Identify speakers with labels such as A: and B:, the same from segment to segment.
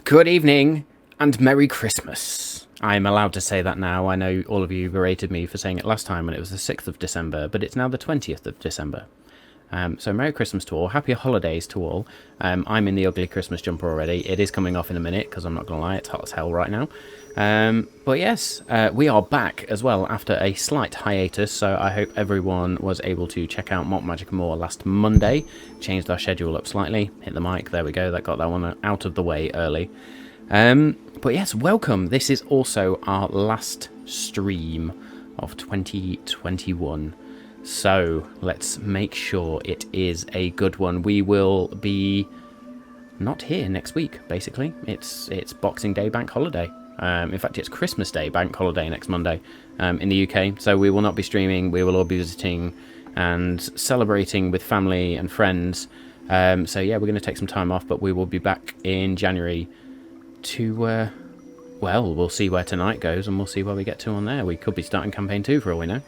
A: Good evening and Merry Christmas. I'm allowed to say that now. I know all of you berated me for saying it last time when it was the 6th of December, but it's now the 20th of December. So Merry Christmas to all. Happy holidays to all. I'm in the ugly Christmas jumper already. It is coming off in a minute because I'm not going to lie, it's hot as hell right now. But yes, we are back as well after a slight hiatus, so I hope everyone was able to check out Malt Magic & More last Monday. Changed our schedule up slightly. Hit the mic, there we go, that got that one out of the way early. But yes, welcome. This is also our last stream of 2021. So let's make sure it is a good one. We will be not here next week, basically. It's Boxing Day bank holiday. In fact, it's Christmas Day bank holiday next Monday in the UK. So we will not be streaming. We will all be visiting and celebrating with family and friends. So yeah, we're going to take some time off, but we will be back in January to, well, we'll see where tonight goes and we'll see where we get to on there. We could be starting campaign 2 for all we know.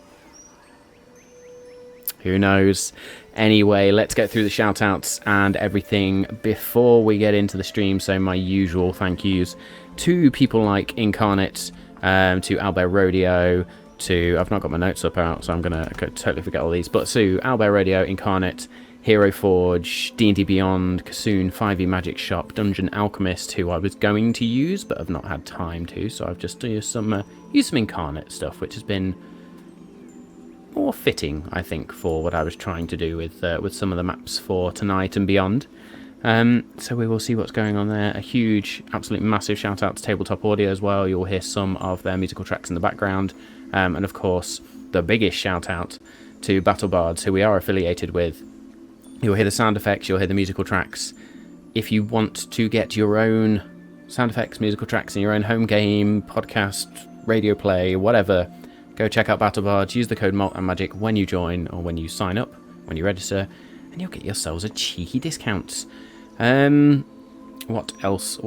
A: Who knows? Anyway, let's get through the shout-outs and everything before we get into the stream. So my usual thank yous to people like Incarnate, to Albert Rodeo, to... I've not got my notes up out, so I'm going to totally forget all these. But to Albert Rodeo, Incarnate, Hero Forge, D&D Beyond, Kassoon, 5e Magic Shop, Dungeon Alchemist, who I was going to use but have not had time to. So I've just used some Incarnate stuff, which has been more fitting, I think, for what I was trying to do with some of the maps for tonight and beyond. So we will see what's going on there. A huge, absolute massive shout out to Tabletop Audio as well. You'll hear some of their musical tracks in the background. And of course, the biggest shout out to Battle Bards, who we are affiliated with. You'll hear the sound effects, you'll hear the musical tracks. If you want to get your own sound effects, musical tracks in your own home game, podcast, radio play, whatever, go check out Battle Bards, use the code Malt and Magic when you join or when you sign up, when you register, and you'll get yourselves a cheeky discount. What else?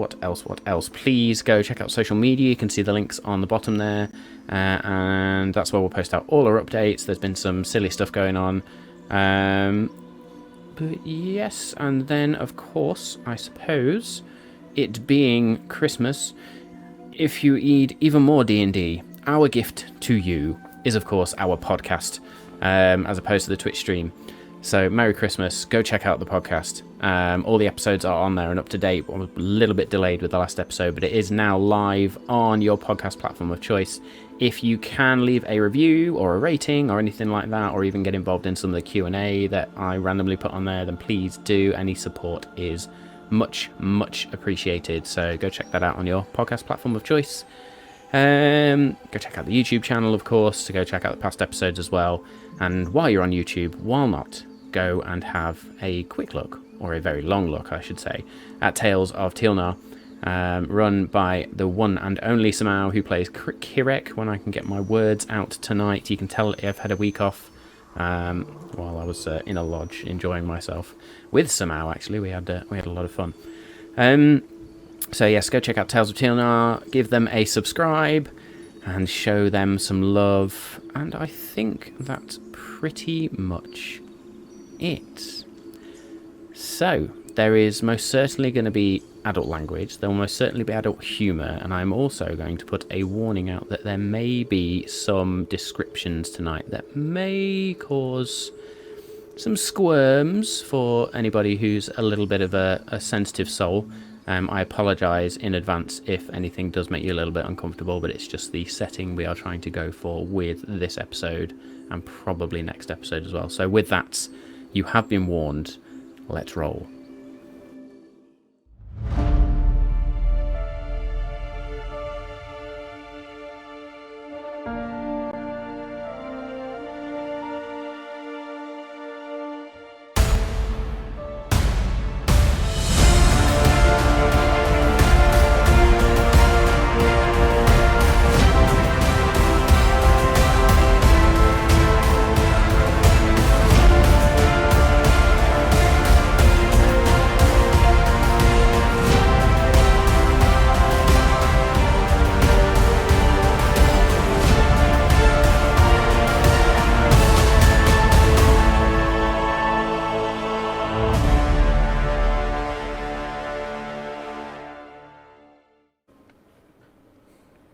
A: Please go check out social media. You can see the links on the bottom there, and that's where we'll post out all our updates. There's been some silly stuff going on. But yes, and then of course, I suppose, it being Christmas, if you need even more D&D, our gift to you is of course our podcast, as opposed to the Twitch stream. So Merry Christmas, go check out the podcast. All the episodes are on there and up to date. I'm a little bit delayed with the last episode, but it is now live on your podcast platform of choice. If you can leave a review or a rating or anything like that, or even get involved in some of the Q&A that I randomly put on there, then please do. Any support is much, much appreciated. So go check that out on your podcast platform of choice. Go check out the YouTube channel, of course, to go check out the past episodes as well. And while you're on YouTube, why not go and have a quick look, or a very long look, I should say, at Tales of Tilnar, run by the one and only Samau, who plays Kirek, when I can get my words out tonight. You can tell I've had a week off while I was in a lodge enjoying myself with Samau. Actually, we had a lot of fun. So yes, go check out Tales of Tilnar, give them a subscribe, and show them some love. And I think that's pretty much it. So, there is most certainly going to be adult language, there will most certainly be adult humour, and I'm also going to put a warning out that there may be some descriptions tonight that may cause some squirms for anybody who's a little bit of a sensitive soul. I apologise in advance if anything does make you a little bit uncomfortable, but it's just the setting we are trying to go for with this episode, and probably next episode as well. So with that, you have been warned. Let's roll.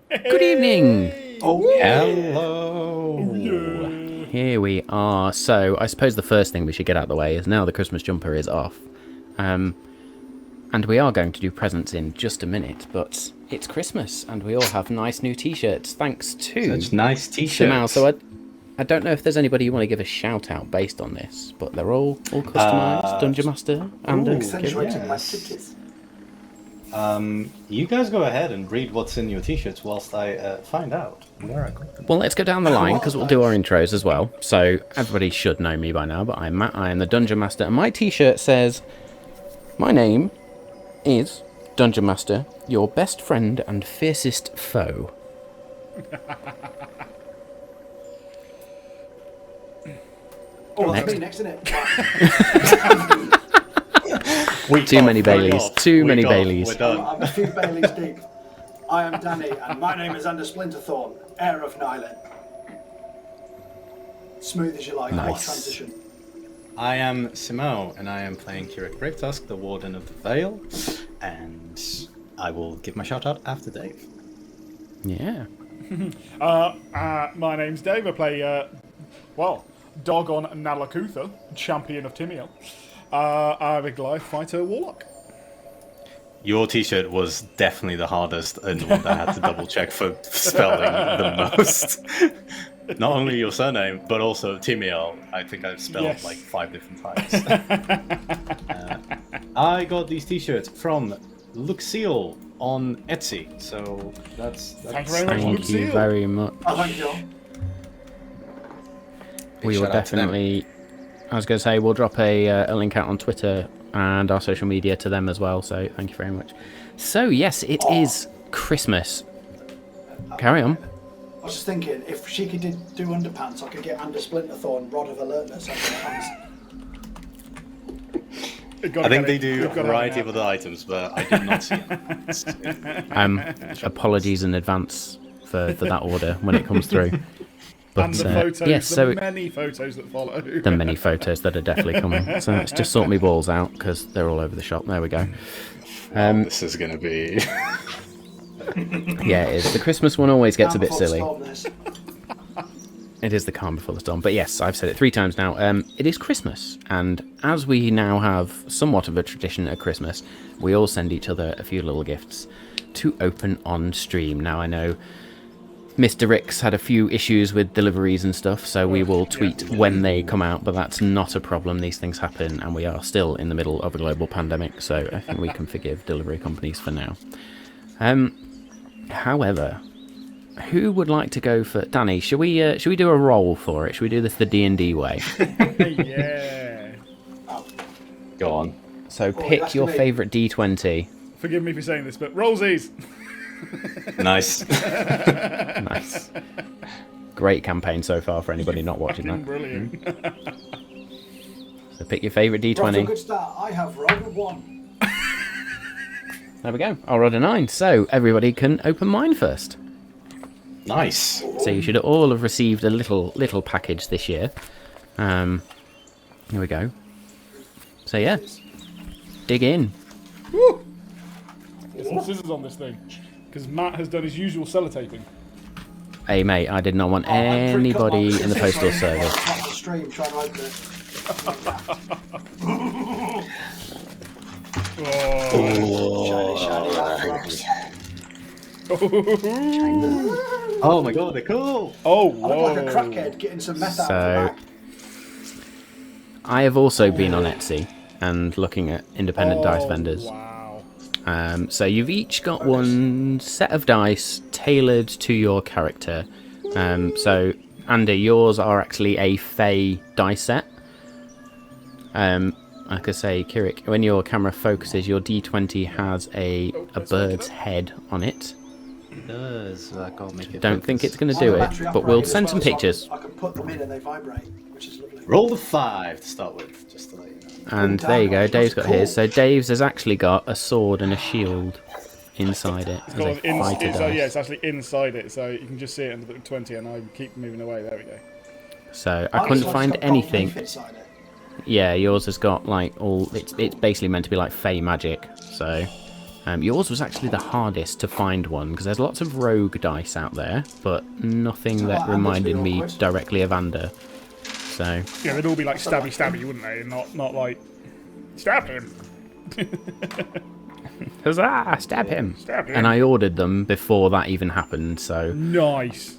A: Good evening.
B: Oh, yeah.
C: Hello.
A: Here we are. So I suppose the first thing we should get out of the way is now the Christmas jumper is off. And we are going to do presents in just a minute, but it's Christmas and we all have nice new t-shirts thanks to
C: Such nice t-shirts.
A: Simao. So I don't know if there's anybody you want to give a shout out based on this, but they're all customized. Dungeon Master and
B: Accentuating my titties.
C: You guys go ahead and read what's in your t-shirts whilst I find out where I got them.
A: Well, let's go down the line because we'll do our intros as well. So everybody should know me by now, but I'm Matt. I am the Dungeon Master, and my t-shirt says, "My name is Dungeon Master, your best friend and fiercest foe."
B: Oh, that's me next, isn't it?
A: Too many Baileys. Too many Baileys.
C: We're done.
B: I'm a few Baileys deep. I am Danny, and my name is Under Splinterthorn, heir of Nyland. Smooth as you like.
A: Nice.
B: What transition?
C: I am Simao, and I am playing Kirik Gravetusk, the Warden of the Vale, and I will give my shout out after Dave.
A: Yeah.
D: My name's Dave. I play, Dogon Nalakutha, champion of Timiel. I'm a Goliath fighter warlock.
C: Your t-shirt was definitely the hardest and one that I had to double check for spelling the most. Not only your surname, but also Timiel. I think I've spelled like 5 different times. I got these t-shirts from Luxeal on Etsy, so that's
D: Thank you very much,
A: Thank you
D: Lucille.
A: very much.
B: Oh, thank you.
A: We will
C: shout out to them.
A: definitely. I was going to say we'll drop a link out on Twitter and our social media to them as well. So thank you very much. So yes, it is Christmas. Carry on.
B: I was just thinking, if she could do underpants, I could get Under Splinterthorn, Rod of Alertness on her hands.
C: I think they do a variety of other items, but I did not see them.
A: Apologies in advance for that order when it comes through. But
D: And the photos,
A: yes,
D: the many photos that follow.
A: the many photos that are definitely coming. So let's just sort me balls out because they're all over the shop. There we go.
C: This is going to be...
A: Yeah, it is. The Christmas one always gets a bit
B: Calm before the
A: silly.
B: storm, this.
A: It is the calm before the storm. But yes, I've said it 3 times now. It is Christmas. And as we now have somewhat of a tradition at Christmas, we all send each other a few little gifts to open on stream. Now, I know Mr. Rick's had a few issues with deliveries and stuff, so we will tweet when they come out, but that's not a problem. These things happen, and we are still in the middle of a global pandemic, so I think we can forgive delivery companies for now. However, who would like to go for... Danny, should we do a roll for it? Should we do this the D&D way?
D: Yeah.
C: Go on.
A: So
B: that's
A: pick your
B: me.
A: favourite D20.
D: Forgive me for saying this, but rollsies.
C: Nice.
A: Nice. Great campaign so far for anybody not watching that.
D: Brilliant.
A: So pick your favourite
B: Right, for a
A: D20.
B: good start, I have rolled a 1.
A: There we go. I'll roll a 9. So everybody can open mine first.
C: Nice.
A: So you should all have received a little package this year. Here we go. So yeah, dig in.
D: Woo! Get some scissors on this thing. Because Matt has done his usual sellotaping.
A: Hey mate, I did not want
B: Oh, I'm pretty cut
A: anybody
B: my
A: in the postal
B: scissors
A: service.
B: across the stream trying to open it.
C: Oh my god, they're cool.
D: Oh,
B: I
D: whoa.
B: look like a crackhead getting some meth out
A: So-
B: of the back.
A: I have also been on Etsy and looking at independent dice vendors.
D: Wow.
A: So you've each got one set of dice tailored to your character. So Andy, yours are actually a Fey dice set. Like I say, Kirik, when your camera focuses, your D20 has a bird's head on it.
C: It does. I'll make it
A: Don't think
C: focus.
A: it's going to
B: I'm
A: do
B: a
A: it,
B: battery
A: but we'll
B: operated
A: send
B: as
A: some
B: well, so
A: pictures.
B: I can put them in and they vibrate, which is lovely.
C: Roll the 5 to start with, just to let you know.
A: And there you go, Dave's got his. So Dave's has actually got a sword and a shield inside it as
D: Got
A: a
D: an
A: fighter
D: yeah,
A: dice.
D: it's actually inside it, so you can just see it in the 20, and I keep moving away. There we go.
A: So I couldn't find anything.
B: Inside it.
A: Yeah, yours has got like all. It's basically meant to be like Fey magic. So Yours was actually the hardest to find one, because there's lots of rogue dice out there, but nothing that reminded me directly of Ander. So
D: Yeah, they'd all be like stabby, wouldn't they? And not like, stab him.
A: huzzah! Stab him!
D: Stab him.
A: And I ordered them before that even happened, so...
D: Nice.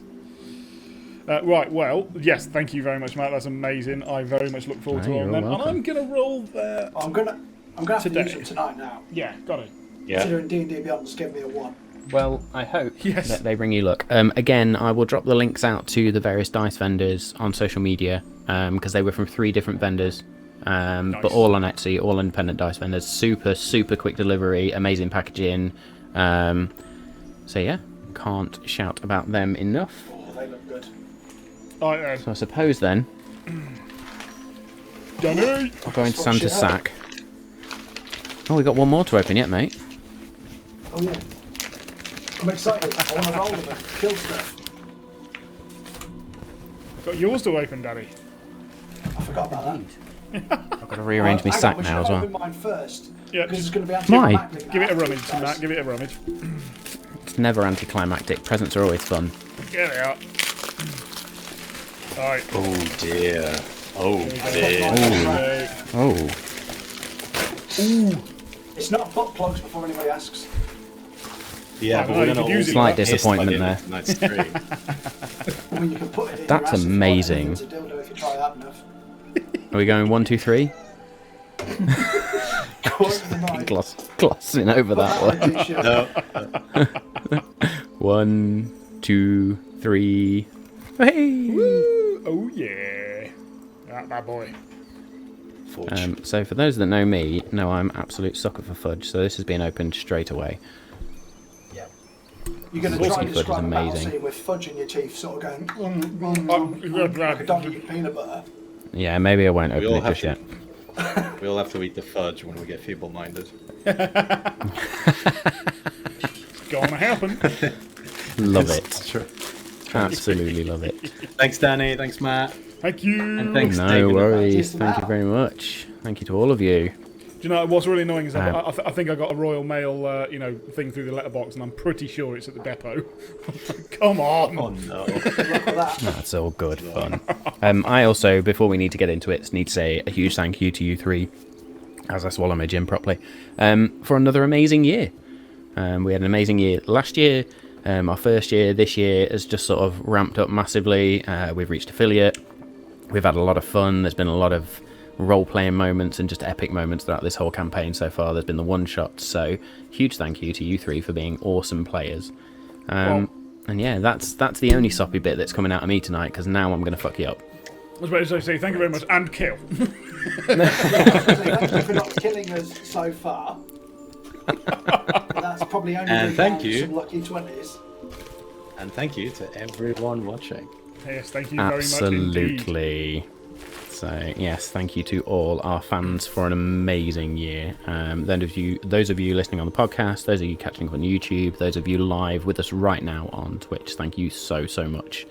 D: Right, well, yes, thank you very much, Matt. That's amazing. I very much look forward to
A: you're
D: rolling them. And
A: welcome.
D: I'm going to roll there.
B: I'm gonna have
D: Today.
B: to use it tonight now.
D: Yeah, got it.
C: Yeah.
B: Considering D&D Beyond just gave me a 1.
A: Well, I hope
D: Yes.
A: that they bring you luck. Again, I will drop the links out to the various dice vendors on social media, because they were from 3 different vendors, but all on Etsy, all independent dice vendors. Super, super quick delivery, amazing packaging. So yeah, can't shout about them enough.
B: Oh, they look good.
A: So I suppose then,
D: Danny!
A: I'll go into
B: Swap
A: Santa's
B: shit out.
A: sack. Oh, we got one more to open yet, mate.
B: Oh yeah. I'm excited. I want to roll them and kill stuff.
D: Got yours to open, Danny.
B: I forgot about that.
A: I've got to rearrange my
B: Hang on,
A: sack
B: we
A: now
B: should
A: as well.
B: open mine first.
D: Yeah,
B: Because it's
D: just
B: going to be
A: Why?
B: anticlimactic.
D: give it a
B: now.
D: rummage, Matt. Give it a rummage.
A: It's never anticlimactic. Presents are always fun.
D: There they are. Alright.
C: Oh dear. Oh dear.
A: Oh,
B: It's not butt plugs before anybody asks.
C: Yeah,
D: Oh,
C: but
D: no,
C: we're
D: you
C: gonna
D: could use
C: all
D: it.
A: Slight
C: be pissed
A: disappointment
C: by the end
A: there.
C: of tonight's stream.
B: I mean, you can put it in
A: That's
B: your ass if you want
A: amazing.
B: anything to dildo if you try hard enough.
A: are we going 1, 2, 3?
B: Quarter of the night.
A: Glossing over that one.
B: That shit.
C: No.
A: 1, 2, 3. Hey!
D: Woo! Oh, yeah. That bad boy.
C: Forge.
A: So for those that know me, know I'm absolute sucker for fudge. So this has been opened straight away.
B: Yeah. You're going to
A: Saucy
B: try
A: fudge
B: and
A: is
B: describe a battle
A: amazing.
B: scene with fudge in your teeth, sort of going
D: Good
B: like a
D: lad.
B: dog eating peanut butter.
A: Yeah, maybe I won't
C: We
A: open
C: all
A: it
C: have
A: just yet.
C: We all have to eat the fudge when we get feeble-minded.
D: Gonna happen.
A: Love
C: It's
A: it.
C: true.
A: Absolutely love it.
C: Thanks, Danny. Thanks, Matt.
D: Thank you.
C: And thanks,
A: No
C: David.
A: worries.
B: Cheers to
A: Thank you
B: that.
A: very much. Thank you to all of you.
D: Do you know what's really annoying is
A: Um,
D: I think I got a Royal Mail, thing through the letterbox, and I'm pretty sure it's at the depot. Come on.
C: Oh no.
B: Good luck with that.
A: That's all good fun. I also, before we need to get into it, need to say a huge thank you to you 3, as I swallow my gin properly, for another amazing year. We had an amazing year last year. Our first year this year has just sort of ramped up massively. We've reached affiliate. We've had a lot of fun. There's been a lot of role-playing moments and just epic moments throughout this whole campaign so far. There's been the one-shots. So huge thank you to you 3 for being awesome players. And yeah, that's the only soppy bit that's coming out of me tonight, because now I'm going to fuck you up.
D: I was about to say thank you very much and kill.
B: Thank you for not killing us so far. That's probably only
C: And
B: been
C: thank
B: down to
C: you.
B: some lucky 20s.
C: And thank you to everyone watching.
D: Yes, thank you very much indeed.
A: Absolutely. So yes, thank you to all our fans for an amazing year. Those of you listening on the podcast, those of you catching up on YouTube, those of you live with us right now on Twitch, thank you so much.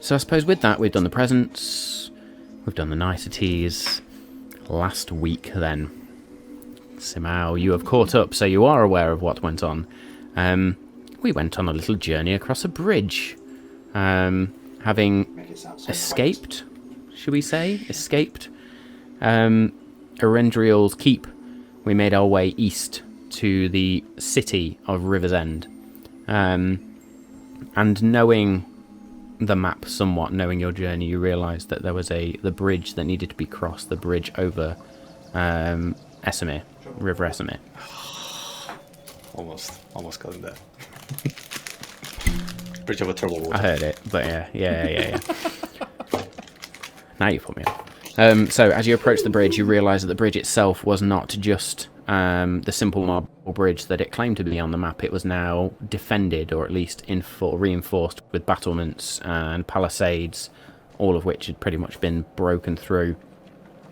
A: So I suppose with that, we've done the presents, we've done the niceties. Last week then, Simao, you have caught up, so you are aware of what went on. We went on a little journey across a bridge, having
B: Make it sound so
A: escaped, should we say? Escaped Erendriel's keep. We made our way east to the city of River's End. And knowing the map somewhat, knowing your journey, you realised that there was the bridge that needed to be crossed, the bridge over Essamir, River Essamir.
C: Almost got in there. Bridge over troubled water.
A: I heard it, but yeah. Now you put me off. So as you approach the bridge, you realise that the bridge itself was not just the simple marble bridge that it claimed to be on the map. It was now defended, or at least reinforced with battlements and palisades, all of which had pretty much been broken through.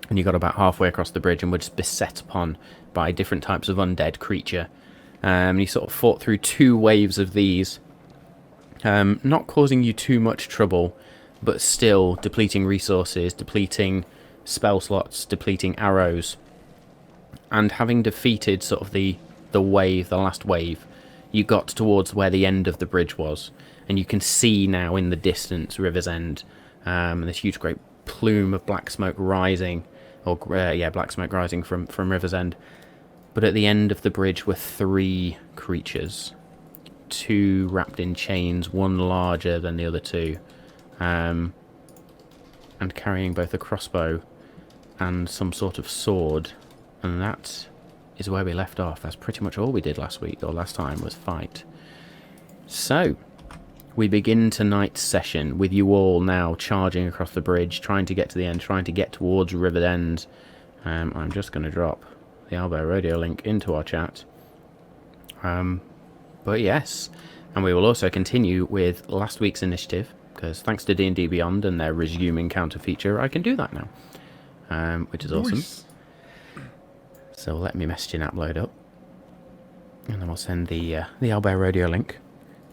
A: And you got about halfway across the bridge and were just beset upon by different types of undead creature. And you sort of fought through 2 waves of these, not causing you too much trouble, but still depleting resources, depleting spell slots, depleting arrows. And having defeated sort of the the wave, the last wave, you got towards where the end of the bridge was, and you can see now in the distance River's End, this huge great plume of black smoke rising, black smoke rising from River's End. But at the end of the bridge were 3 creatures, 2 wrapped in chains, one larger than the other 2, and carrying both a crossbow and some sort of sword. And that is where we left off. That's pretty much all we did last week, or last time, was fight. So, we begin tonight's session with you all now charging across the bridge, trying to get to the end, trying to get towards River End. I'm just going to drop the Albo Radio link into our chat. But yes, and we will also continue with last week's initiative, because thanks to D&D Beyond and their resume encounter feature, I can do that now, which is awesome.
D: Nice.
A: So let me messaging app load up, and then we'll send the Albo Radio link.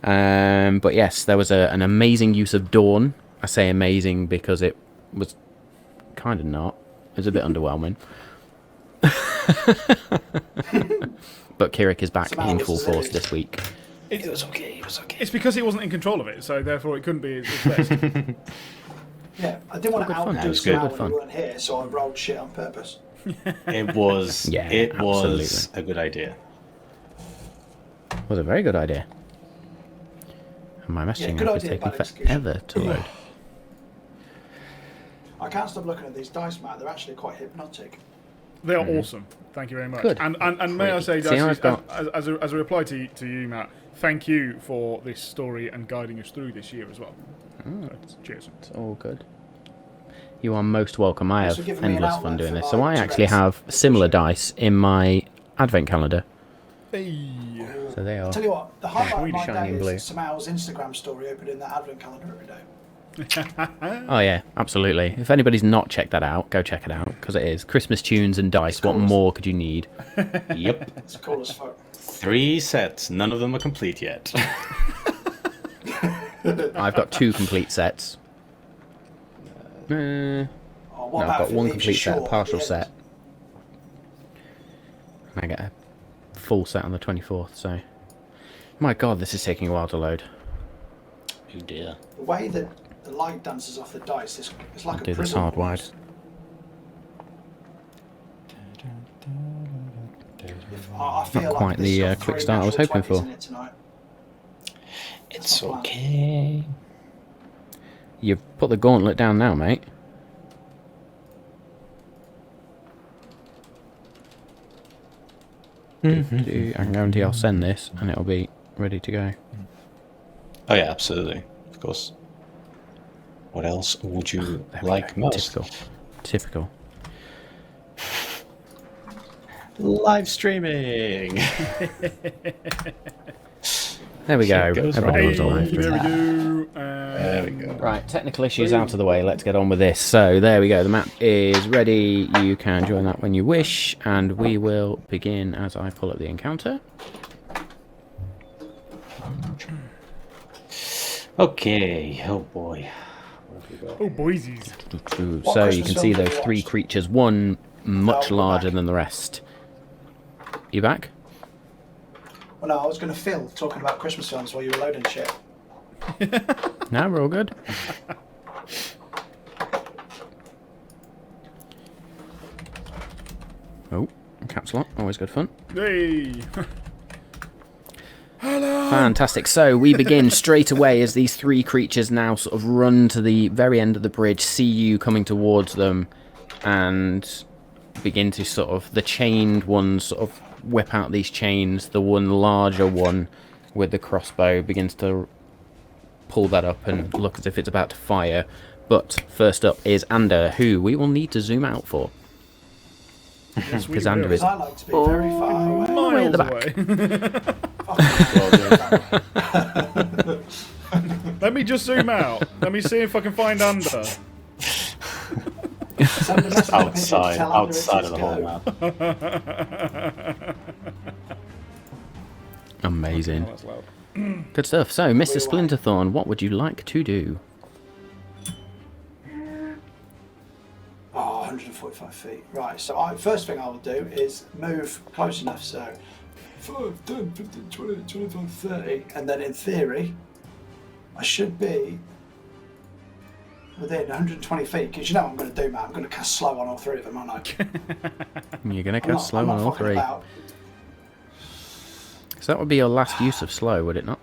A: But yes, there was an amazing use of Dawn. I say amazing because it was kind of not. It was a bit underwhelming. But Kirik is back in full force this week.
C: It was okay. It was okay.
D: It's because he wasn't in control of it, so therefore it couldn't be his best.
B: Yeah, I didn't want to
A: fun. It
B: outdo
A: was
B: Sal
A: good
B: when we weren't here, so I rolled shit on purpose.
C: It was.
A: Yeah,
C: it was
A: absolutely.
C: a good idea.
A: It was a very good idea. And my messaging
B: good
A: app is
B: idea,
A: taking
B: bad execution.
A: forever to load.
B: I can't stop looking at these dice, Matt. They're actually quite hypnotic.
D: They are awesome. Thank you very much.
A: Good.
D: And may I say,
A: See, I've got-
D: as a reply to you, Matt, thank you for this story and guiding us through this year as well. So, cheers.
A: It's all good. You are most welcome. I
B: Thanks
A: have
B: for giving me an
A: endless fun
B: outlet
A: doing
B: for
A: this. So
B: my
A: I actually
B: Tourette's.
A: have similar dice in my advent calendar.
D: Hey.
A: So they are.
B: Tell you what, the highlight of
A: really
B: my
A: shiny
B: day
A: and blue.
B: is Samal's Instagram story opening that advent calendar every day.
A: Oh yeah, absolutely. If anybody's not checked that out, go check it out, because it is Christmas tunes and dice. What more could you need?
C: Yep.
B: It's cool as fuck.
C: 3 sets. None of them are complete yet.
A: I've got 2 complete sets.
B: Oh,
A: No,
B: what
A: I've
B: about
A: got
B: if it
A: 1
B: leaves
A: complete
B: you
A: set, a
B: short
A: partial
B: at the end?
A: set. And I get a full set on the 24th, so... My god, this is taking a while to load.
C: Oh dear.
B: The way that the light dances off the dice, it's like
A: I'll
B: a
A: do this
B: prism
A: hard wide.
B: almost. I feel
A: Not
B: like
A: quite
B: this
A: the,
B: has got
A: quick
B: 3
A: start I was
B: natural
A: hoping
B: 20s
A: for.
B: in it tonight.
C: It's
B: my plan.
C: okay.
A: You've put the gauntlet down now, mate. I can guarantee I'll send this and it'll be ready to go.
C: Oh yeah, absolutely. Of course. What else would you
A: There we
C: like
A: go.
C: most?
A: Typical.
C: Live streaming.
A: There we go.
C: Shit goes
A: Everybody
C: right.
A: loves a live
D: There
A: stream.
D: we go.
C: There we go.
A: Right, technical issues out of the way. Let's get on with this. So there we go. The map is ready. You can join that when you wish, and we will begin as I pull up the encounter.
C: Okay. Oh boy.
D: Oh, boysies.
A: So you can see
B: Christmas film
A: those
B: have you
A: 3
B: watched?
A: creatures, one much
B: we're
A: larger
B: back.
A: than the rest. You back?
B: Well, no, I was going to Phil talking about Christmas films while you were loading shit.
A: No, we're all good. Oh, caps lock, always good fun.
D: Hey.
A: Fantastic. So we begin straight away as these 3 creatures now sort of run to the very end of the bridge, see you coming towards them, and begin to sort of, the chained ones sort of whip out these chains. The one larger one with the crossbow begins to pull that up and look as if it's about to fire. But first up is Ander, who we will need to zoom out for.
D: Yes, we
A: Because
D: will.
A: Ander is
B: Because I like to be very far away.
A: way at the back.
D: Away. Let me just zoom out. Let me see if I can find Under.
C: Outside of the whole map.
A: Amazing.
D: Oh, that's loud.
A: Good stuff. So, Mr. Splinterthorn, what would you like to do?
B: Oh, 145 feet. Right, so first thing I will do is move close enough so 5, 10, 15, 20, 25, 30. And then in theory, I should be within 120 feet. Because you know what I'm going to do, Matt? I'm going to cast slow on all three of them, aren't I?
A: You're going to cast slow
B: I'm
A: on
B: not
A: all
B: fucking
A: three.
B: about.
A: So that would be your last use of slow, would it not?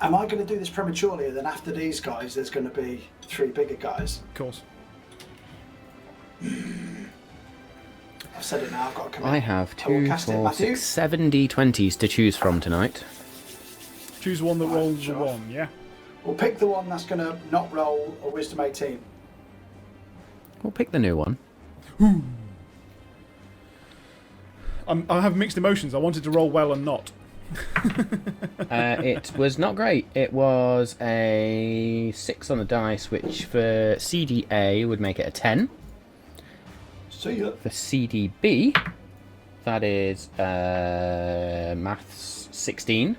B: Am I going to do this prematurely? And then after these guys, there's going to be 3 bigger guys.
D: Of course.
B: I've said it now. I've got to commit.
A: I have
B: I will
A: 2,
B: cast it,
A: 4,
B: Matthew.
A: 6, 7 D20s to choose from tonight.
D: Choose one that rolls
B: sure.
D: a 1, yeah?
B: We'll pick the one that's going to not roll a Wisdom 18.
A: We'll pick the new one.
D: I have mixed emotions. I wanted to roll well and not.
A: It was not great. It was a 6 on the dice, which for CDA would make it a 10.
B: See ya.
A: For CDB, that is maths 16.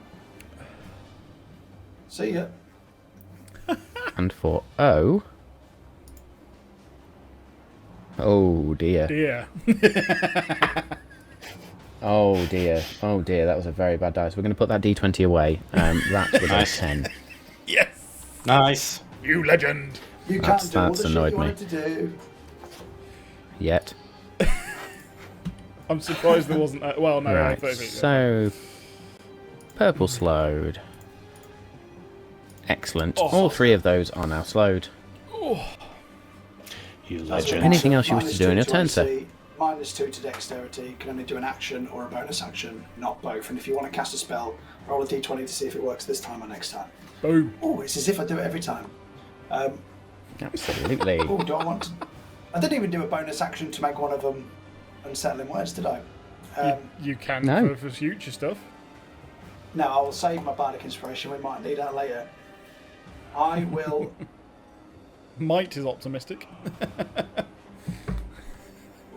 B: See ya.
A: And for O... Oh dear.
D: Dear.
A: Oh dear. Oh dear, that was a very bad dice. We're going to put that D20 away. That was a 10.
D: Yes!
C: Nice.
D: You legend!
B: You
A: That's-
B: can't do all
A: that's
B: the shit
A: annoyed
B: you
A: me.
B: wanted to do.
A: Yet.
D: I'm surprised there wasn't... well, no,
A: Right,
D: 30 feet.
A: so... Purple slowed. Excellent.
D: Oh.
A: All 3 of those are now slowed.
C: You legend.
A: Anything else you wish to do in your
B: -2
A: turn, sir?
B: AC, -2 to dexterity. Can only do an action or a bonus action, not both. And if you want to cast a spell, roll a d20 to see if it works this time or next time.
D: Boom.
B: Oh, it's as if I do it every time.
A: Absolutely.
B: Oh, do I want to... I didn't even do a bonus action to make one of them unsettling words, did I?
D: You can
A: No.
D: for future stuff.
B: No, I will save my bardic inspiration. We might need that later. I will...
D: Might is optimistic.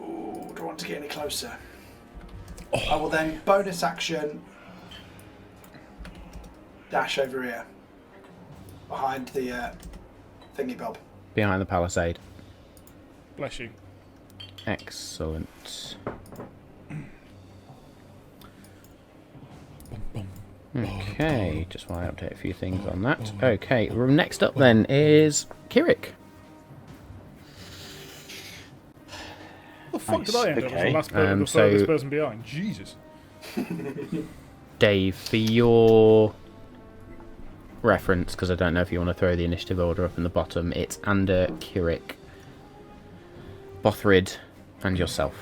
B: Ooh, do I want to get any closer? I will then bonus action dash over here behind the thingy bob.
A: Behind the palisade.
D: Bless you.
A: Excellent. Okay, just while I update a few things on that. Okay, next up then is Kirik.
D: What the fuck did I end up as the
C: Okay.
D: last person, the
A: So-
D: furthest person behind? Jesus.
A: Dave, for your reference, because I don't know if you want to throw the initiative order up in the bottom, it's Ander, Kirik, Bothrid, and yourself.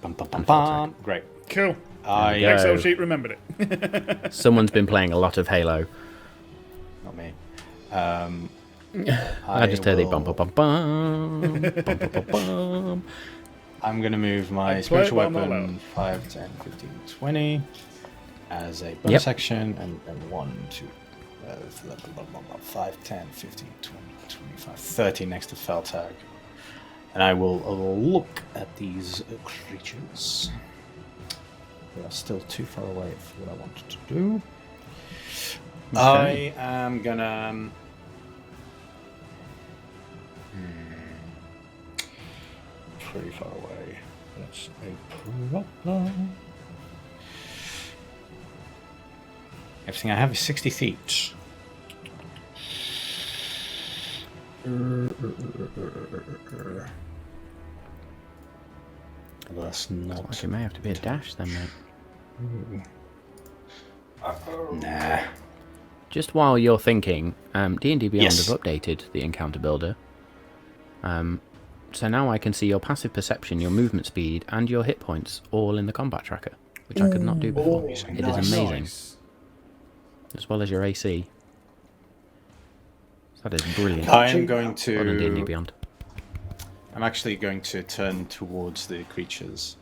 C: Bum, bum, bum, bum. Great.
D: Cool.
C: I
A: There we go.
D: Excel sheet remembered it.
A: Someone's been playing a lot of Halo.
C: Not me.
A: I just heard the
C: will-
A: bum bum bum bum bum bum bum bum.
C: I'm going to move my
D: I'll
C: spiritual
D: play it, but I'm not
C: weapon 5, 10, 15, 20 as a bonus action, and then 1, 2, 5, 10, 15, 20, 25, 30 next to Feltag. And I will look at these creatures. They are still too far away for what I wanted to do.
A: Okay.
C: I am gonna... pretty far away. That's a problem. Everything I have is 60 feet. That's not...
A: Like it may have to be a dash then, mate.
C: Nah.
A: Just while you're thinking, D&D Beyond
C: Yes.
A: have updated the encounter builder. So now I can see your passive perception, your movement speed, and your hit points all in the combat tracker, which I could not do before. It is
B: nice.
A: amazing,
D: Nice.
A: as well as your AC. That is brilliant.
C: I am going
A: Well done, D&D
C: to...
A: Beyond.
C: I'm actually going to turn towards the creatures.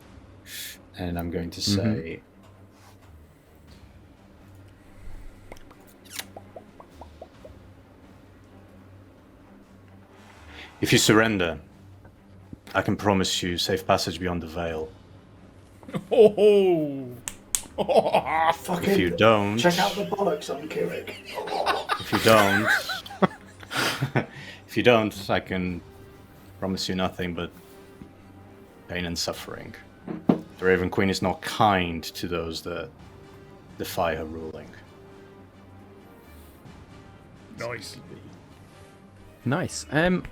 C: And I'm going to say... If you surrender, I can promise you safe passage beyond the veil.
D: Oh!
B: Fucking
C: If you don't...
B: check out the bollocks on Kirik.
C: If you don't... if you don't, I can promise you nothing but pain and suffering. The Raven Queen is not kind to those that defy her ruling.
D: Nice.
A: Nice. Make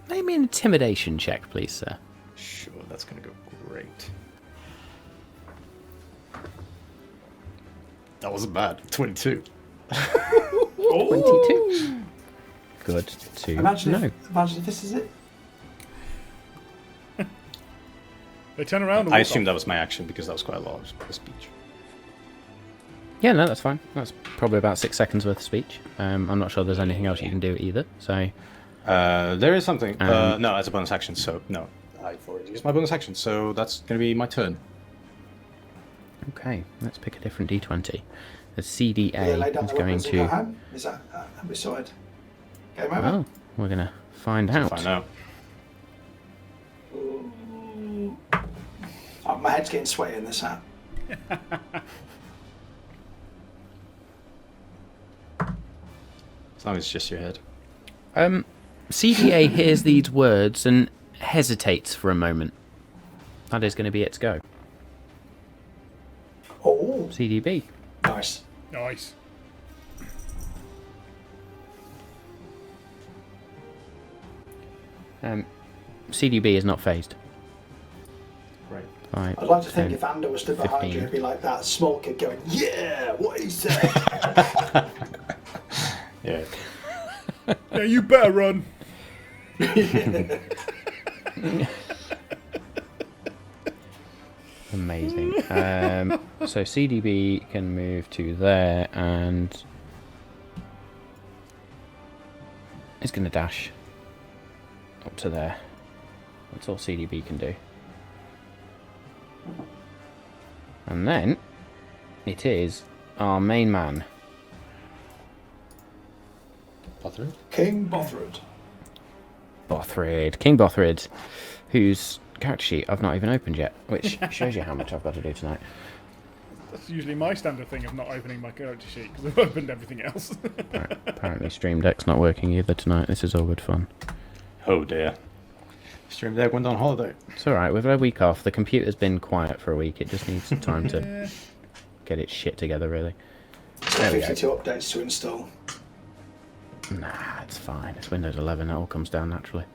A: me an intimidation check, please, sir.
C: Sure, that's going to go great. That wasn't bad. 22.
A: 22. Good to
B: Imagine
A: know.
B: if this is it.
D: They turn around and
C: I
D: walk
C: assume
D: off.
C: that was my action because that was quite a lot of speech.
A: Yeah, no, that's fine. That's probably about 6 seconds worth of speech. I'm not sure there's anything else you can do either. So,
C: There is something. No, as a bonus action, so no. I've already used my bonus action, so that's going to be my turn.
A: okay, let's pick a different D20. The CDA
B: Yeah, lay down
A: is
B: the
A: going
B: weapons and go
A: to.
B: home. Is that have we sorted? Game over.
A: Well, we're gonna find out.
C: Find out.
B: Oh, my head's getting sweaty in this hat.
C: As long as it's just your head.
A: CDA hears these words and hesitates for a moment. That is going to be its go.
B: Oh,
A: CDB.
B: nice.
D: Nice.
A: CDB is not phased.
C: Right.
A: 5,
B: I'd like to
A: 10.
B: think if Ander was stood behind
A: 15.
B: you, it'd be like that small kid going, "Yeah, what he said."
C: Yeah.
D: Yeah, you better run.
A: Amazing. So CDB can move to there and is going to dash up to there. That's all CDB can do. And then it is our main man.
C: Butter?
B: King Bothrid.
A: Bothrid, King Bothrid, whose character sheet I've not even opened yet, which shows you how much I've got to do tonight.
D: That's usually my standard thing of not opening my character sheet because I've opened everything else.
A: Right, apparently Stream Deck's not working either tonight. This is all good fun.
C: Oh dear. Stream Deck went on holiday.
A: It's alright, we've had a week off. The computer's been quiet for a week. It just needs some time to get its shit together, really.
B: It's got 52 updates to install.
A: Nah, it's fine. It's Windows 11. It all comes down naturally.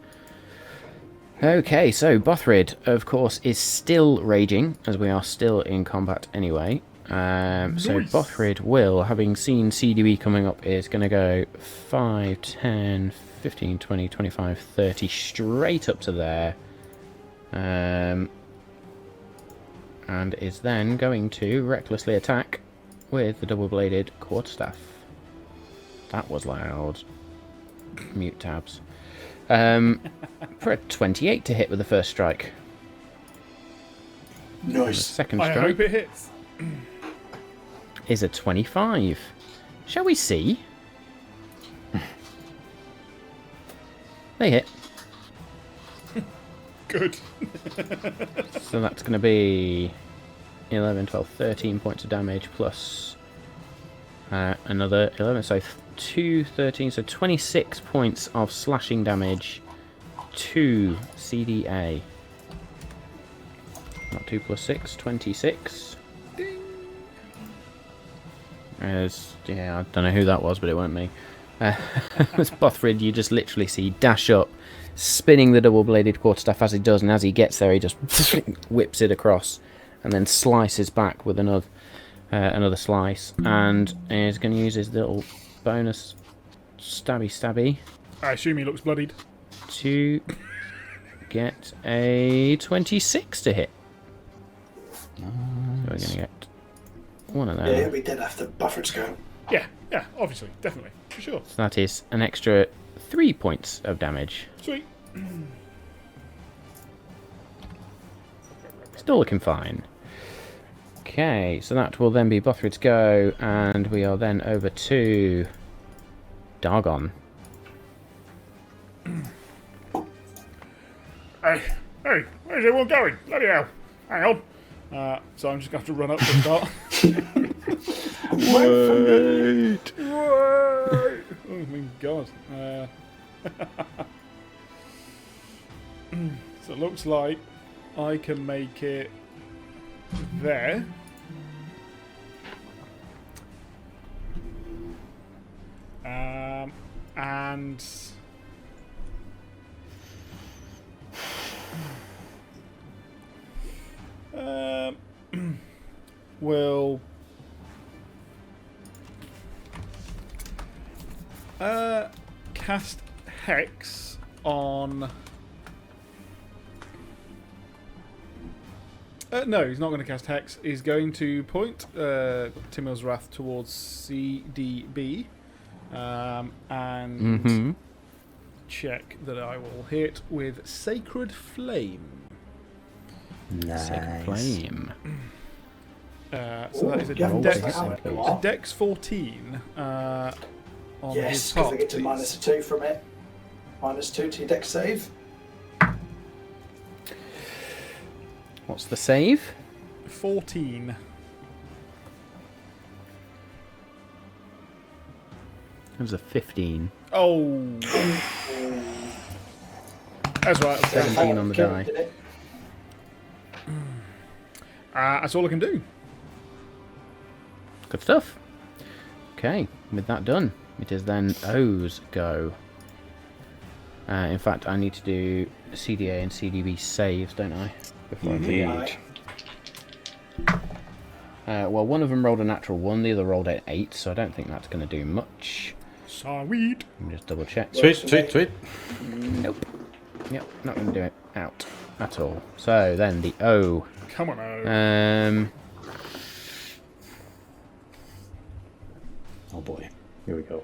A: Okay, so Bothrid, of course, is still raging, as we are still in combat anyway. So
D: Nice.
A: Bothrid will, having seen CDB coming up, is going to go 5, 10, 15, 20, 25, 30, straight up to there. And is then going to recklessly attack with the double-bladed quarterstaff. That was loud. Mute tabs. For a 28 to hit with the first strike. The
B: Nice.
A: second
D: I
A: strike
D: hope it hits.
A: is a 25. Shall we see? They hit.
D: Good.
A: So that's going to be 11, 12, 13 points of damage plus another 11. So 2, 13, so 26 points of slashing damage to CDA. Not 2 plus 6, 26. As, yeah, I don't know who that was, but it weren't me. As Bothrid, you just literally see dash up, spinning the double-bladed quarterstaff as he does, and as he gets there, he just whips it across, and then slices back with another slice, and is going to use his little bonus stabby
D: I assume he looks bloodied.
A: to get a 26 to hit. So we're going to get one of them.
B: Yeah, he'll be dead after Bufford's go.
D: Yeah, obviously, definitely, for sure.
A: So that is an extra 3 points of damage.
D: Sweet.
A: Still looking fine. Okay, so that will then be Bothrid's go, and we are then over to Dargon.
D: Hey, where's everyone going? Bloody hell. Hang on. So I'm just going to have to run up to start.
A: Wait!
D: Wait! Oh my god. So it looks like I can make it there. And we'll cast Hex on... no, he's not going to cast Hex. He's going to point Timil's Wrath towards CDB and check that I will hit with Sacred Flame.
C: Nice.
A: Sacred Flame.
D: So that is a Dex 14 on
B: Yes,
D: his
B: because
D: part,
B: they get to
D: please.
B: -2 from it. -2 to your dex save.
A: What's the save?
D: 14.
A: It was a 15.
D: Oh. That's right.
A: 17 on the die.
B: Did it?
D: That's all I can do.
A: Good stuff. Okay, with that done, it is then O's go. In fact, I need to do CDA and CDB saves, don't I? Before I forget. Well, one of them rolled a natural 1, the other rolled an 8, so I don't think that's going to do much.
D: Sweet.
A: Let me just double check.
C: Sweet.
A: Nope. Yep, not going to do it out at all. So then the O.
D: Come on, O.
C: Oh boy. Here we go.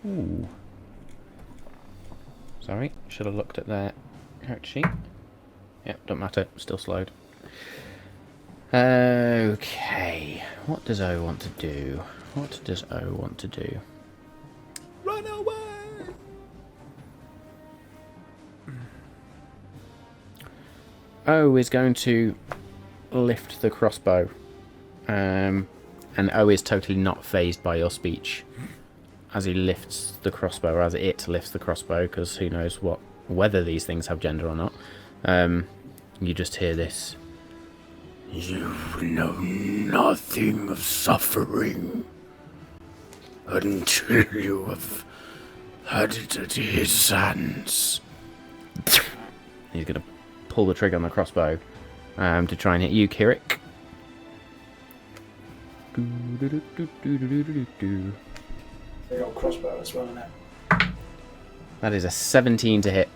A: Ooh. Sorry, should have looked at their character sheet. Yep, don't matter, still slowed. Okay, what does O want to do? What does O want to do?
D: Run away!
A: O is going to lift the crossbow. And O is totally not phased by your speech. As he lifts the crossbow, or as it lifts the crossbow, because who knows whether these things have gender or not. You just hear this. You know nothing of suffering until you have had it at his hands. He's going to pull the trigger on the crossbow to try and hit you, Kirik.
B: They got crossbow as well, innit?
A: That is a 17 to hit.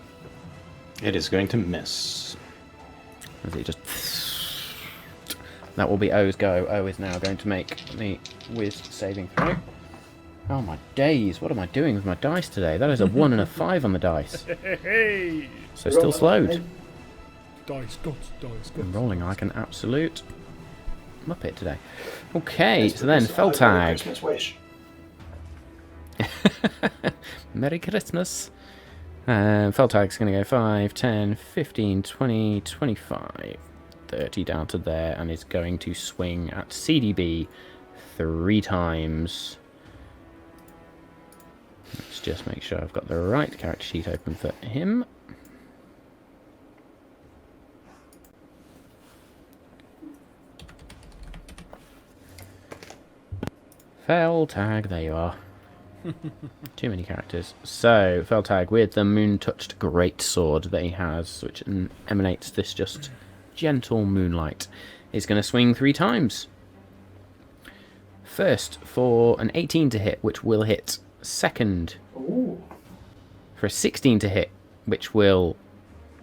C: It is going to miss.
A: As it just... That will be O's go. O is now going to make the whiz saving throw. Oh my days, what am I doing with my dice today? That is a 1 and a 5 on the dice.
D: Hey!
A: So still slowed.
D: Dice gods.
A: I'm rolling like an absolute muppet today. Okay, so then Feltag.
B: Christmas wish.
A: Merry Christmas. Feltag's going to go 5, 10, 15, 20, 25, 30 down to there, and is going to swing at CDB 3 times. Let's just make sure I've got the right character sheet open for him. Feltag, there you are. Too many characters. So, Feltag with the moon-touched greatsword that he has, which emanates this just gentle moonlight, is going to swing 3 times. First, for an 18 to hit, which will hit. Second,
B: Ooh.
A: for a 16 to hit, which will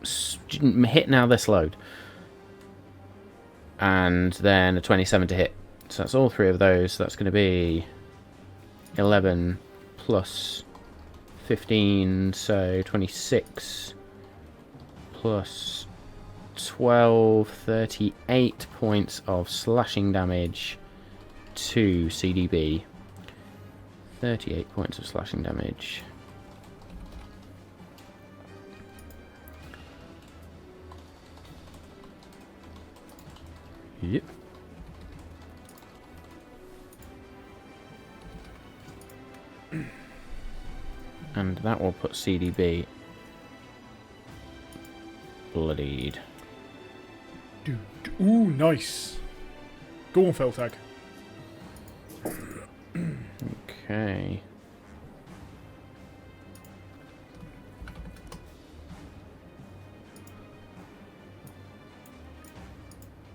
A: hit now they're slowed. And then a 27 to hit. So that's all 3 of those. That's going to be 11 plus 15, so 26 plus 12, 38 points of slashing damage to CDB. 38 points of slashing damage. Yep. And that will put CDB bloodied.
D: Ooh, nice. Go on, Feltag.
A: Okay.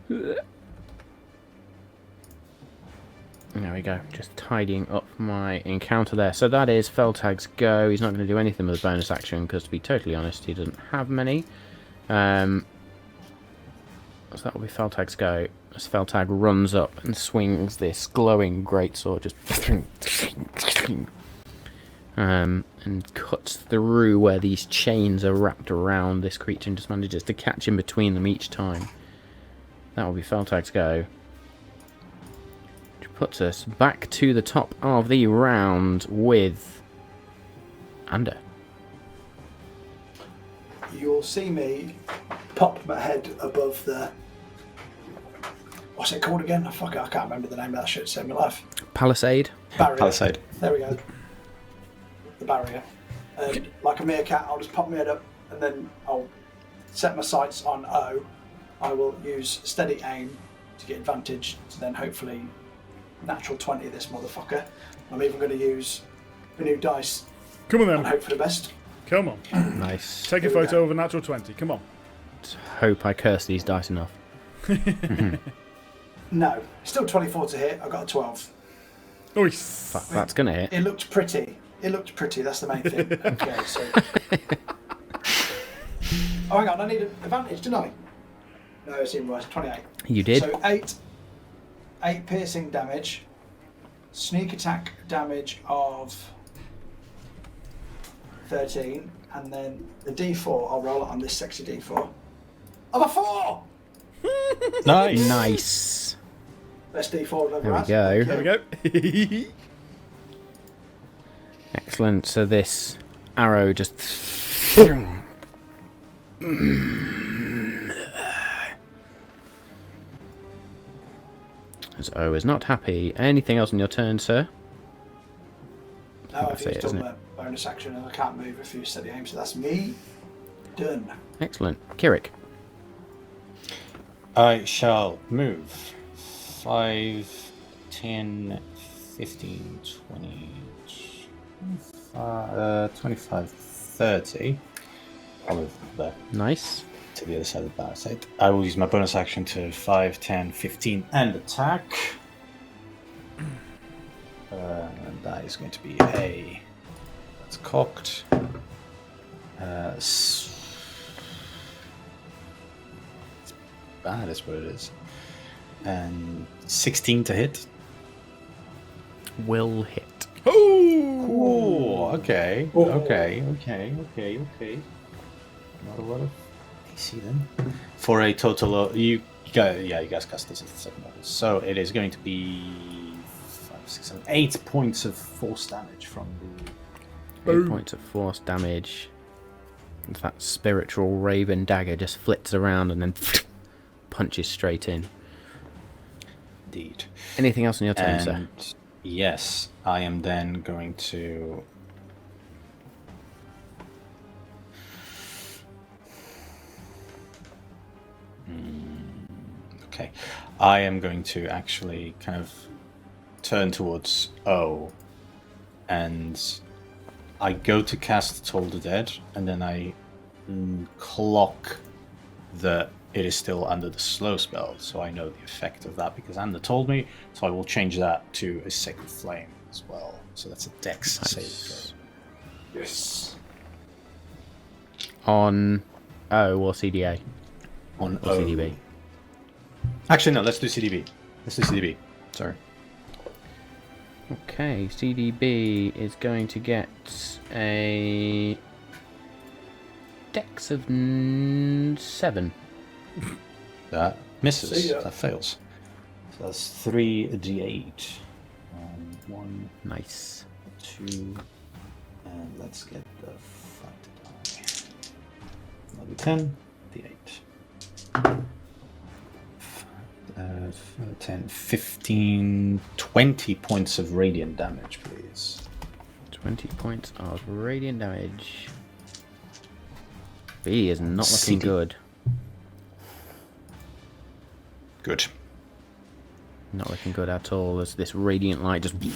A: There we go. Just tidying up my encounter there. So that is Feltag's go. He's not going to do anything with a bonus action because, to be totally honest, he doesn't have many. So that will be Feltag's go. As Feltag runs up and swings this glowing greatsword, just and cuts through where these chains are wrapped around this creature and just manages to catch in between them each time. That will be Feltag's go. Which puts us back to the top of the round with Ander.
B: You'll see me pop my head above the... What's it called again? Fuck it, I can't remember the name of that shit. Saved my life.
A: Palisade.
B: Barrier.
C: Palisade.
B: There we go. The barrier. And like a meerkat, I'll just pop my head up and then I'll set my sights on O. I will use steady aim to get advantage to then hopefully natural 20 this motherfucker. I'm even going to use the new dice
D: Come on
B: and
D: then.
B: hope for the best.
D: Come on.
A: Nice.
D: Take a photo of a natural 20. Come on.
A: Hope I curse these dice enough.
B: No, still 24 to hit. I got a 12.
D: Nice.
A: Fuck, that's going to hit.
B: It looked pretty. It looked pretty. That's the main thing. Okay, so. Oh, hang on. I need an advantage, didn't I? No, it's even worse. 28.
A: You did?
B: So 8 piercing damage, sneak attack damage of 13, and then the D4. I'll roll it on this sexy D4. Of a 4.
C: Nice.
A: Nice.
B: Best D4 I've ever
A: There we
B: had.
A: go.
D: There we go.
A: Excellent. So this arrow just... As O is not happy. Anything else on your turn, sir?
B: No, I've
A: That's it,
B: used
A: isn't
B: all my bonus action and I can't move if you steady aim, so that's me done.
A: Excellent. Kirik.
C: I shall move 5, 10, 15, 20, 25, 30. I'll move there
A: Nice.
C: to the other side of the palisade. I will use my bonus action to 5, 10, 15 and attack. And that is going to be a... That's cocked. Bad is what it is. And 16 to hit.
A: Will hit.
C: Oh, okay. Okay. Not a lot of AC then. For a total of you guys cast this at the second level. So it is going to be 5, 6, 7, 8 points of force damage from the
A: 8 points of force damage. That spiritual raven dagger just flits around and then punches straight in.
C: Indeed.
A: Anything else on your turn, sir?
C: And yes, I am then going to... Okay. I am going to actually kind of turn towards O, and I go to cast Toll the Dead, and then I clock that it is still under the slow spell, so I know the effect of that because Anna told me, so I will change that to a Sacred Flame as well. So that's a Dex save.
B: Yes.
A: On O or CDA?
C: On
A: Or
C: O.
A: CDB?
C: Actually, no, let's do CDB. Sorry.
A: Okay, CDB is going to get a Dex of 7.
C: That misses.
B: See ya.
C: That fails. So that's 3d8. 1,
A: Nice.
C: 2, and let's get the 5 to die. Another 10, d8. 10, 15, 20 points of radiant damage, please.
A: 20 points of radiant damage. B is not looking
C: CD.
A: good.
C: Good.
A: Not looking good at all. There's this radiant light just... in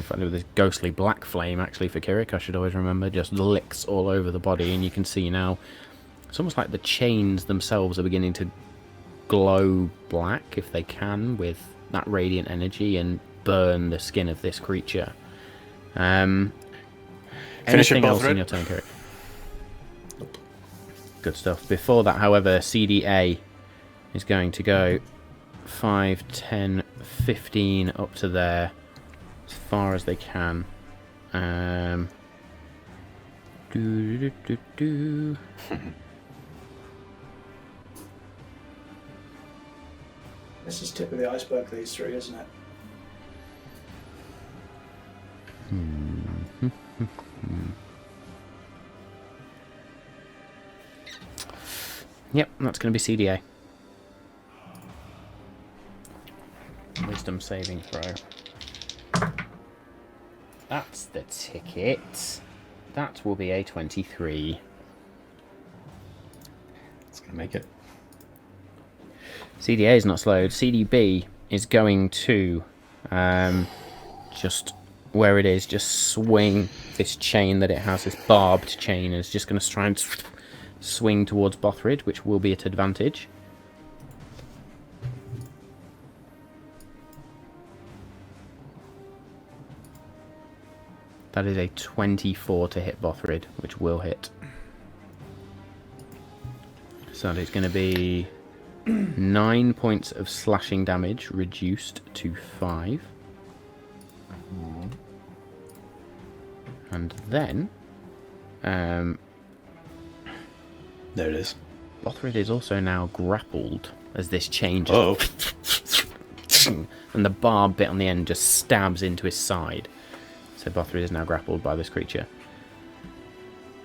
A: fact, with this ghostly black flame, actually, for Kirik, I should always remember, just licks all over the body, and you can see now, it's almost like the chains themselves are beginning to glow black, if they can, with that radiant energy, and burn the skin of this creature.
C: Finish
A: Anything
C: it,
A: else in
C: Bothrid.
A: your turn, Kirik? Good stuff. Before that, however, CDA is going to go 5, 10, 15 up to there, as far as they can.
B: This is tip of the iceberg, these three, isn't it?
A: Yep, that's going to be CDA. Wisdom saving throw. That's the ticket. That will be a 23.
C: It's going to make it.
A: CDA is not slowed. CDB is going to just where it is, just swing this chain that it has, this barbed chain, and it's just going to try and swing towards Bothrid, which will be at advantage. That is a 24 to hit Bothrid, which will hit. So it's going to be 9 points of slashing damage, reduced to 5. And then...
C: There it is.
A: Bothrid is also now grappled as this chain just... and the barb bit on the end just stabs into his side. So Bothrid is now grappled by this creature.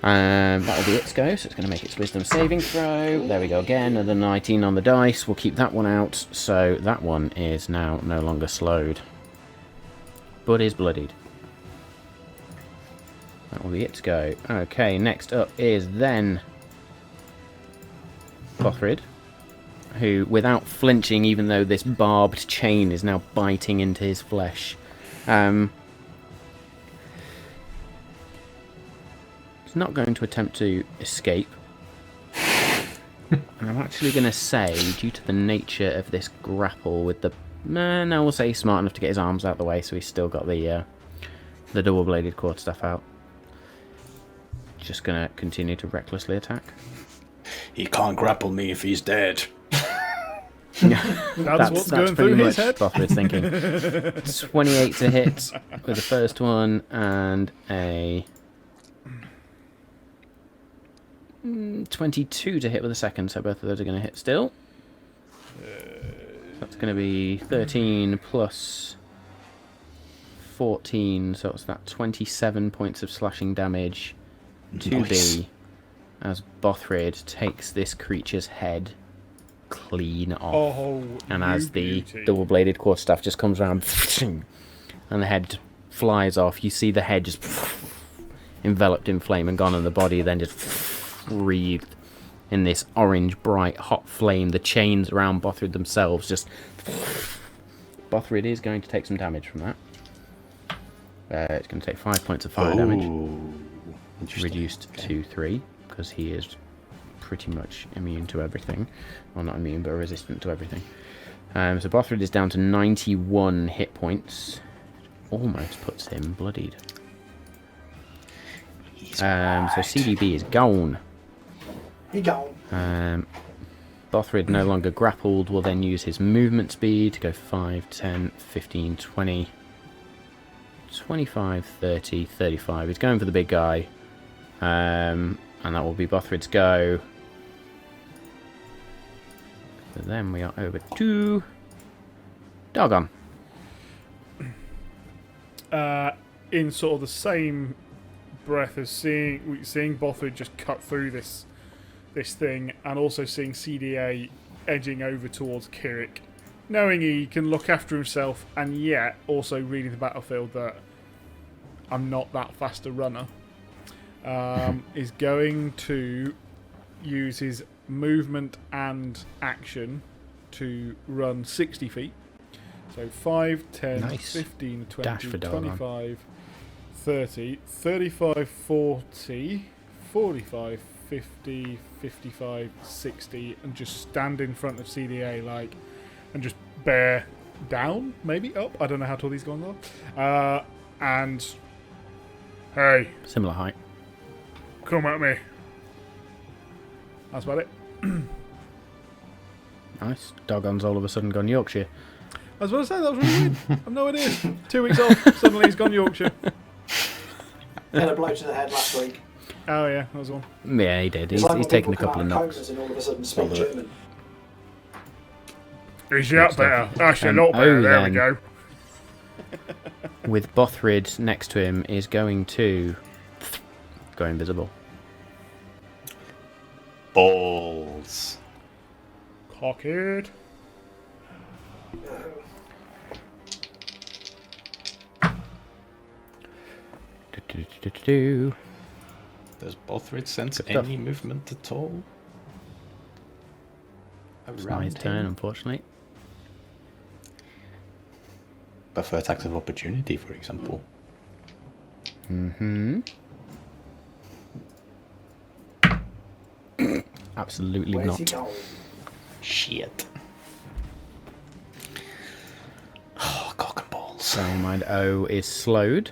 A: That will be its go, so it's going to make its wisdom saving throw. There we go again, another 19 on the dice. We'll keep that one out, so that one is now no longer slowed. But is bloodied. That will be its go. Okay, next up is then Bothrid, who, without flinching, even though this barbed chain is now biting into his flesh, he's not going to attempt to escape. And I'm actually going to say, due to the nature of this grapple with the... no, we'll say he's smart enough to get his arms out of the way, so he's still got the double-bladed quarterstaff out. Just going to continue to recklessly attack.
C: He can't grapple me if he's dead.
D: That's what's going
A: pretty
D: through
A: much
D: his head.
A: Bothrid's thinking. 28 to hit with the first one, and a 22 to hit with the second, so both of those are going to hit still. That's going to be 13 plus 14, so it's that 27 points of slashing damage to
C: Nice.
A: be as Bothrid takes this creature's head clean off.
D: Oh,
A: And
D: you
A: as the
D: beauty.
A: double-bladed quarterstaff just comes around, and the head flies off, you see the head just enveloped in flame and gone, and the body then just wreathed in this orange, bright, hot flame. The chains around Bothrid themselves just... Bothrid is going to take some damage from that. It's going to take 5 points of fire damage, reduced to 3, because he is pretty much immune to everything. Well, not immune, but resistant to everything. So Bothrid is down to 91 hit points. Almost puts him bloodied. So CDB is gone.
B: He gone.
A: Bothrid, no longer grappled, will then use his movement speed to go 5, 10, 15, 20, 25, 30, 35. He's going for the big guy. And that will be Bothrid's go. So then we are over to Dogon.
D: In sort of the same breath as seeing Bothrid just cut through this thing, and also seeing CDA edging over towards Kirik, knowing he can look after himself, and yet also reading the battlefield that I'm not that fast a runner, is going to use his movement and action to run 60 feet. So 5, 10,
A: Nice.
D: 15,
A: Dash
D: 20,
A: for Dogon.
D: 25, 30, 35, 40, 45, 50, 55, 60, and just stand in front of CDA and just bear down, maybe up. I don't know how tall these guys are. And hey,
A: Similar height.
D: come at me. That's about it.
A: Nice. Dogon's all of a sudden gone Yorkshire.
D: I was about to say, that was really weird. I've no idea. 2 weeks off, suddenly he's gone Yorkshire.
B: Had a blow to the head last week.
D: Oh yeah, that was one.
A: Yeah, he did.
B: It's
A: He's,
B: like
A: he's
B: when
A: taken a
B: people
A: couple of
B: come out
A: knocks.
B: comas and all of a sudden speak
C: Well,
B: German.
D: Is that better? That's a lot better. There we go.
A: With Bothrid next to him is going to go invisible.
C: Balls.
D: Cock it.
A: Do.
C: Does Bothrid sense
A: Good stuff.
C: any movement at all?
A: It's not his
C: Around
A: turn,
C: him?
A: unfortunately.
C: But for attacks of opportunity, for example.
A: Mm-hmm. Absolutely
B: Where's he
A: not.
B: going?
C: Shit. Oh, cock and balls.
A: Bearing in mind O is slowed.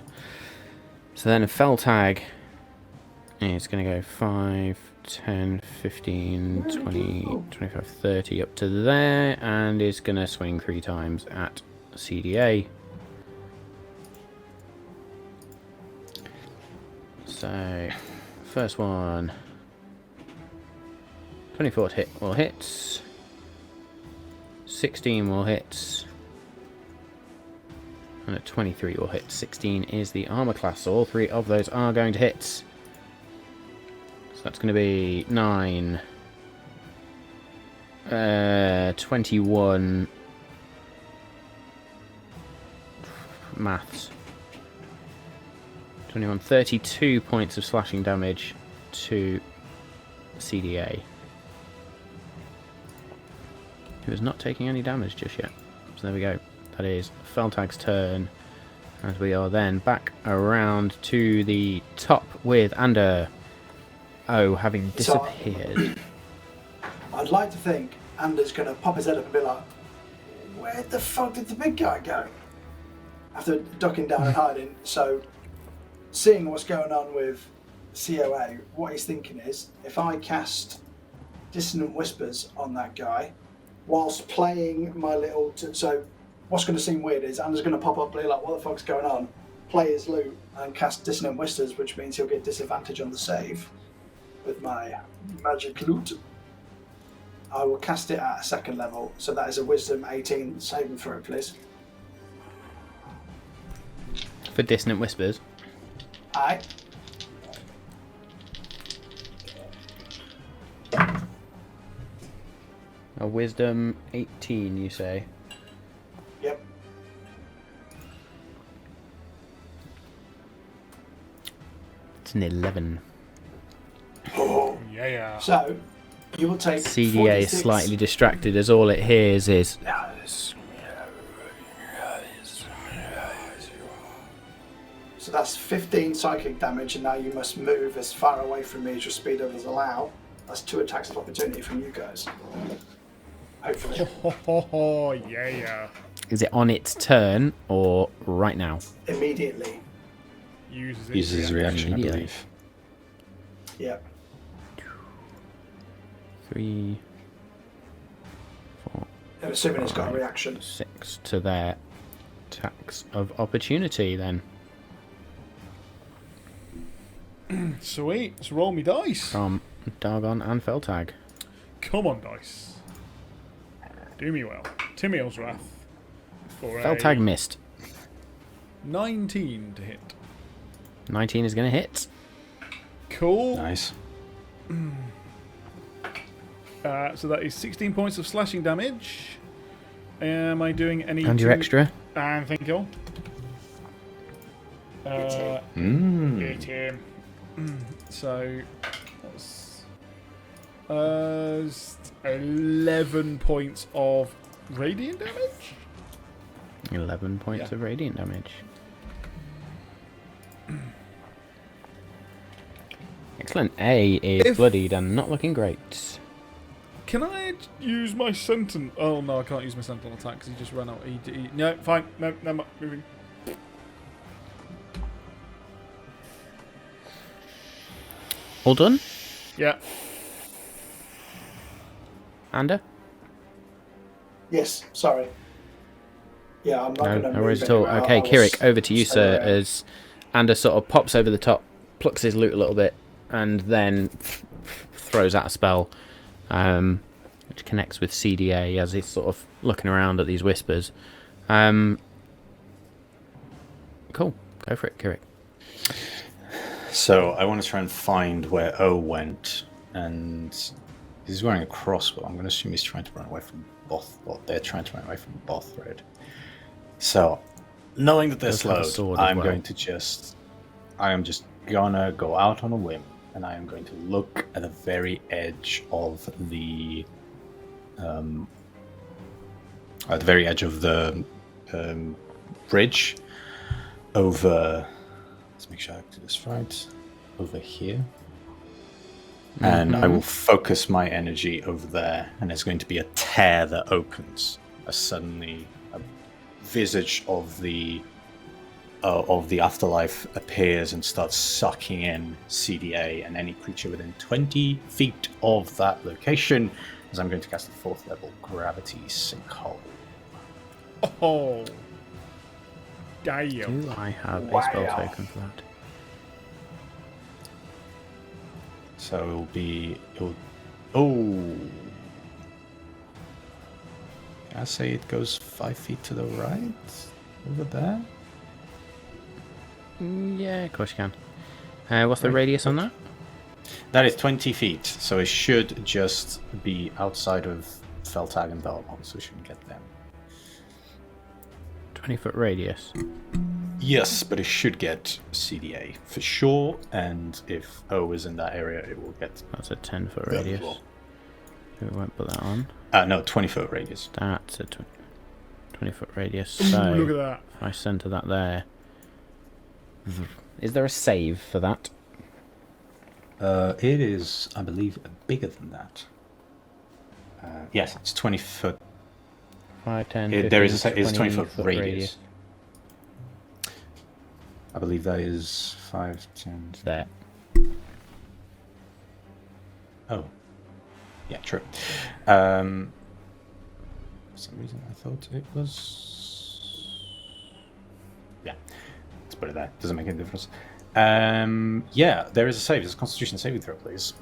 A: So then a fell tag is going to go 5, 10, 15, 20, 25, 30 up to there, and is going to swing 3 times at CDA. So, first one. 24 hit will hit. 16 will hit. And a 23 will hit. 16 is the armor class, so all 3 of those are going to hit. So that's going to be 9, 21, maths, 21, 32 points of slashing damage to CDA, who is not taking any damage just yet. So there we go. That is Feltag's turn, and we are then back around to the top with Ander. Oh, having disappeared.
B: I'd like to think Anders going to pop his head up and be like, where the fuck did the big guy go? After ducking down and hiding. So, seeing what's going on with COA, what he's thinking is, if I cast Dissonant Whispers on that guy, whilst playing my little... so, what's going to seem weird is Anders going to pop up and be like, what the fuck's going on? Play his loot and cast Dissonant Whispers, which means he'll get disadvantage on the save with my magic loot. I will cast it at a 2nd level, so that is a Wisdom 18 saving throw, please.
A: For Dissonant Whispers.
B: Aye.
A: A Wisdom 18, you say?
B: Yep.
A: It's an 11.
B: Oh.
D: Yeah.
B: So, you will take
A: CDA is
B: 46
A: slightly distracted as all it hears is...
B: So that's 15 psychic damage, and now you must move as far away from me as your speed levels allow. That's 2 attacks of opportunity from you guys. Hopefully.
D: Oh, yeah.
A: Is it on its turn or right now?
B: Immediately.
D: Uses
C: Uses reaction, I
A: Immediately.
C: believe.
B: Yeah.
A: 3, 4,
B: I'm assuming it's got a reaction.
A: 6 to their attacks of opportunity then.
D: Sweet. Let's roll me dice.
A: From Dargon and Feltag.
D: Come on, dice. Do me well. Timiel's Wrath. For
A: Feltag
D: a
A: missed.
D: 19 to hit.
A: 19 is going to hit.
D: Cool.
C: Nice.
D: So that is 16 points of slashing damage. Am I doing any...
A: And your extra?
D: And thank you. Hit him. So that's 11 points of radiant damage.
A: 11 points of radiant damage. Excellent. A is bloodied and not looking great.
D: Can I use my sentinel? Oh no, I can't use my sentinel attack because he just ran out. No, fine. No, I'm moving.
A: All done?
D: Yeah.
A: Ander?
B: Yes, sorry. Yeah, I'm not going to
A: No worries at all. Okay, Kirik, over to you, sir, as Ander sort of pops over the top, plucks his loot a little bit, and then throws out a spell, which connects with CDA as he's sort of looking around at these whispers. Cool. Go for it, Kirik.
C: So I want to try and find where O went, and he's wearing a crossbow. I'm going to assume he's trying to run away from Both. Well, they're trying to run away from Both, right? So, knowing that they're slowed, I am just gonna go out on a whim, and I am going to look at the very edge of the bridge over. Let's make sure I do this right. Over here. And I will focus my energy over there, and there's going to be a tear that opens. Suddenly, a visage of the afterlife appears and starts sucking in CDA and any creature within 20 feet of that location, as I'm going to cast a 4th level Gravity Sinkhole.
D: Oh, damn!
A: Do I have a spell token for that?
C: So Can I say it goes 5 feet to the right? Over there?
A: Yeah, of course you can. What's the radius on that?
C: That is 20 feet, so it should just be outside of Feltag and Belmont, so we shouldn't get them.
A: 20-foot radius.
C: Yes, but it should get CDA for sure, and if O is in that area, it will get...
A: That's a 10-foot radius. So we won't put that on.
C: No, 20-foot radius.
A: That's a 20-foot radius. So
D: Look at that.
A: if I centre that there... Is there a save for that?
C: It is, I believe, bigger than that. Yes, it's 20 foot.
A: 5, 10, 15,
C: there is a 20 foot
A: foot
C: radius. I believe that is 5, 10.
A: There.
C: Oh. Yeah, true. For some reason I thought it was... Yeah. Let's put it there. Doesn't make any difference. Yeah, there is a save. It's a Constitution saving throw, please.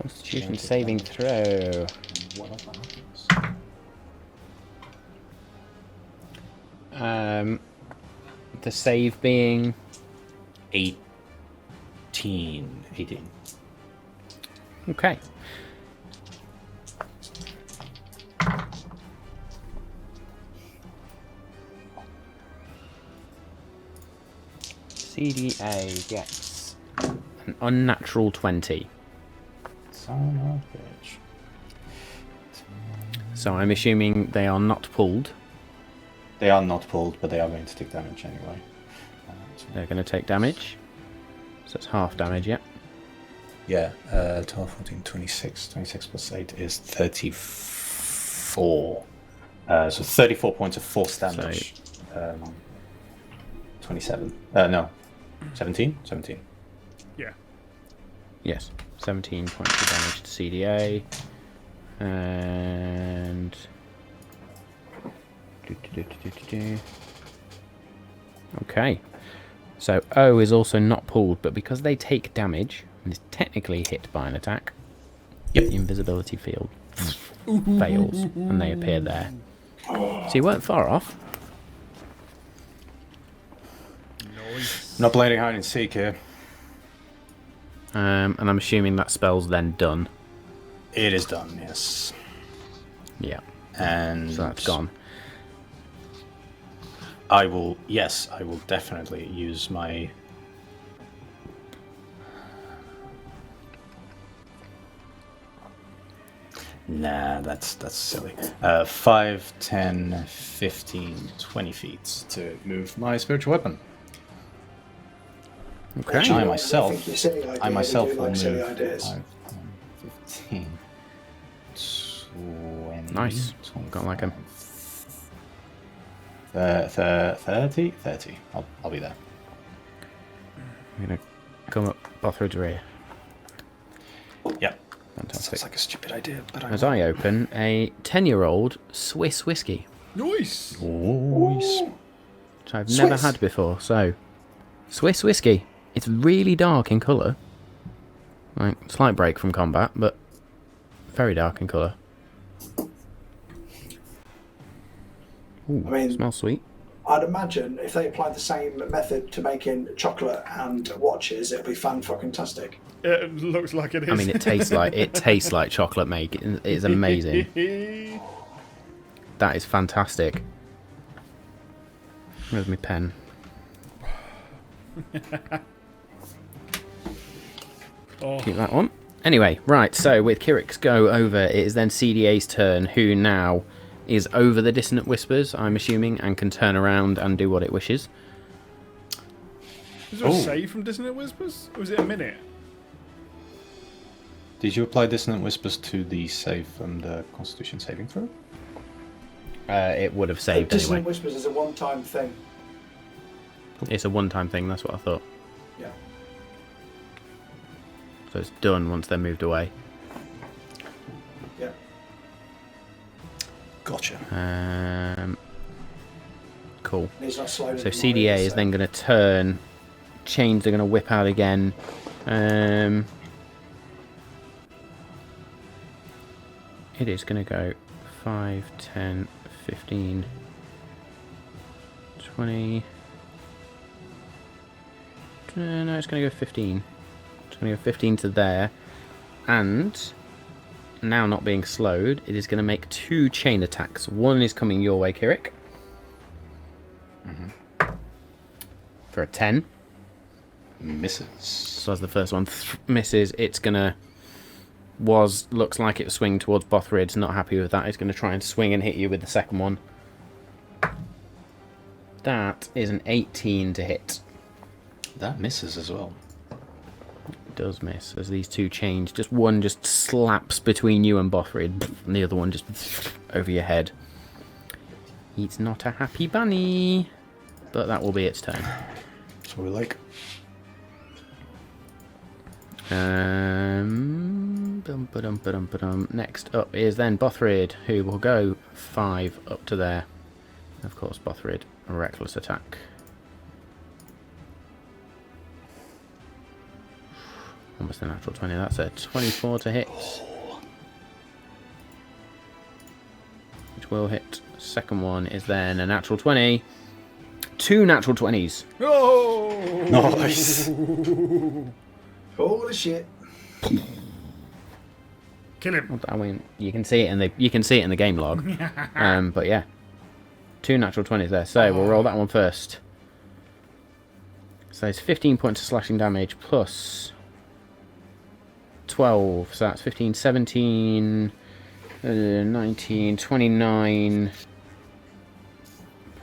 A: Constitution saving throw.
C: What else happens?
A: The save being
C: 18.
A: okay. CDA gets an unnatural 20.
C: Son of a bitch.
A: So I'm assuming they are not pulled.
C: They are not pulled, but they are going to take damage anyway.
A: They're going to take damage. So it's half damage, yeah.
C: Yeah, 12, 14, 26. 26 plus 8 is 34. So 34 points of force damage. 27. No. 17? 17.
D: Yeah.
A: Yes. 17 points of damage to CDA. And... Okay. So O is also not pulled, but because they take damage and is technically hit by an attack,
C: Yep.
A: the invisibility field fails and they appear there. So you weren't far off.
D: Nice.
C: Not playing hide and seek here.
A: And I'm assuming that spell's then done.
C: It is done, yes.
A: Yeah.
C: And
A: So that's gone.
C: I will definitely use my... Nah, that's silly. 5, 10, 15, 20 feet to move my spiritual weapon.
A: Okay.
C: I myself
B: think you're silly idea,
C: I myself
B: we do
C: will
B: like silly
C: move
B: ideas.
C: 5, 10, 15, 20,
A: Nice. Got like 'em.
C: 30. I'll be there.
A: I'm going to come up Bothrid's rear.
C: Yep.
A: Fantastic.
B: Sounds like a stupid idea, but
A: As I open a 10-year-old Swiss whiskey,
D: Nice.
C: Nice.
A: which I've never
B: Swiss.
A: had before. So, Swiss whiskey. It's really dark in colour. Like, slight break from combat, but very dark in colour. Ooh,
B: I mean-
A: smells sweet.
B: I'd imagine if they applied the same method to making chocolate and watches, it'd be fan-fucking-tastic.
D: It looks like it is.
A: I mean, it tastes like chocolate. Make it's amazing. That is fantastic. Where's my pen?
D: Oh,
A: Keep that one. Anyway, right, so with Kirik's go over, it is then CDA's turn, who now is over the Dissonant Whispers, I'm assuming, and can turn around and do what it wishes.
D: is there a
C: Oh.
D: save from Dissonant Whispers? Or was it a minute?
C: Did you apply Dissonant Whispers to the save from the Constitution saving throw?
A: It would have saved
B: Dissonant
A: anyway.
B: Whispers is a one-time thing.
A: It's a one-time thing, that's what I thought.
B: Yeah.
A: So it's done once they're moved away.
B: Yeah.
C: Gotcha.
A: Cool.
B: And he's not slowed
A: So
B: anymore
A: CDA
B: either,
A: is then going to turn. Chains are going to whip out again. It is going to go 5, 10, 15, 20. No, it's going to go 15. It's going to go 15 to there. And now not being slowed, it is going to make 2 chain attacks. One is coming your way, Kirik. For a 10.
C: Misses.
A: So as the first one misses, it's gonna looks like it was swinging towards Bothrid. Not happy with that. It's gonna try and swing and hit you with the second one. That is an 18 to hit.
C: That misses as well.
A: It does miss as these two change. Just one just slaps between you and Bothrid, and the other one just over your head. It's not a happy bunny, but that will be its turn.
C: So we like.
A: Next up is then Bothrid, who will go 5 up to there. Of course, Bothrid, a reckless attack. Almost a natural 20. That's a 24 to hit. Which will hit. Second one is then a natural 20. 2 natural 20s.
D: Oh!
C: Nice.
B: Holy shit.
D: Kill him.
A: I mean, you can see it in the game log. But yeah, 2 natural 20s there. So we'll roll that one first. So it's 15 points of slashing damage plus 12. So that's 15, 17, 19, 29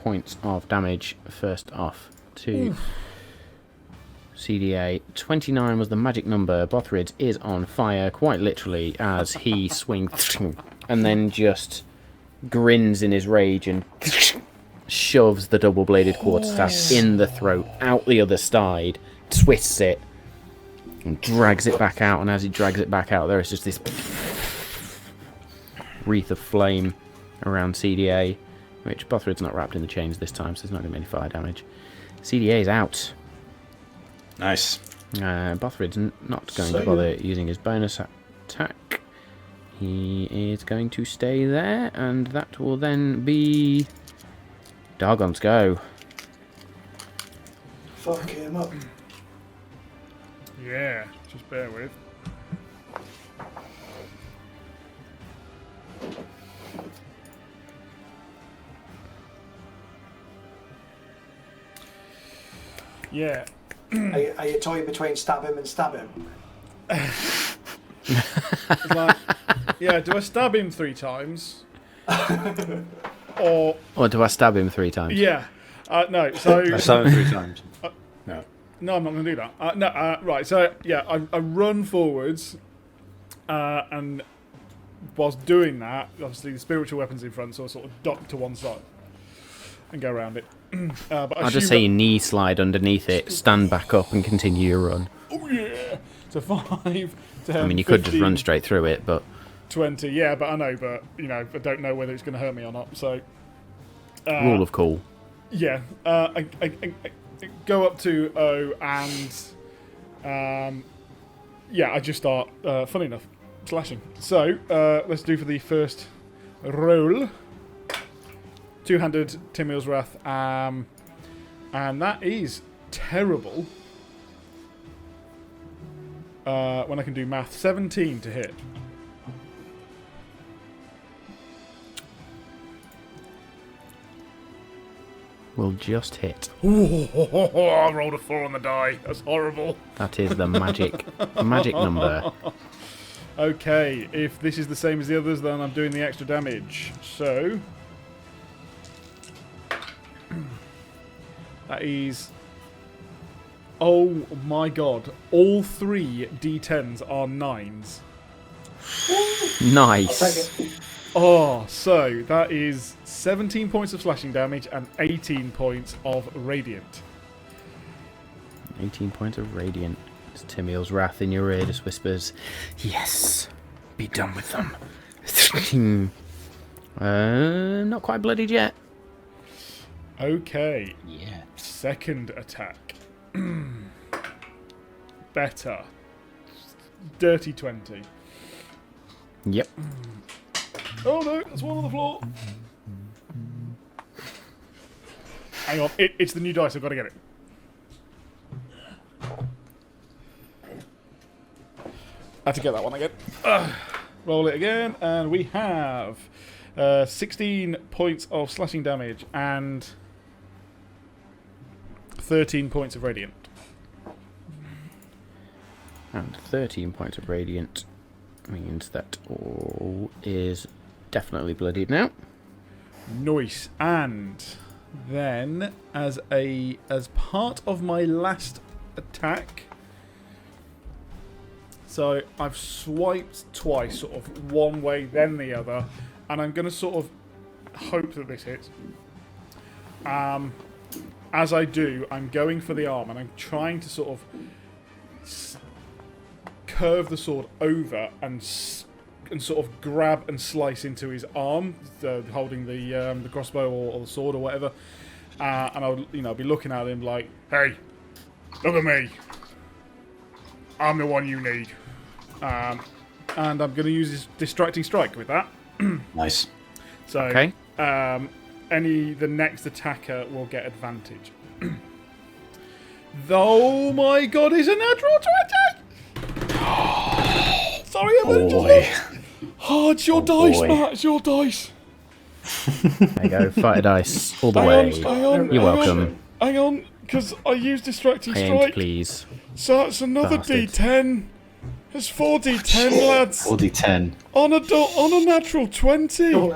A: points of damage first off to CDA. 29 was the magic number. Bothrid is on fire, quite literally, as he swings and then just grins in his rage and shoves the double-bladed quarterstaff in the throat, out the other side, twists it, and drags it back out. And as he drags it back out, there is just this wreath of flame around CDA, which Bothrid's not wrapped in the chains this time, so there's not going to be any fire damage. CDA is out.
C: Nice.
A: Bothrid's not going to bother using his bonus attack. He is going to stay there, and that will then be Dargon's go.
B: Fuck him up.
D: Yeah, just bear with. Yeah.
B: Are you toying between stab him and stab him?
D: It's like, Yeah, do I stab him 3 times? Or
A: do I stab him 3 times?
D: yeah, no. So
C: I stab him 3 times. No.
D: no, I'm not going to do that. No, right. So yeah, I run forwards, and whilst doing that, obviously the spiritual weapon's in front, so I sort of duck to one side and go around it. But
A: I'll just say you knee slide underneath it, stand back up, and continue your run.
D: Oh yeah. So 5, 10.
A: I mean, you could just
D: 15,
A: run straight through it, but
D: 20. Yeah, but I know, but I don't know whether it's going to hurt me or not. So
A: rule of cool.
D: yeah, I go up to O and yeah, I just start. Funny enough, slashing. So let's do for the first roll. 2-handed Timiel's Wrath, and that is terrible. When I can do math, 17 to hit.
A: Will just hit.
D: I rolled a 4 on the die. That's horrible.
A: That is the magic number.
D: Okay, if this is the same as the others, then I'm doing the extra damage. So that is. Oh my god! All 3 d10s are 9s.
A: Nice.
D: Oh, so that is 17 points of slashing damage and 18 points of radiant.
A: 18 points of radiant. As Timiel's Wrath in your ear just whispers, "Yes, be done with them." Not quite bloodied yet.
D: Okay,
C: Yeah.
D: second attack. Better. Dirty 20.
A: Yep.
D: Oh no, there's one on the floor. Hang on, it's the new dice, I've got to get it. I had to get that one again. Roll it again, and we have 16 points of slashing damage and 13 points of radiant.
A: And 13 points of radiant means that all is definitely bloodied now.
D: Nice. And then as part of my last attack, so I've swiped twice, sort of one way then the other, and I'm going to sort of hope that this hits. As I do, I'm going for the arm, and I'm trying to sort of curve the sword over and sort of grab and slice into his arm, holding the crossbow or the sword or whatever. And I'll be looking at him like, "Hey, look at me. I'm the one you need." And I'm going to use his distracting strike with that.
C: Nice.
D: So,
A: Okay.
D: the next attacker will get advantage. Oh my god, it's a natural 20! Sorry, I'm
C: Boy.
D: Oh, it's your dice, Matt. It's your dice.
A: There you go. Fighter dice all the
D: Hang
A: way.
D: on,
A: You're welcome.
D: Hang on, because I used distracting
A: Hang on,
D: strike.
A: please.
D: So it's another
A: Bastard.
D: D10. It's 4 D10, lads.
C: 4d10.
D: On a natural 20.
B: Go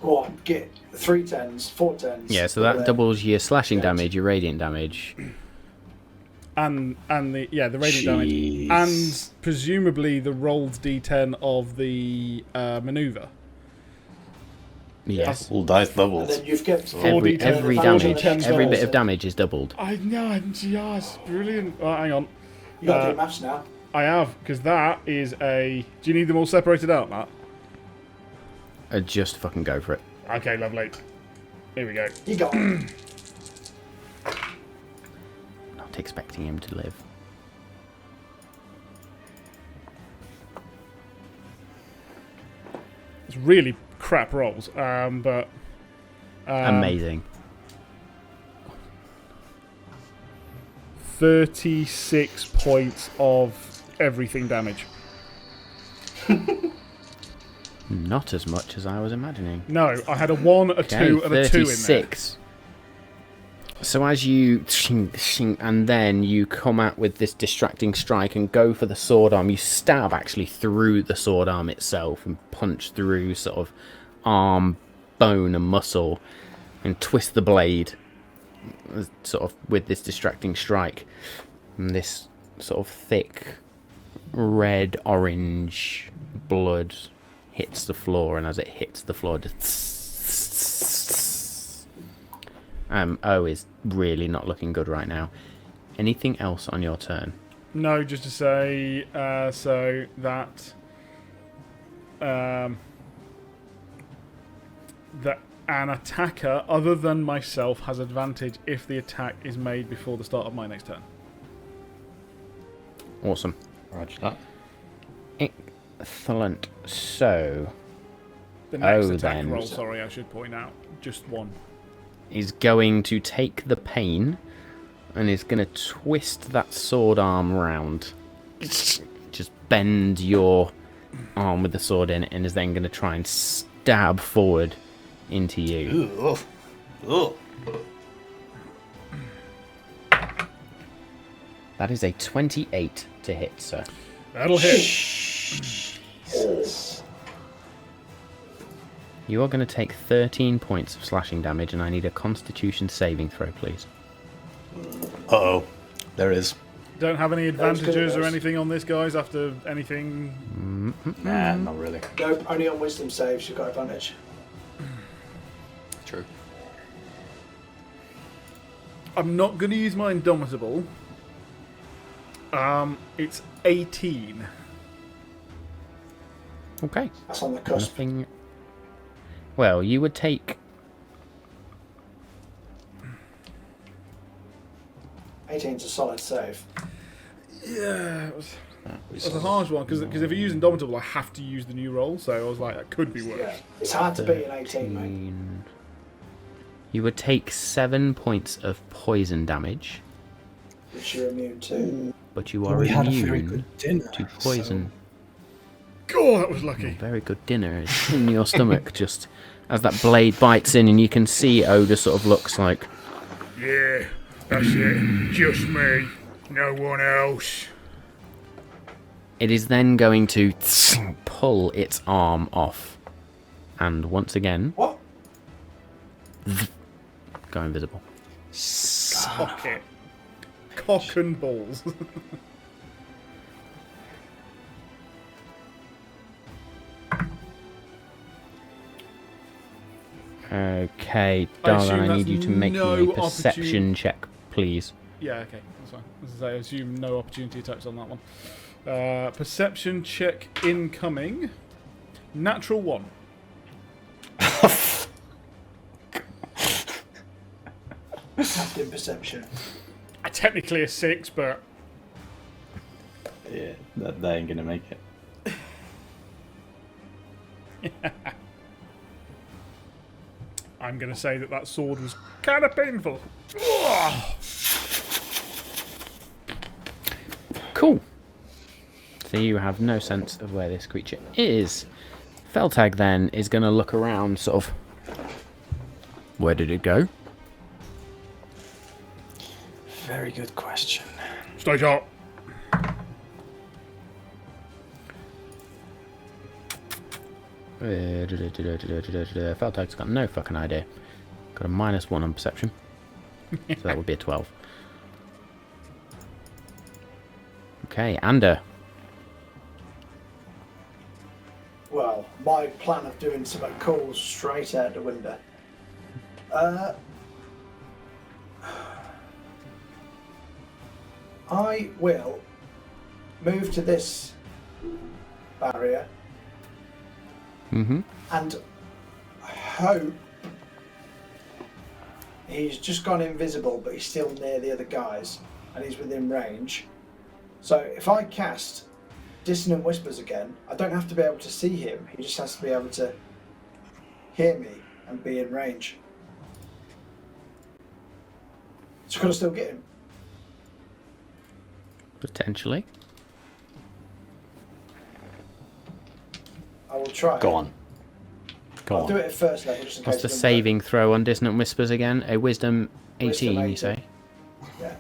B: on, get 3 10s, 4 10s.
A: Yeah, so that doubles your slashing damage, your radiant damage.
D: And the radiant damage,
C: Jeez.
D: and presumably the rolled D10 of the maneuver.
A: Yes.
C: All dice
B: And
C: doubles.
B: then you've kept
A: Every
B: damage
A: damage, every bit
B: also.
A: of damage is doubled.
D: I know, yes, brilliant. Right, hang on.
B: You got to do maths now.
D: I have, because that is a... Do you need them all separated out, Matt?
A: Just fucking go for it.
D: Okay, lovely. Here we go.
B: You got it.
A: Not expecting him to live.
D: It's really crap rolls, but...
A: Amazing.
D: 36 points of everything damage.
A: Not as much as I was imagining.
D: No, I had a 1, a 2, and a 2 in there.
A: 36. So as you and then you come out with this distracting strike and go for the sword arm, you stab actually through the sword arm itself and punch through sort of arm, bone and muscle and twist the blade sort of with this distracting strike. And this sort of thick red orange blood hits the floor, and as it hits the floor O is really not looking good right now. Anything else on your turn?
D: No, just to say, so that that an attacker other than myself has advantage if the attack is made before the start of my next turn.
A: Awesome.
C: Roger that.
A: Excellent. So
D: The next
A: Oh,
D: attack
A: then.
D: roll, sorry, I should point out, just one.
A: he's going to take the pain and is going to twist that sword arm round. Just bend your arm with the sword in it, and is then going to try and stab forward into you.
C: Ooh. Ooh.
A: That is a 28 to hit, sir.
D: That'll hit.
B: Jesus.
A: You are going to take 13 points of slashing damage, and I need a Constitution saving throw, please.
C: Uh-oh. There is.
D: Don't have any
B: was good,
D: advantages or
B: guys.
D: anything on this, guys, after anything.
C: Nah, not really.
B: Nope, only on wisdom saves you've got advantage.
C: True.
D: I'm not going to use my Indomitable. It's 18.
A: Okay.
B: That's on the cusp.
A: Nothing. Well, you would take.
B: 18's a solid save.
D: Yeah, it was a harsh one, because if I use Indomitable, I have to use the new roll, so I was like, that could be worse.
B: Yeah. It's hard to beat an 18, mate.
A: You would take 7 points of poison damage,
B: Which you're immune to.
A: but you are
E: We had a very
A: immune
E: good dinner.
A: to poison.
D: God, that was lucky.
A: Very good dinner is in your stomach, just as that blade bites in, and you can see Oda sort of looks like.
D: Yeah, that's it. Just me. No one else.
A: It is then going to pull its arm off, and once again
B: What?
A: go invisible.
D: Cock it. Cock and balls.
A: Okay,
D: I
A: darling,
D: assume
A: I
D: that's
A: need you to make me a
D: no
A: perception
D: opportune-
A: check, please.
D: Yeah, okay, that's fine. As I say, I assume no opportunity attacks on that one. Perception check incoming. Natural 1.
B: Captain perception.
D: Technically a 6, but
C: Yeah, that ain't gonna make it.
D: I'm going to say that sword was kind of painful.
A: Cool. So you have no sense of where this creature is. Feltag then is going to look around, sort of. Where did it go?
E: Very good question.
D: Stay sharp.
A: Feltag's got no fucking idea. Got a -1 on perception. So that would be a 12. Okay, Ander.
B: Well, my plan of doing something cool straight out the window. I will move to this barrier
A: Mm-hmm.
B: and hope he's just gone invisible, but he's still near the other guys and he's within range. So if I cast Dissonant Whispers again, I don't have to be able to see him, he just has to be able to hear me and be in range. So can I still get him?
A: Potentially.
B: I will try.
C: Go on. Go
B: I'll
C: on.
B: do it at first level just in
A: What's
B: case.
A: the
B: it doesn't
A: saving throw on Dissonant Whispers again? A Wisdom 18,
B: Wisdom
A: you say?
B: work. Yeah.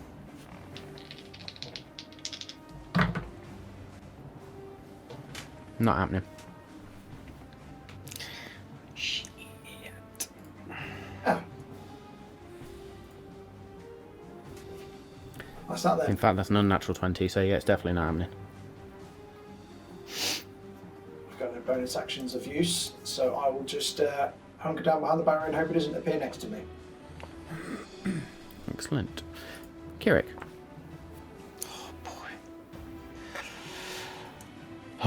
A: Not happening.
B: Oh. What's that then?
A: In fact, that's an unnatural 20, so yeah, it's definitely not happening.
B: I've got no bonus actions of use, so I will just hunker down behind the barrier and hope it doesn't appear next to me.
A: Excellent. Kirik.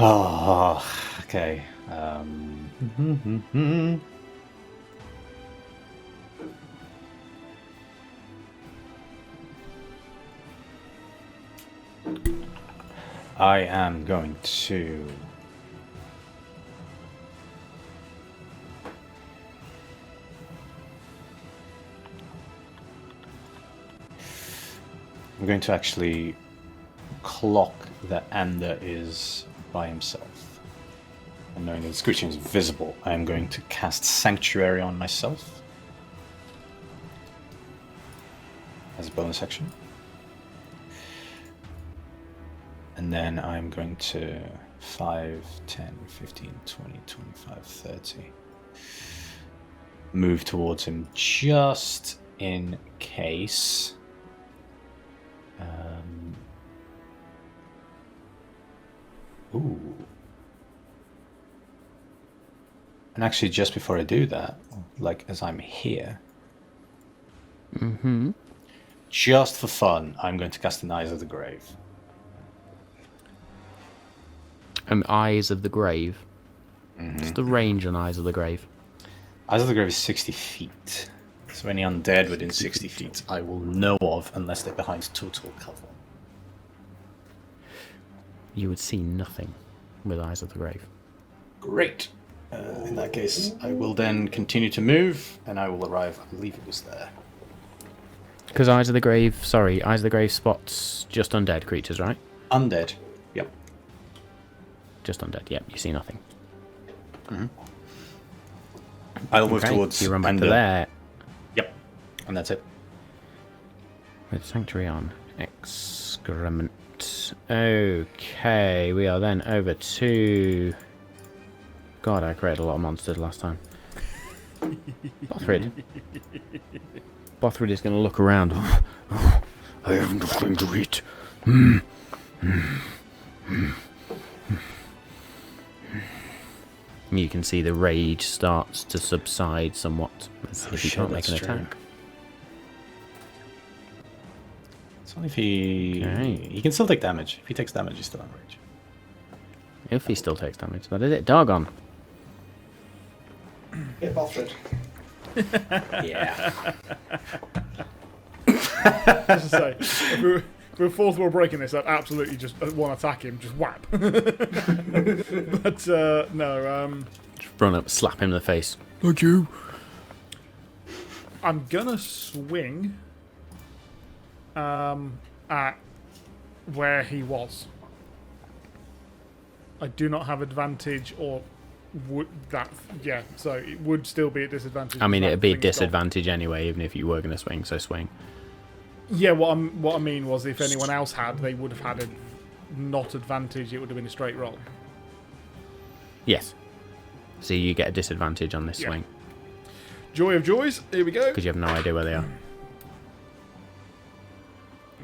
C: Oh, okay. I am going to. I'm going to actually clock that Ander is by himself. And knowing that the creature is visible, I am going to cast Sanctuary on myself as a bonus action. And then I'm going to 5, 10, 15, 20, 25, 30. Move towards him just in case. Ooh. And actually, just before I do that, like as I'm here, just for fun, I'm going to cast an Eyes of the Grave.
A: Eyes of the Grave. What's the range on Eyes of the Grave?
C: Eyes of the Grave is 60 feet. So any undead within 60 feet I will know of unless they're behind total cover.
A: You would see nothing with Eyes of the Grave.
C: Great. In that case, I will then continue to move, and I will arrive. I believe it was there.
A: Because Eyes of the Grave spots just undead creatures, right?
C: Undead. Yep.
A: Just undead, yep, you see nothing.
C: I'll move
A: Okay,
C: towards
A: you run back to
C: Ander.
A: there
C: Yep. And that's it.
A: with Sanctuary on. Excrement. Okay, we are then over to... God, I created a lot of monsters last time. Bothrid. Bothrid is going to look around. I have nothing to eat. You can see the rage starts to subside somewhat as if he can't make an attack.
C: It's only if he...
A: Okay.
C: He can still take damage. If he takes damage, he's still on rage.
A: If he still takes damage, that is it. Dargon.
B: Get Bothrid.
C: Yeah.
D: As I say, if we were fourth wall breaking this, I'd absolutely just want to attack him, just whap. But no,
A: Just run up, slap him in the face. Thank you.
D: I'm gonna swing at where he was. I do not have advantage, or would that? Yeah, so it would still be a disadvantage.
A: I mean,
D: if that
A: it'd be a
D: thing's gone.
A: disadvantage anyway, even if you were going to swing, so swing.
D: Yeah, what I mean was, if anyone else had, they would have had a not advantage. It would have been a straight roll.
A: Yes. So you get a disadvantage on this
D: Yeah.
A: swing,
D: Joy of joys. Here we go.
A: because you have no idea where they are.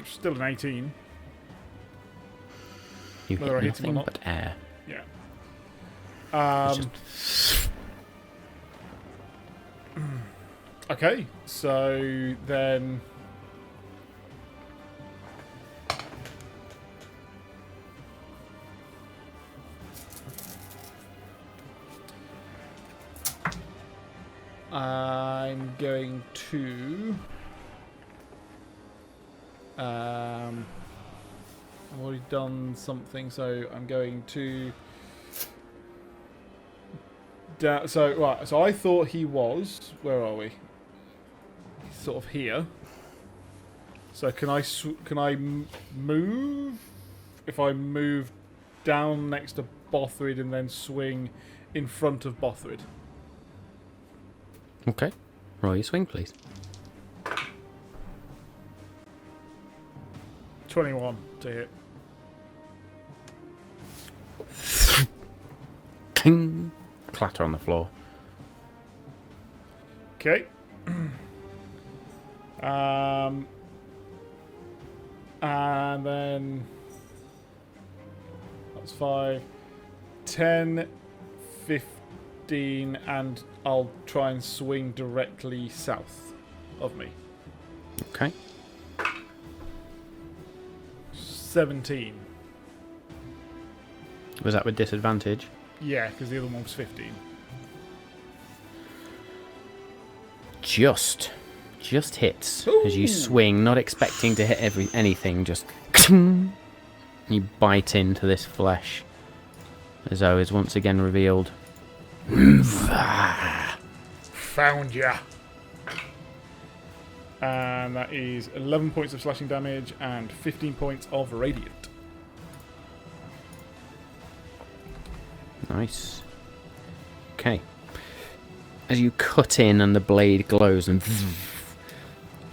D: Still an 18.
A: You
D: Whether I
A: hit
D: hit him or
A: nothing
D: not.
A: but air.
D: Yeah. Okay, so then I'm going to I've already done something, so I'm going to so I thought he was, where are we? He's sort of here. So can I move? If I move down next to Bothrid and then swing in front of Bothrid.
A: Okay. Roll your swing, please.
D: 21 to hit.
A: King. Clatter on the floor.
D: Okay. And then that's 5, 10, 15, and I'll try and swing directly south of me.
A: Okay.
D: 17.
A: Was that with disadvantage?
D: Yeah, because the other one was 15.
A: Just hits as you
D: Ooh.
A: swing, not expecting to hit anything. Just you bite into this flesh. As Zoe is once again revealed.
D: Found ya. And that is 11 points of slashing damage and 15 points of radiant.
A: Nice. Okay. As you cut in and the blade glows and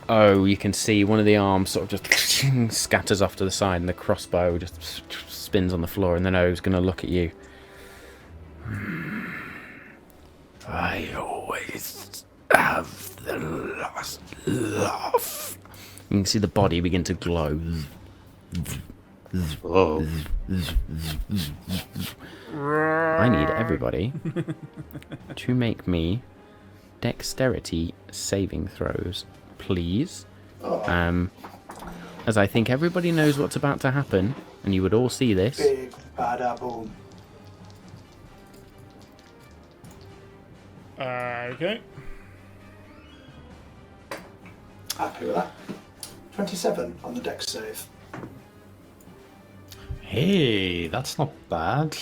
A: you can see one of the arms sort of just scatters off to the side and the crossbow just spins on the floor and then O's going to look at you. I always have the last laugh. You can see the body begin to glow.
C: Whoa.
A: I need everybody to make me dexterity saving throws, please. As I think everybody knows what's about to happen, and you would all see this.
B: Big bada boom.
D: Okay.
B: Happy with that. 27 on the dex save.
C: Hey, that's not bad.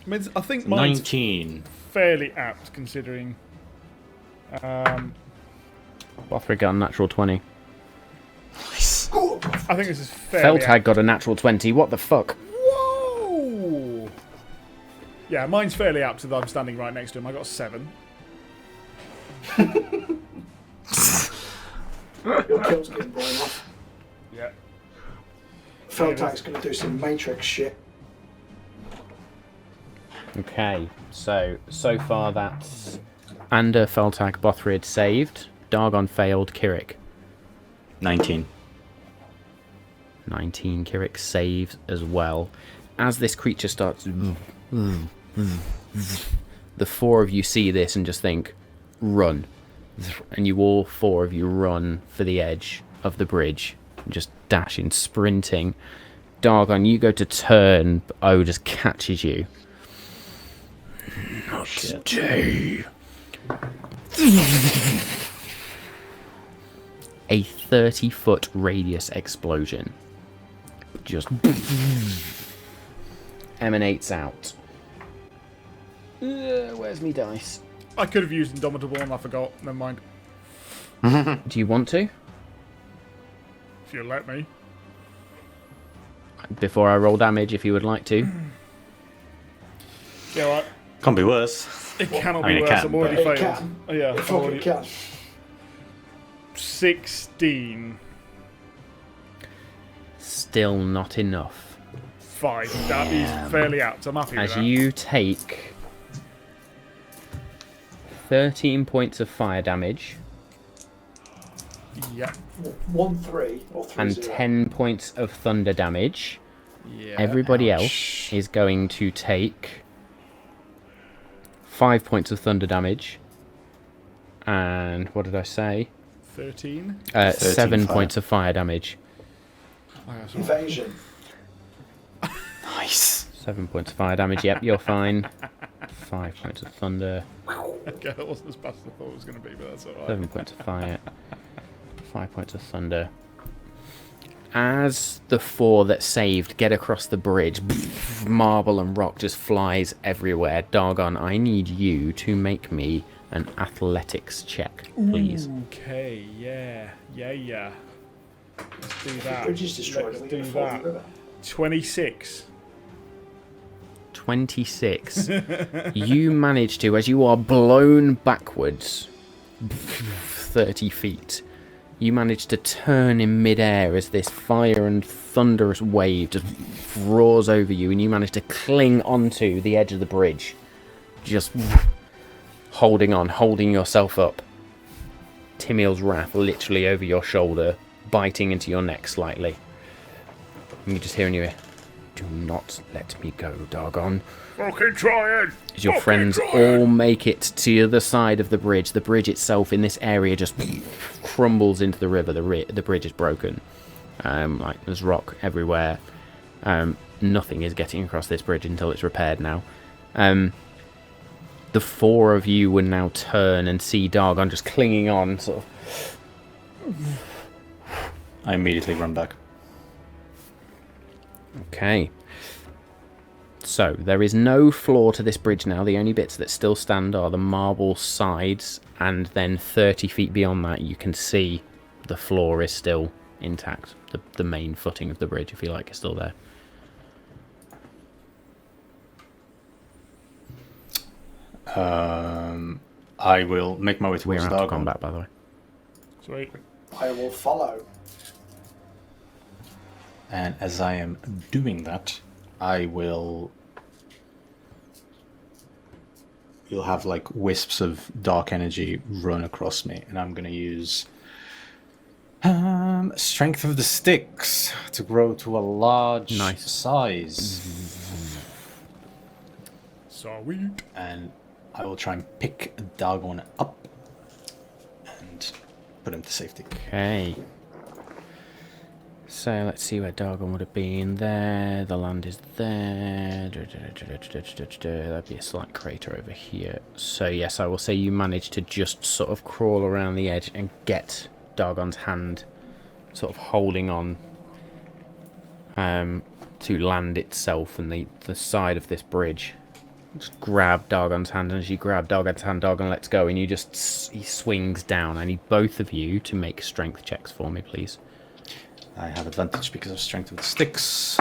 D: I mean, I think mine's
C: 19.
D: fairly apt considering.
A: Bothrid got a natural 20.
C: Nice.
D: I think this is fairly
A: Feltag got a natural 20. What the fuck?
D: Whoa! Yeah, mine's fairly apt so that I'm standing right next to him. I got 7.
B: Your kill's getting blown off.
D: Yeah.
B: Feltag's going to do some Matrix shit.
A: Okay, so far that's Ander, Feltag, Bothrid saved. Dargon failed, Kirik.
C: 19.
A: 19, Kirik saves as well. As this creature starts... The four of you see this and just think, run. And you all four of you run for the edge of the bridge. Just dashing, sprinting. Dargon, you go to turn, but O just catches you. Not today. A 30-foot radius explosion just emanates out. Where's me dice?
D: I could have used Indomitable and I forgot. Never mind.
A: Do you want to?
D: If you let me.
A: Before I roll damage, if you would like to.
D: Yeah, right.
C: Can't be worse.
D: It cannot
C: I mean,
D: be
C: it
D: worse.
C: can,
D: I'm already
C: but-
B: It
D: failed.
B: can.
D: Oh, yeah,
B: It
D: I'm
B: fucking
D: already...
B: can.
D: 16.
A: Still not enough.
D: Fine. That is fairly apt. I'm happy with
A: As
D: that.
A: you take 13 points of fire damage
D: Yeah.
B: 1, 3, or 3,
A: and
B: 0.
A: 10 points of thunder damage,
D: Yeah.
A: everybody else is going to take 5 points of thunder damage. And what did I say?
D: 13.
A: 7
C: fire.
A: points of fire damage.
D: Oh, yeah, sorry.
B: Evasion.
C: Nice.
A: 7 points of fire damage. Yep, you're fine. 5 points of thunder.
D: Okay, that wasn't as bad as I thought it was going to be, but that's alright.
A: 7 points of fire. 5 points of thunder. As the four that saved get across the bridge, marble and rock just flies everywhere. Dargon, I need you to make me an athletics check, please.
D: Okay, yeah. Let's do that.
B: Bridge is destroyed.
D: Let's
B: and we
D: do
B: can fall in
D: that.
B: the river.
D: 26.
A: 26. You manage to, as you are blown backwards 30 feet. You manage to turn in midair as this fire and thunderous wave just roars over you, and you manage to cling onto the edge of the bridge, just holding on, holding yourself up. Timiel's wrath literally over your shoulder, biting into your neck slightly. And you just hear in your ear, "Do not let me go, Dargon."
D: Fucking trying!
A: As your friends all make it to the other side of the bridge itself in this area just crumbles into the river. The bridge is broken. Like there's rock everywhere. Nothing is getting across this bridge until it's repaired now. The four of you will now turn and see Dargon just clinging on, sort of.
C: I immediately run back.
A: Okay. So, there is no floor to this bridge now. The only bits that still stand are the marble sides, and then 30 feet beyond that you can see the floor is still intact. The main footing of the bridge, if you like, is still there.
C: I will make my way
A: We're
C: towards
A: out of
C: Dargon.
A: combat, by the way.
D: Sweet.
B: I will follow.
C: And as I am doing that, I will... You'll have like wisps of dark energy run across me, and I'm going to use Strength of the Sticks to grow to a large size.
D: Sweet.
C: And I will try and pick Dargon up and put him to safety.
A: Okay. So let's see where Dargon would have been. There, the land is there. That'd be a slight crater over here. So yes, I will say you managed to just sort of crawl around the edge and get Dargon's hand sort of holding on to land itself and the side of this bridge. Just grab Dargon's hand, and as you grab Dargon's hand, Dargon lets go, and he swings down. I need both of you to make strength checks for me, please.
C: I have advantage because of Strength of the Sticks.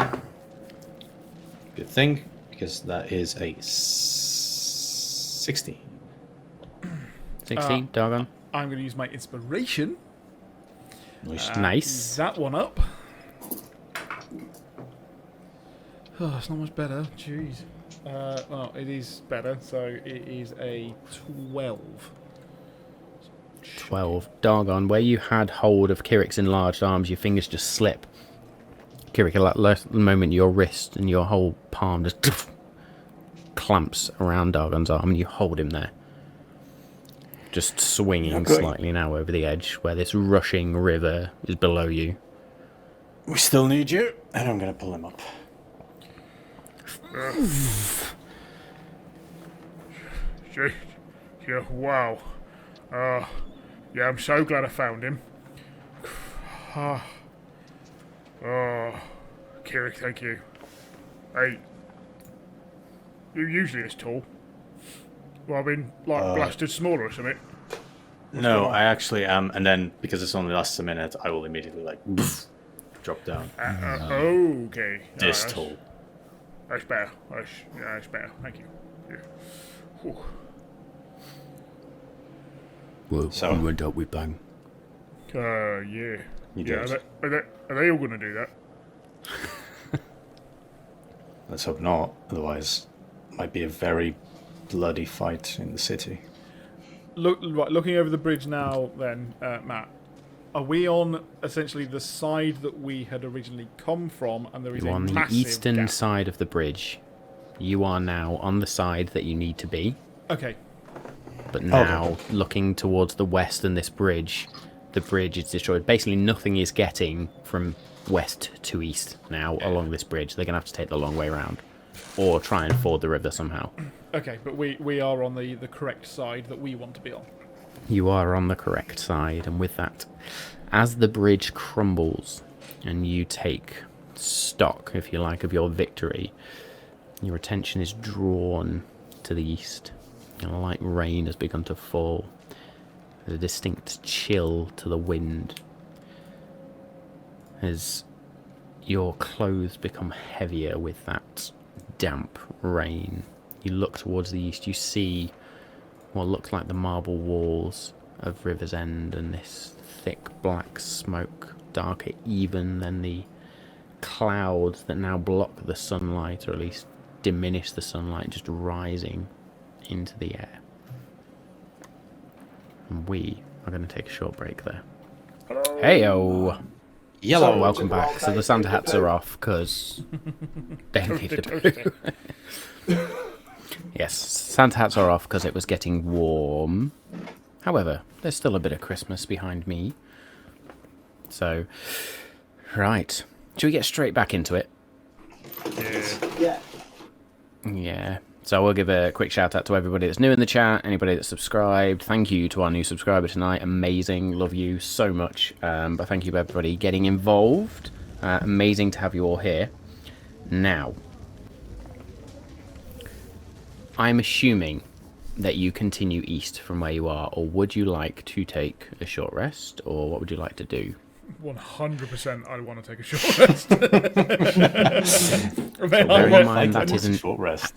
C: Good thing, because that is a 16.
A: 16, Dargon.
D: I'm going to use my inspiration.
A: Nice.
D: Use that one up. Oh, it's not much better. Jeez. Well, it is better, so it is a 12.
A: 12. Dargon, where you had hold of Kirik's enlarged arms, your fingers just slip. Kirik, at the moment, your wrist and your whole palm just clamps around Dargon's arm, and you hold him there. Just swinging slightly now over the edge, where this rushing river is below you.
C: We still need you, and I'm going to pull him up.
D: Yeah, wow. Yeah, I'm so glad I found him. Oh, Kirik, thank you. Hey, you usually this tall. Well, I've been like blasted smaller or something.
C: No, I actually am, and then because this only lasts a minute, I will immediately like drop down.
D: Okay.
C: This
D: That's-
C: tall.
D: That's better. That's better. Thank you. Yeah. Whew.
A: Well,
C: So-
A: we went up with bang.
D: Yeah.
C: You
D: Yeah.
C: did.
D: Are they all going to do that?
C: Let's hope not, otherwise it might be a very bloody fight in the city.
D: Looking over the bridge now, then, Matt. Are we on essentially the side that we had originally come from, and there is
A: You're
D: a
A: on the
D: massive
A: eastern
D: gap?
A: side of the bridge. You are now on the side that you need to be.
D: Okay.
A: But now, looking towards the west and this bridge, the bridge is destroyed. Basically, nothing is getting from west to east now along this bridge. They're going to have to take the long way around. Or try and ford the river somehow.
D: Okay, but we are on the correct side that we want to be on.
A: You are on the correct side, and with that, as the bridge crumbles and you take stock, if you like, of your victory, your attention is drawn to the east. And a light rain has begun to fall. There's a distinct chill to the wind as your clothes become heavier with that damp rain. You look towards the east, you see what looks like the marble walls of River's End, and this thick black smoke, darker even than the clouds that now block the sunlight, or at least diminish the sunlight, just rising into the air. And we are going to take a short break there. Hey-o!
C: Yellow.
B: Sorry,
A: Welcome back.
B: I'll
A: So the
B: take
A: Santa
B: the
A: hats
B: poo.
A: are off because they needed to poo. Yes, Santa hats are off because it was getting warm. However, there's still a bit of Christmas behind me. So, right. Should we get straight back into it?
B: Yeah.
A: Yeah. So we'll give a quick shout out to everybody that's new in the chat, anybody that's subscribed. Thank you to our new subscriber tonight. Amazing. Love you so much. But thank you to everybody getting involved. Amazing to have you all here. Now, I'm assuming that you continue east from where you are, or would you like to take a short rest, or what would you like to do?
D: 100% I want to take a short rest.
A: Bearing in mind that
C: That was a
A: isn't,
C: short rest.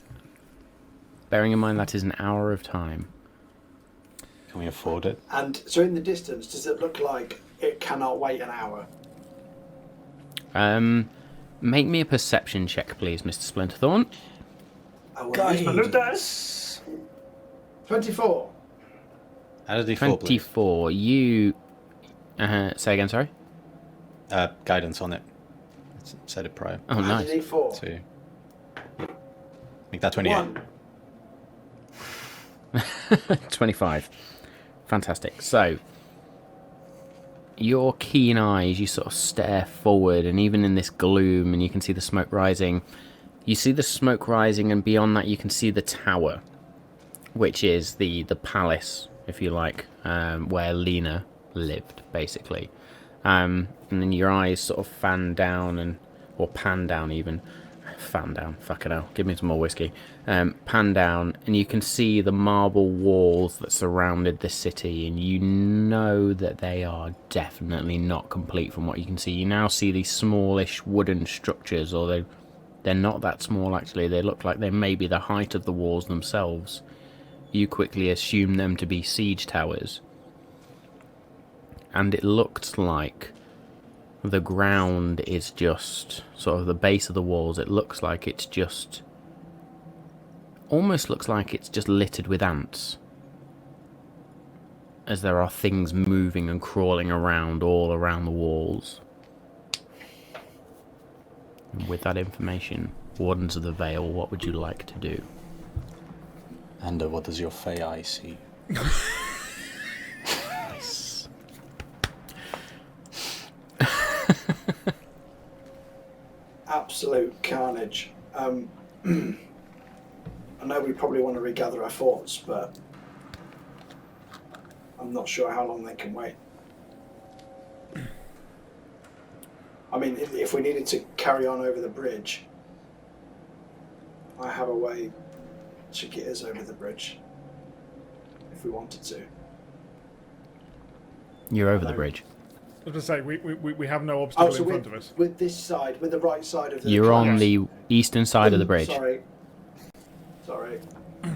A: bearing in mind that is an hour of time.
C: Can we afford it?
B: And so in the distance, does it look like it cannot wait an hour?
A: Make me a perception check, please, Mr. Splinterthorn.
B: I will
E: Guys,
B: use
E: Maludas!
B: 24.
C: Add a D4, please.
A: 24. You... say again, sorry?
C: Guidance on it. Said it prior.
A: Oh, nice.
B: 4.
C: So, make that 28.
B: 1.
A: 25. Fantastic. So, your keen eyes, you sort of stare forward, and even in this gloom, and you can see the smoke rising. You see the smoke rising, and beyond that, you can see the tower, which is the palace, if you like, where Lena lived, basically. And then your eyes sort of fan down, or pan down even. Fan down, fucking hell, give me some more whiskey. Pan down, and you can see the marble walls that surrounded the city, and you know that they are definitely not complete from what you can see. You now see these smallish wooden structures, although they're not that small actually. They look like they may be the height of the walls themselves. You quickly assume them to be siege towers. And it looked like the ground is just sort of the base of the walls. It looks like it's just almost looks like it's just littered with ants, as there are things moving and crawling around all around the walls. And with that information, Wardens of the Vale, what would you like to do?
C: And what does your Fey eye see?
A: Nice.
B: Absolute carnage. I know we probably want to regather our thoughts, but I'm not sure how long they can wait. I mean, if we needed to carry on over the bridge, I have a way to get us over the bridge if we wanted to.
A: You're over the bridge.
D: I was going to say, we have no obstacle in front of us.
B: With this side, with the right side of the
A: You're on
B: class.
A: the eastern side of the bridge.
B: Sorry. I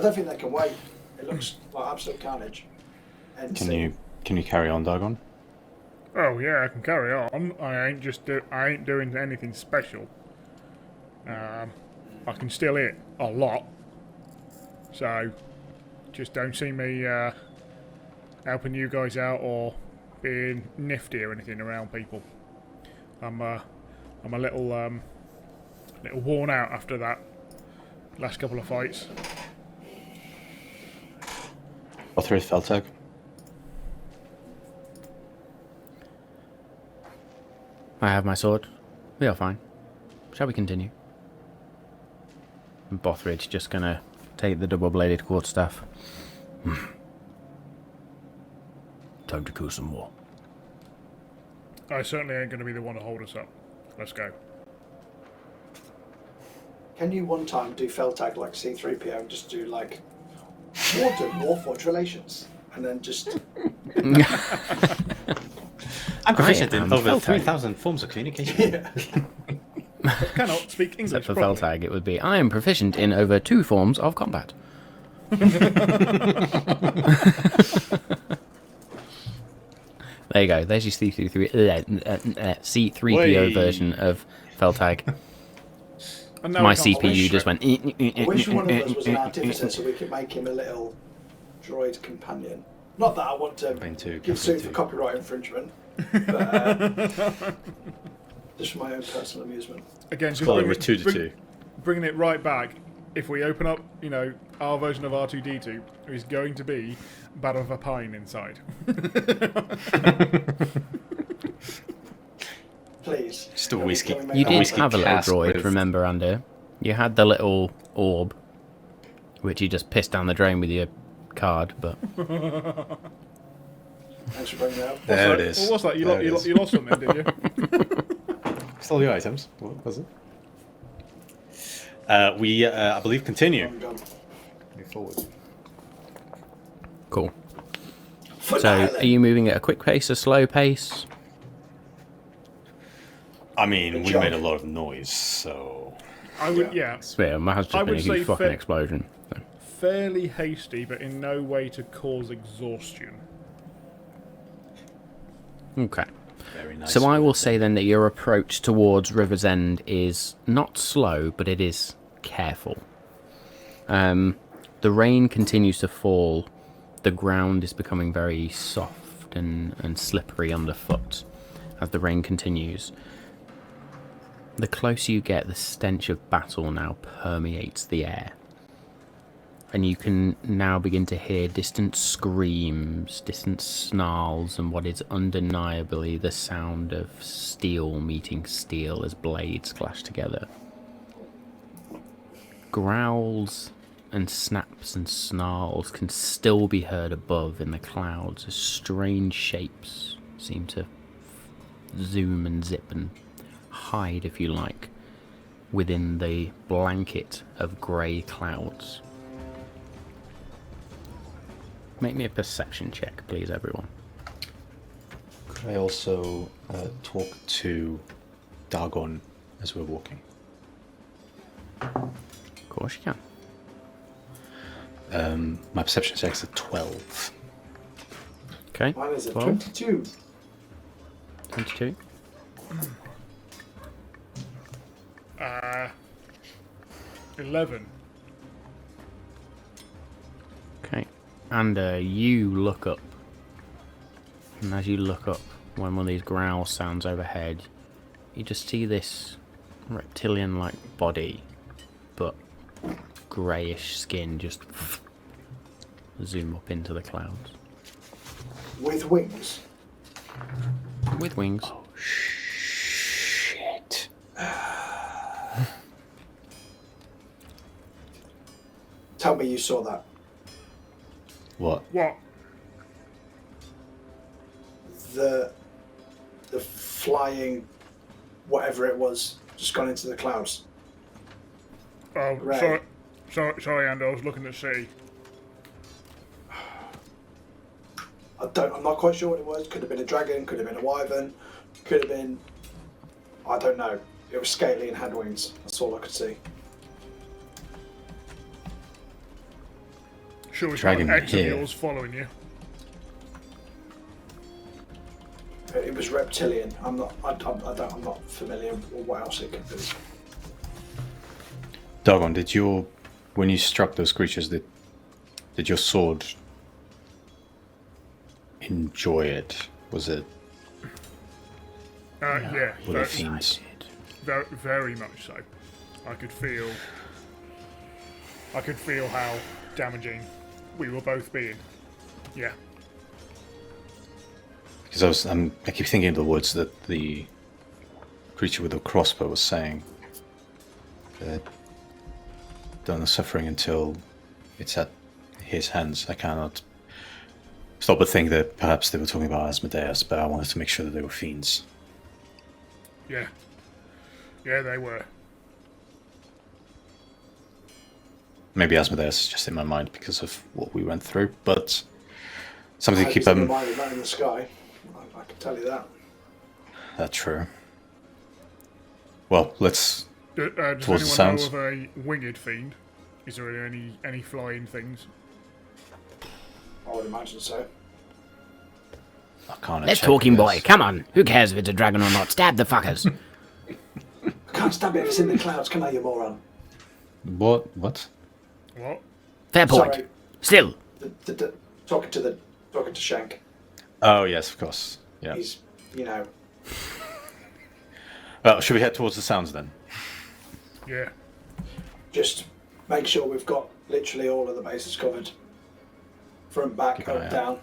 B: don't think they can wait. It looks like absolute carnage. And
C: Can you carry on, Dagon?
D: Oh yeah, I can carry on. I ain't doing anything special. I can still hit a lot. So, just don't see me helping you guys out or being nifty or anything around people. I'm a little worn out after that last couple of fights.
C: Author is Feltag.
A: I have my sword. We are fine. Shall we continue? And Bothridge just gonna take the double-bladed quarterstaff. Time to kill some more.
D: I certainly ain't going to be the one to hold us up. Let's go.
B: Can you one time do Feltag like C3PO and just do like Warforged relations and then just
C: I'm proficient
A: I
C: in
A: am
C: over
A: Feltag.
C: 3,000 forms of communication.
D: but cannot speak English
A: Except for
D: properly.
A: Feltag, it would be, I am proficient in over 2 forms of combat. There you go. There's your C3PO
C: Way.
A: version of Feltag.
D: And now
A: My
D: we can't-
A: CPU just went.
B: I wish one of us was an artificer so we could make him a little droid companion. Not that I want to
C: Into
B: give suit for copyright infringement, but just for my own personal amusement.
D: Again, just
C: Call it
D: bring,
C: 2-2.
D: bringing it right back. If we open up, our version of R2D2, is going to be Bad of a Pine inside.
B: Please.
C: Just a
B: can we-
C: whiskey.
B: can we make
A: You
B: that
A: did
C: whiskey
A: have a little
C: cask
A: droid,
C: with-
A: remember, Andy? You had the little orb, which you just pissed down the drain with your card, but
B: Thanks for bringing that up.
C: There it is.
D: What was that? You,
C: There it
D: you,
C: is.
D: you lost something, did you?
C: Still the items. What was it? We, I believe, continue.
B: I'm gone.
C: Move forward.
A: cool.
B: Foot
A: So,
B: Island.
A: are you moving at a quick pace, a slow pace?
C: I mean,
B: Good
C: we
B: job.
C: made a lot of noise, so
D: I would, yeah.
A: Yeah, there has
D: I
A: just been a
D: would say
A: huge fucking
D: fa-
A: explosion. So.
D: Fairly hasty, but in no way to cause exhaustion.
A: Okay.
C: very nice.
A: So I will say then that your approach towards River's End is not slow, but it is careful. The rain continues to fall. The ground is becoming very soft and slippery underfoot as the rain continues. The closer you get, the stench of battle now permeates the air. And you can now begin to hear distant screams, distant snarls, and what is undeniably the sound of steel meeting steel as blades clash together. Growls and snaps and snarls can still be heard above in the clouds as strange shapes seem to zoom and zip and hide, if you like, within the blanket of grey clouds. Make me a perception check, please, everyone.
C: Could I also talk to Dagon as we're walking?
A: Of course you can.
C: My perception check's a 12.
A: Okay.
B: Mine is a
A: 12,
B: 22.
A: 22.
D: 11.
A: Okay. And you look up. And as you look up, when one of these growl sounds overhead, you just see this reptilian-like body, but greyish skin just zoom up into the clouds.
B: With wings.
A: With wings.
C: Shit.
B: Tell me you saw that.
C: What?
D: What?
B: The flying whatever it was just gone into the clouds.
D: Oh,
B: Right.
D: sorry, Andy, I was looking to see.
B: I'm not quite sure what it was. Could have been a dragon, could have been a wyvern, could have been, I don't know. It was scaly and had wings. That's all I could see.
D: Sure, it's
C: Dragon
D: not X of
C: here.
D: yours following you.
B: It was reptilian. I'm not familiar with what else it could be.
C: Dagon, when you struck those creatures, did your sword enjoy it? Was it?
D: Yeah,
C: Were they
D: very,
C: fiends?
D: very much so. I could feel how damaging we were both being. Yeah.
C: Because I keep thinking of the words that the creature with the crossbow was saying. Done the suffering until it's at his hands. I cannot stop but think that perhaps they were talking about Asmodeus, but I wanted to make sure that they were fiends.
D: Yeah. Yeah, they were.
C: Maybe Asmodeus is just in my mind because of what we went through, but something to
B: I
C: keep
B: was in
C: them.
B: the mind of man in the sky. I can tell you that.
C: That's true. Well, let's...
D: Does
C: Towards the
D: anyone
C: sounds.
D: know of a winged fiend? Is there any flying things?
B: I would imagine so.
C: Arcana
A: Let's
C: check,
A: talk him,
C: I
A: boy.
C: guess.
A: Come on. Who cares if it's a dragon or not? Stab the fuckers.
B: I can't stab it if it's in the clouds, can I, you moron?
C: What?
D: What?
A: Fair point.
B: Sorry.
A: Still.
B: Talking to Shank.
C: Oh, yes, of course. Yeah.
B: He's, you know,
C: Well, should we head towards the sounds then?
D: Yeah.
B: just make sure we've got literally all of the bases covered. Front, back,
C: Keep an eye
B: up,
C: out.
B: down.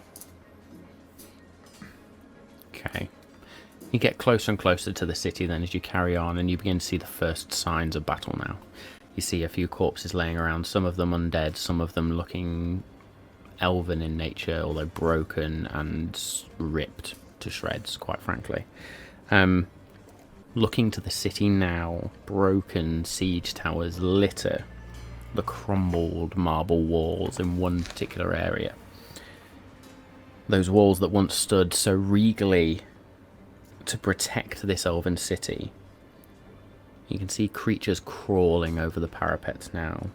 A: Okay. You get closer and closer to the city then as you carry on, and you begin to see the first signs of battle now. You see a few corpses laying around, some of them undead, some of them looking elven in nature, although broken and ripped to shreds, quite frankly. Looking to the city now, broken siege towers litter the crumbled marble walls in one particular area. Those walls that once stood so regally to protect this elven city. You can see creatures crawling over the parapets now,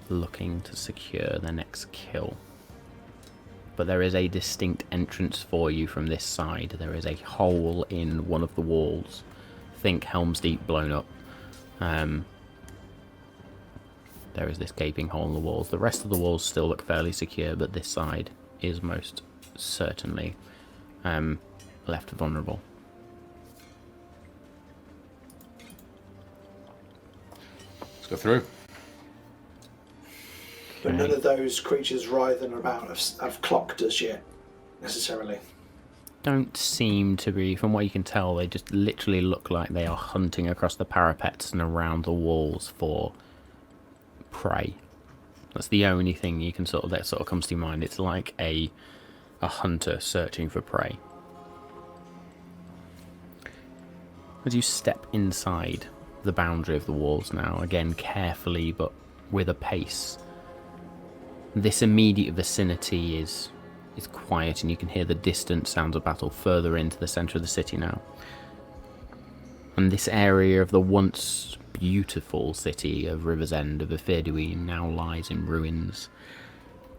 A: looking to secure their next kill. But there is a distinct entrance for you from this side. There is a hole in one of the walls. Think Helm's Deep blown up. There is this gaping hole in the walls. The rest of the walls still look fairly secure, but this side is most certainly left vulnerable.
C: Let's go through.
B: But none of those creatures writhing about have clocked us yet, necessarily.
A: Don't seem to be, from what you can tell, they just literally look like they are hunting across the parapets and around the walls for prey. That's the only thing you can that sort of comes to your mind. It's like a hunter searching for prey. As you step inside the boundary of the walls now, again carefully but with a pace, this immediate vicinity is quiet, and you can hear the distant sounds of battle further into the centre of the city now. And this area of the once beautiful city of River's End of Ifirduin now lies in ruins.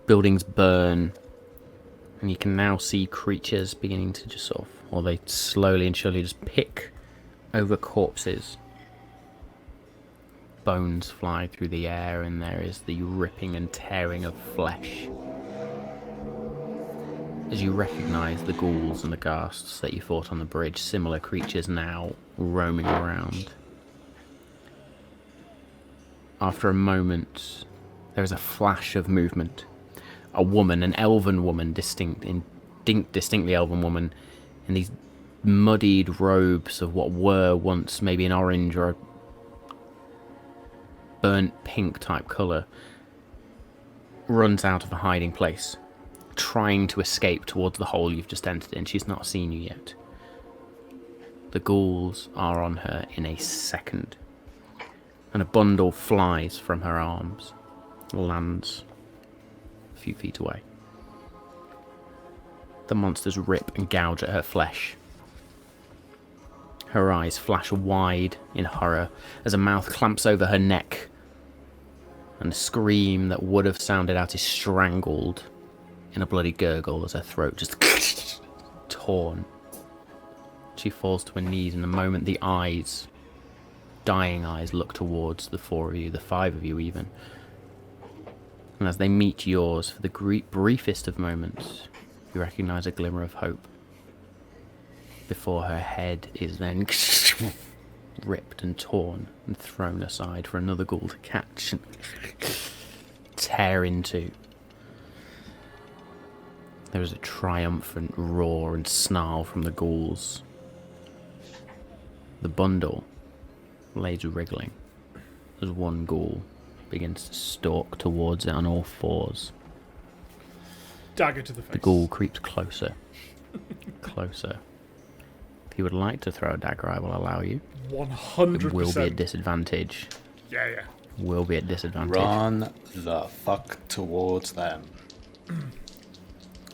A: Buildings burn, and you can now see creatures beginning to just or they slowly and surely just pick over corpses. Bones fly through the air, and there is the ripping and tearing of flesh. As you recognise the ghouls and the ghasts that you fought on the bridge, similar creatures now roaming around. After a moment, there is a flash of movement. A woman, an elven woman, distinctly elven woman, in these muddied robes of what were once maybe an orange or a burnt pink type colour, runs out of a hiding place, trying to escape towards the hole you've just entered in. She's not seen you yet. The ghouls are on her in a second, and a bundle flies from her arms, lands a few feet away. The monsters rip and gouge at her flesh. Her eyes flash wide in horror as a mouth clamps over her neck, and a scream that would have sounded out is strangled in a bloody gurgle as her throat just torn. She falls to her knees. In a moment, the eyes, dying eyes, look towards the four of you, the five of you even. And as they meet yours for the briefest of moments, you recognise a glimmer of hope. Before her head is then ripped and torn and thrown aside for another ghoul to catch and tear into. There is a triumphant roar and snarl from the ghouls. The bundle lays wriggling as one ghoul begins to stalk towards it on all fours.
D: Dagger to the face.
A: The ghoul creeps closer. Closer. If you would like to throw a dagger, I will allow you.
D: 100%.
A: It will be at disadvantage.
D: Yeah.
A: Will be at disadvantage.
C: Run the fuck towards them.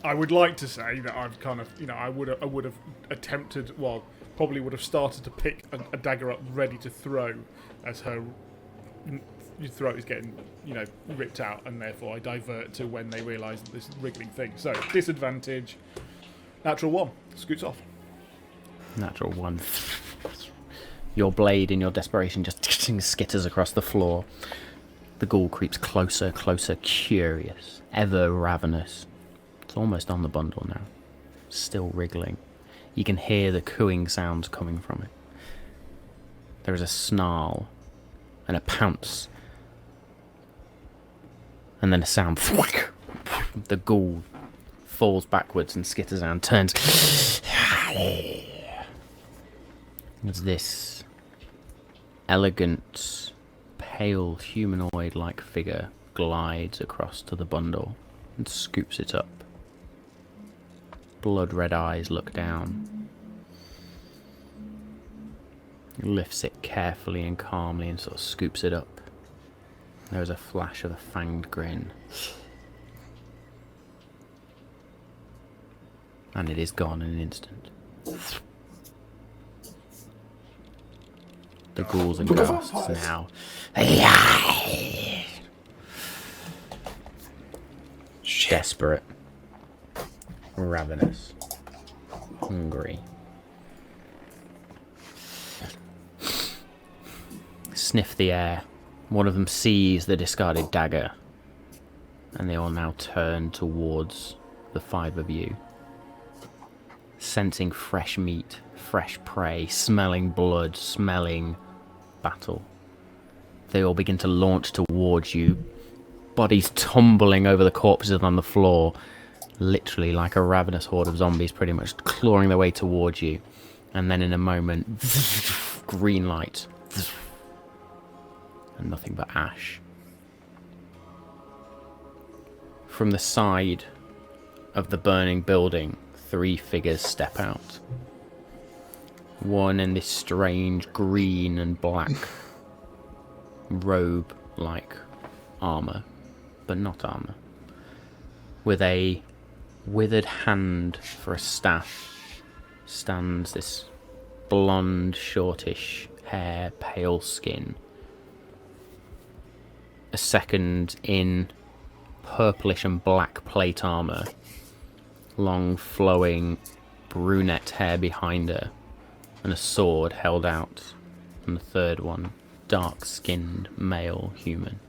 D: I would like to say that I've kind of, I would have attempted, probably would have started to pick a dagger up ready to throw as her throat is getting, ripped out, and therefore I divert to when they realise that this wriggling thing. So, disadvantage, natural 1, scoots off.
A: Natural 1. Your blade, in your desperation, just skitters across the floor. The ghoul creeps closer, curious, ever ravenous. It's almost on the bundle now. Still wriggling. You can hear the cooing sounds coming from it. There is a snarl and a pounce. And then a sound. The ghoul falls backwards and skitters down, turns. As this elegant, pale, humanoid-like figure glides across to the bundle and scoops it up. Blood-red eyes look down. Lifts it carefully and calmly and sort of scoops it up. There is a flash of a fanged grin. And it is gone in an instant. The ghouls and ghosts now. Desperate. Ravenous. Hungry. Sniff the air. One of them sees the discarded dagger. And they all now turn towards the 5 of you. Sensing fresh meat, fresh prey, smelling blood, smelling battle. They all begin to launch towards you, bodies tumbling over the corpses on the floor, literally like a ravenous horde of zombies, pretty much clawing their way towards you. And then in a moment, green light, and nothing but ash. From the side of the burning building, 3 figures step out. One in this strange green and black robe-like armour, but not armour, with a withered hand for a staff, stands this blonde, shortish hair, pale skin. A second in purplish and black plate armour, long flowing brunette hair behind her, and a sword held out. And the third one, dark-skinned male human,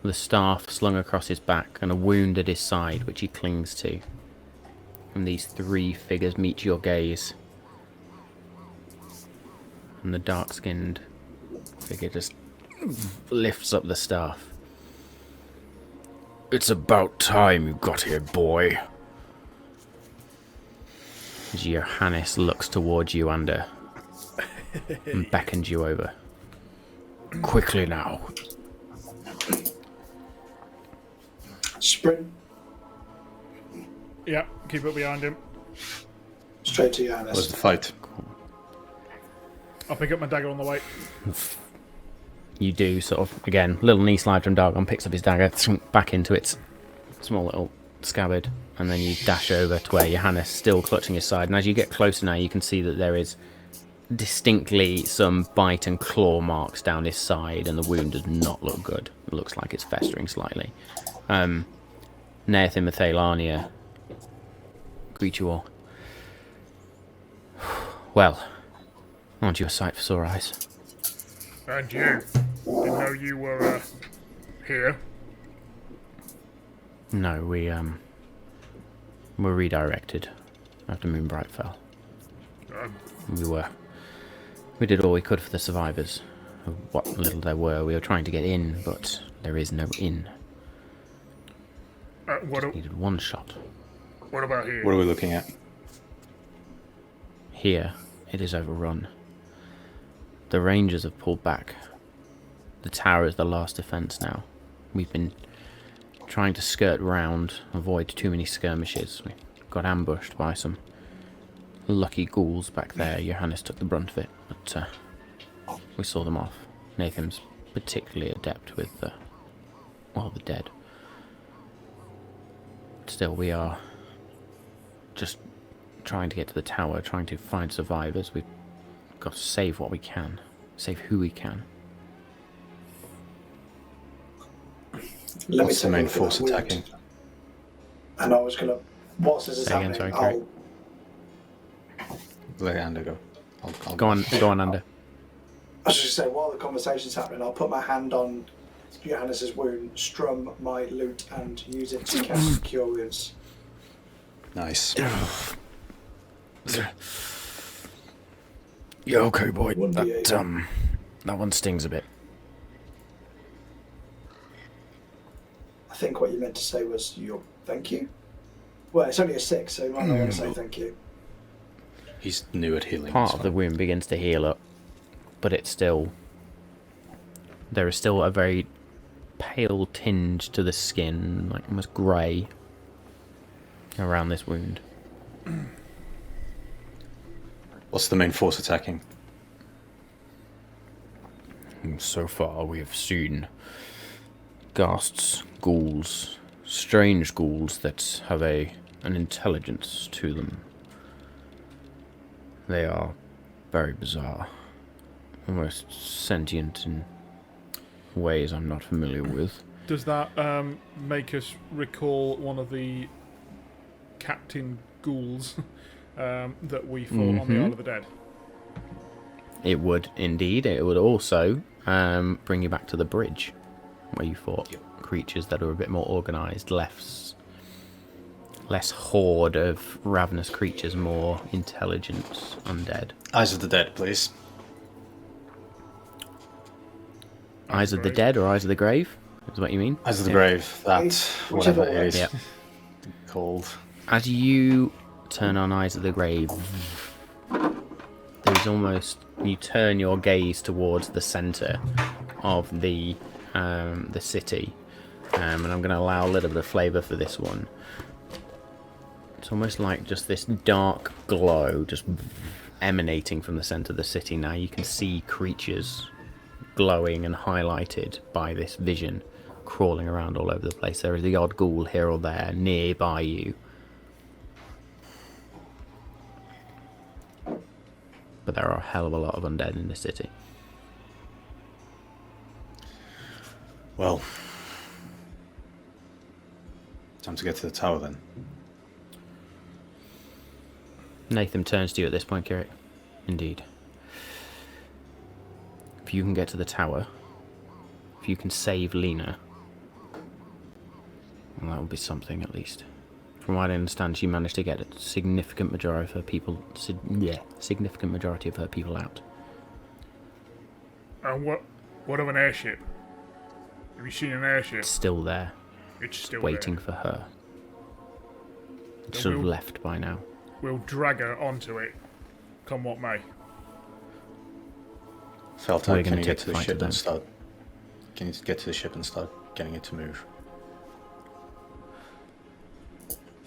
A: with a staff slung across his back and a wound at his side which he clings to. And these 3 figures meet your gaze, and the dark-skinned figure just lifts up the staff. "It's about time you got here, boy." Johannes looks towards you, and beckons you over. "Quickly now."
B: Sprint
D: Yeah, keep up behind him.
B: straight to
C: Where's
B: Johannes.
C: the fight?
D: I'll pick up my dagger on the way.
A: You do, sort of, again, little knee slide from Dargon, picks up his dagger, back into its small little scabbard, and then you dash over to where Johannes still clutching his side. And as you get closer now, you can see that there is distinctly some bite and claw marks down his side, and the wound does not look good. It looks like it's festering slightly. Neath and Mathalania greet you all. "Well, aren't you a sight for sore eyes?"
D: And you. Didn't know you were, here.
A: No, we were redirected after Moonbright fell. We did all we could for the survivors. Of what little there were, we were trying to get in, but there is no in. Needed one shot.
D: What about here?
C: What are we looking at?
A: Here, it is overrun. The Rangers have pulled back. The tower is the last defence now. We've been trying to skirt round, avoid too many skirmishes. We got ambushed by some lucky ghouls back there. Johannes took the brunt of it, but we saw them off. Nathan's particularly adept with the dead. Still, we are just trying to get to the tower, trying to find survivors. We've got to save what we can. Save who we can.
B: Let
C: What's
B: me
C: the
B: take a
C: main
B: look at
C: force
B: that wound.
C: attacking?
B: And I was going to... Whilst this is
A: Say again,
B: happening,
A: sorry,
C: Let Ander go. I'll
A: Go on, Under.
B: I was just going to say, while the conversation's happening, I'll put my hand on Johannes's wound, strum my lute, and use it to cast Cure Wounds.
C: Nice.
A: Yeah, okay, boy.
B: 1d8.
A: That one stings a bit.
B: I think what you meant to say was your thank you. Well, it's only a 6, so you might not want to say thank you.
C: He's new at healing.
A: Part
C: it's
A: of the
C: fine.
A: wound begins to heal up, but it's still... There is still a very pale tinge to the skin, like almost grey, around this wound.
C: What's the main force attacking?
A: So far we have seen ghasts, ghouls, strange ghouls that have an intelligence to them. They are very bizarre, almost sentient in ways I'm not familiar with.
D: Does that make us recall one of the Captain Ghouls that we fought on the Isle of the Dead?
A: It would indeed. It would also bring you back to the bridge, where you fought creatures that are a bit more organised, less horde of ravenous creatures, more intelligent undead.
C: Eyes of the Dead, please.
A: Eyes of the Dead or Eyes of the Grave? Is what you mean?
C: Eyes of the Grave. That,
B: Whichever
C: whatever it
B: one.
C: is
A: Yep.
C: called.
A: As you turn on Eyes of the Grave, there's almost... You turn your gaze towards the centre of the city, and I'm going to allow a little bit of flavour for this one. It's almost like just this dark glow just emanating from the centre of the city. Now you can see creatures glowing and highlighted by this vision, crawling around all over the place. There is the odd ghoul here or there nearby you. But there are a hell of a lot of undead in this city.
C: Well, time to get to the tower then.
A: Nathan turns to you at this point, Kirik. Indeed. If you can get to the tower, if you can save Lena, well, that will be something at least. From what I understand, she managed to get a significant majority of her people. Significant majority of her people out.
D: And what of an airship? Have you seen an airship?
A: It's still there,
D: It's still
A: waiting
D: there.
A: for her. It
D: So
A: should have
D: we'll-
A: left by now.
D: We'll drag her onto it, come what may.
A: We're
C: Feltag,
A: gonna
C: can you get
A: take
C: to
A: the
C: the
A: fight
C: ship
A: to
C: and
A: them.
C: start? Can you get to the ship and start getting it to move?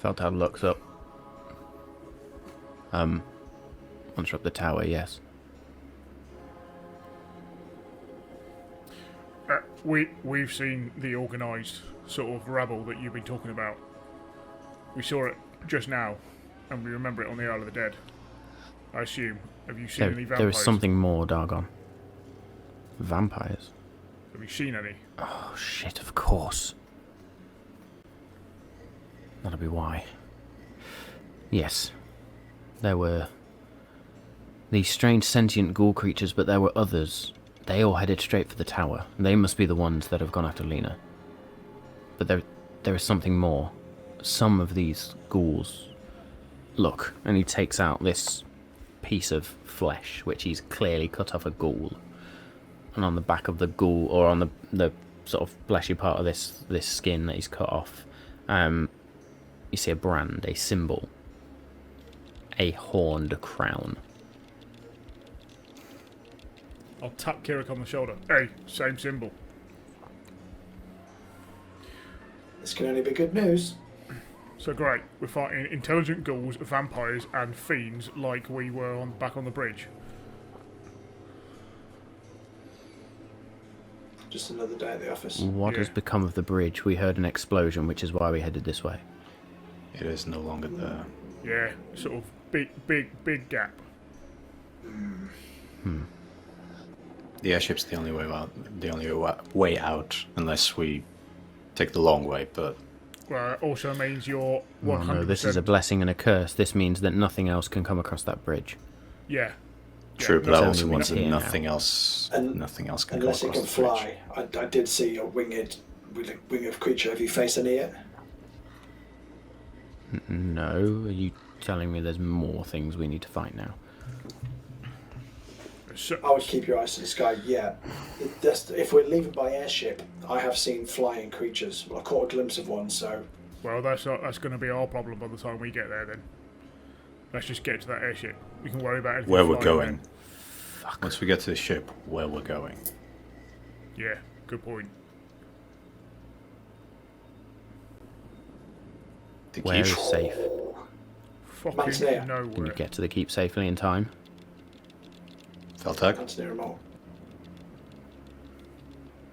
A: Feltad looks up. Once we're up the tower, yes.
D: We've seen the organised sort of rabble that you've been talking about. We saw it just now, and we remember it on the Isle of the Dead. I assume. Have you seen any vampires?
A: There is something more, Dargon. Vampires?
D: Have you seen any?
A: Oh shit, of course. That'll be why. Yes. There were these strange sentient ghoul creatures, but there were others. They all headed straight for the tower. They must be the ones that have gone after Lena. But there is something more. Some of these ghouls... Look, and he takes out this piece of flesh, which he's clearly cut off a ghoul. And on the back of the ghoul, or on the sort of fleshy part of this skin that he's cut off, you see a brand, a symbol. A horned crown.
D: I'll tap Kirik on the shoulder. Hey, same symbol.
B: This can only be good news.
D: So great, we're fighting intelligent ghouls, vampires, and fiends like we were back on the bridge.
B: Just another day at the office.
A: What has
D: Yeah.
A: become of the bridge? We heard an explosion, which is why we headed this way.
C: It is no longer there.
D: Yeah, sort of big gap.
C: The airship's the only way out. The only way out, unless we take the long way. But
D: Well, it also means you're 100%.
A: Oh no, this is a blessing and a curse. This means that nothing else can come across that bridge.
D: Yeah.
C: true, but
A: There's
C: that
A: only
C: also
A: one
C: means that
A: here now.
C: nothing else can
B: Unless
C: come
B: it can
C: across the bridge.
B: fly. I did see a winged creature. Have you faced any yet?
A: No, are you telling me there's more things we need to fight now?
D: So,
B: I would keep your eyes to the sky. Yeah, if we're leaving by airship, I have seen flying creatures. Well, I caught a glimpse of one. So
D: well, that's going to be our problem by the time we get there. Then let's just get to that airship. We can worry about anything
C: Where we're
D: flying
C: going.
D: then.
C: Once we get to the ship, where we're going.
D: Yeah, good point.
C: The
A: Where
C: keep.
A: is safe?
B: Man's
D: Fucking
B: there.
A: Can
D: nowhere.
A: you get to the keep safely in time?
C: Feltag?
B: that's near remote.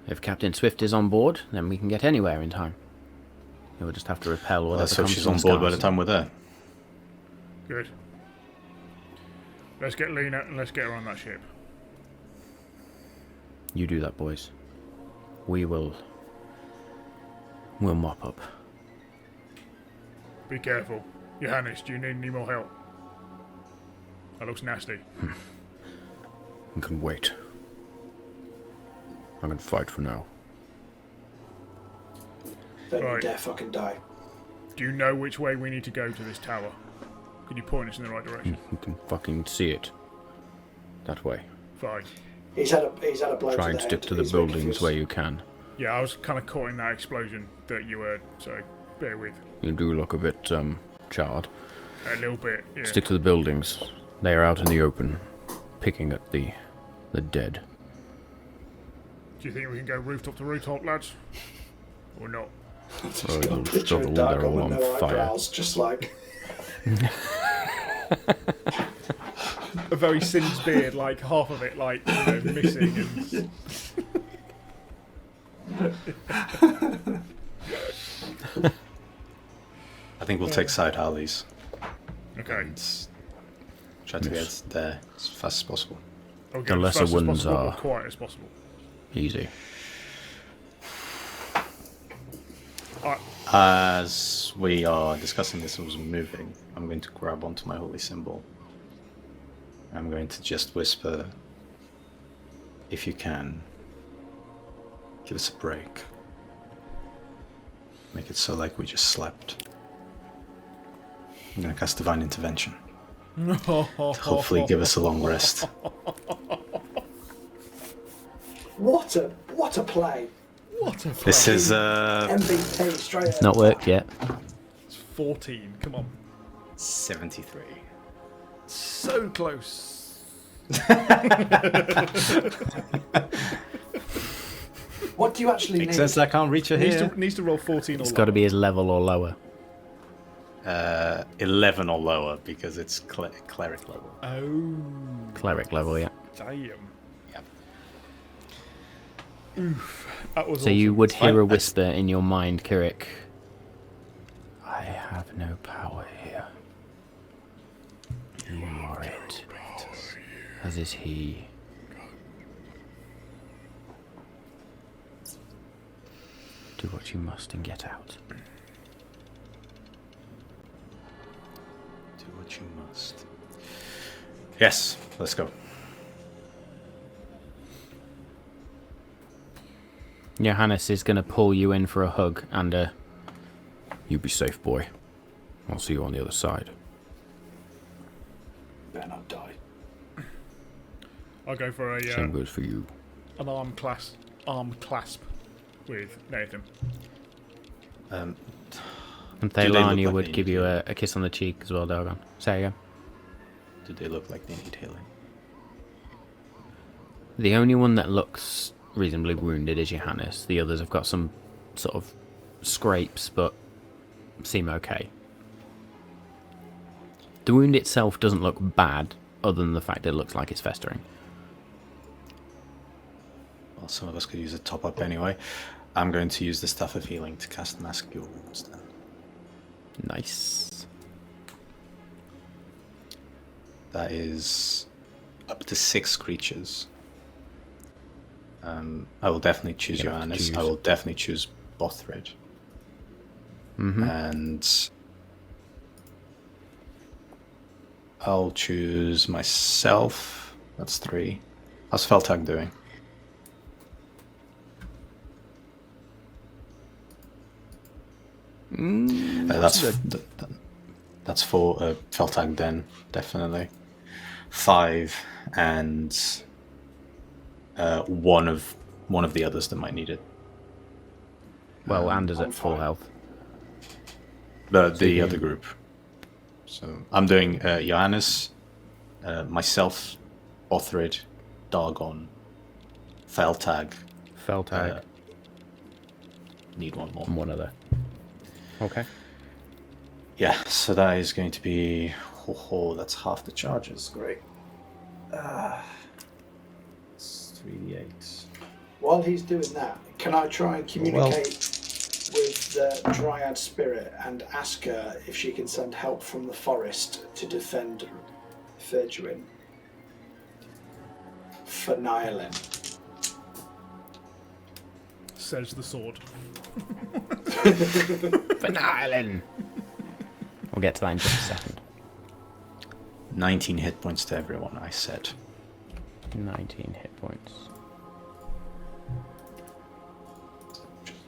A: If Captain Swift is on board, then we can get anywhere in time. We'll just have to repel whatever
C: Let's hope
A: comes
C: she's
A: from
C: on board by the
A: stars.
C: time we're there.
D: Good. Let's get Lena and let's get her on that ship.
A: You do that, boys. We'll mop up.
D: Be careful. Johannes, do you need any more help? That looks nasty.
A: I can wait. I can fight for now.
B: Don't
D: Right.
B: you dare fucking die.
D: Do you know which way we need to go to this tower? Can you point us in the right direction?
A: You can fucking see it. That way.
D: Fine.
B: He's had a blow
A: Try
B: to
A: and
B: the
A: stick
B: head.
A: to the
B: He's very
A: buildings
B: confused.
A: where you can.
D: Yeah, I was kind of caught in that explosion that you heard, so bear with.
A: You do look a bit charred.
D: A little bit, yeah.
A: Stick to the buildings. They are out in the open, picking at the dead.
D: Do you think we can go rooftop to rooftop, lads? Or not?
B: Just
A: Oh,
B: got a
A: you'll
B: picture
A: struggle,
B: of
A: they're
B: Darko
A: all
B: with
A: on
B: no
A: fire.
B: eyebrows, just like
D: A very singed beard, like half of it, like, missing. And...
C: I think we'll take side alleys
D: Okay.
C: and try to get there as fast as possible.
D: Okay,
A: The lesser
D: as fast as
A: ones
D: possible,
A: are-
D: but quiet as possible.
A: Easy.
C: As we are discussing this as we're moving, I'm going to grab onto my holy symbol. I'm going to just whisper, if you can, give us a break. Make it so like we just slept. I'm going to cast Divine Intervention. To hopefully give us a long rest.
B: what a play.
D: What a
C: This is
B: MVP straight.
A: It's not worked yet.
D: It's 14, come on.
C: 73.
D: So close.
B: What do you actually
C: Makes
B: need?
C: sense I can't reach her here.
D: Needs to roll 14 or
A: It's got to be his level or lower.
C: 11 or lower because it's cleric level.
D: Oh,
A: Cleric level, yeah.
D: damn.
C: Yep.
D: That was
A: So you would hear
C: I-
A: a whisper in your mind, Kirik. I have no power here. You are it. As is he. Do what you must and get out.
C: Do what you must. Yes, let's go.
A: Johannes is going to pull you in for a hug and a... You be safe, boy. I'll see you on the other side.
B: Better not die.
D: I'll go for
A: Same goes for you.
D: an arm clasp with Nathan.
A: And
C: Do they look
A: Thailania
C: like
A: would
C: they
A: give
C: need
A: you
C: healing?
A: a kiss on the cheek as well, Dogon. Say again.
C: Do they look like they need healing?
A: The only one that looks reasonably wounded is Johannes. The others have got some sort of scrapes, but seem okay. The wound itself doesn't look bad, other than the fact it looks like it's festering.
C: Well, some of us could use a top up anyway. I'm going to use the Staff of Healing to cast Mask Cure Wounds then.
A: Nice.
C: That is up to 6 creatures. I will definitely choose
A: You have to
C: Johannes. I
A: choose.
C: will definitely choose Bothrid.
A: Mm-hmm.
C: And I'll choose myself. That's 3. How's Feltag doing? That's for Feltag then, definitely. 5 and one of the others that might need it.
A: Well, Anders
B: I'm
A: at full
B: fine.
A: health.
C: The other group. So I'm doing Johannes, myself, Bothrid, Dargon, Feltag.
A: Feltag.
C: Need one more.
A: And one other. Okay.
C: Yeah, so that is going to be... that's half the charges. Great. It's 3d8.
B: While he's doing that, can I try and communicate with the Dryad Spirit and ask her if she can send help from the forest to defend Ferduin for Nyelin?
D: Says the sword.
A: Island. We'll get to that in just a second.
C: 19 hit points to everyone, I said.
A: 19 hit points.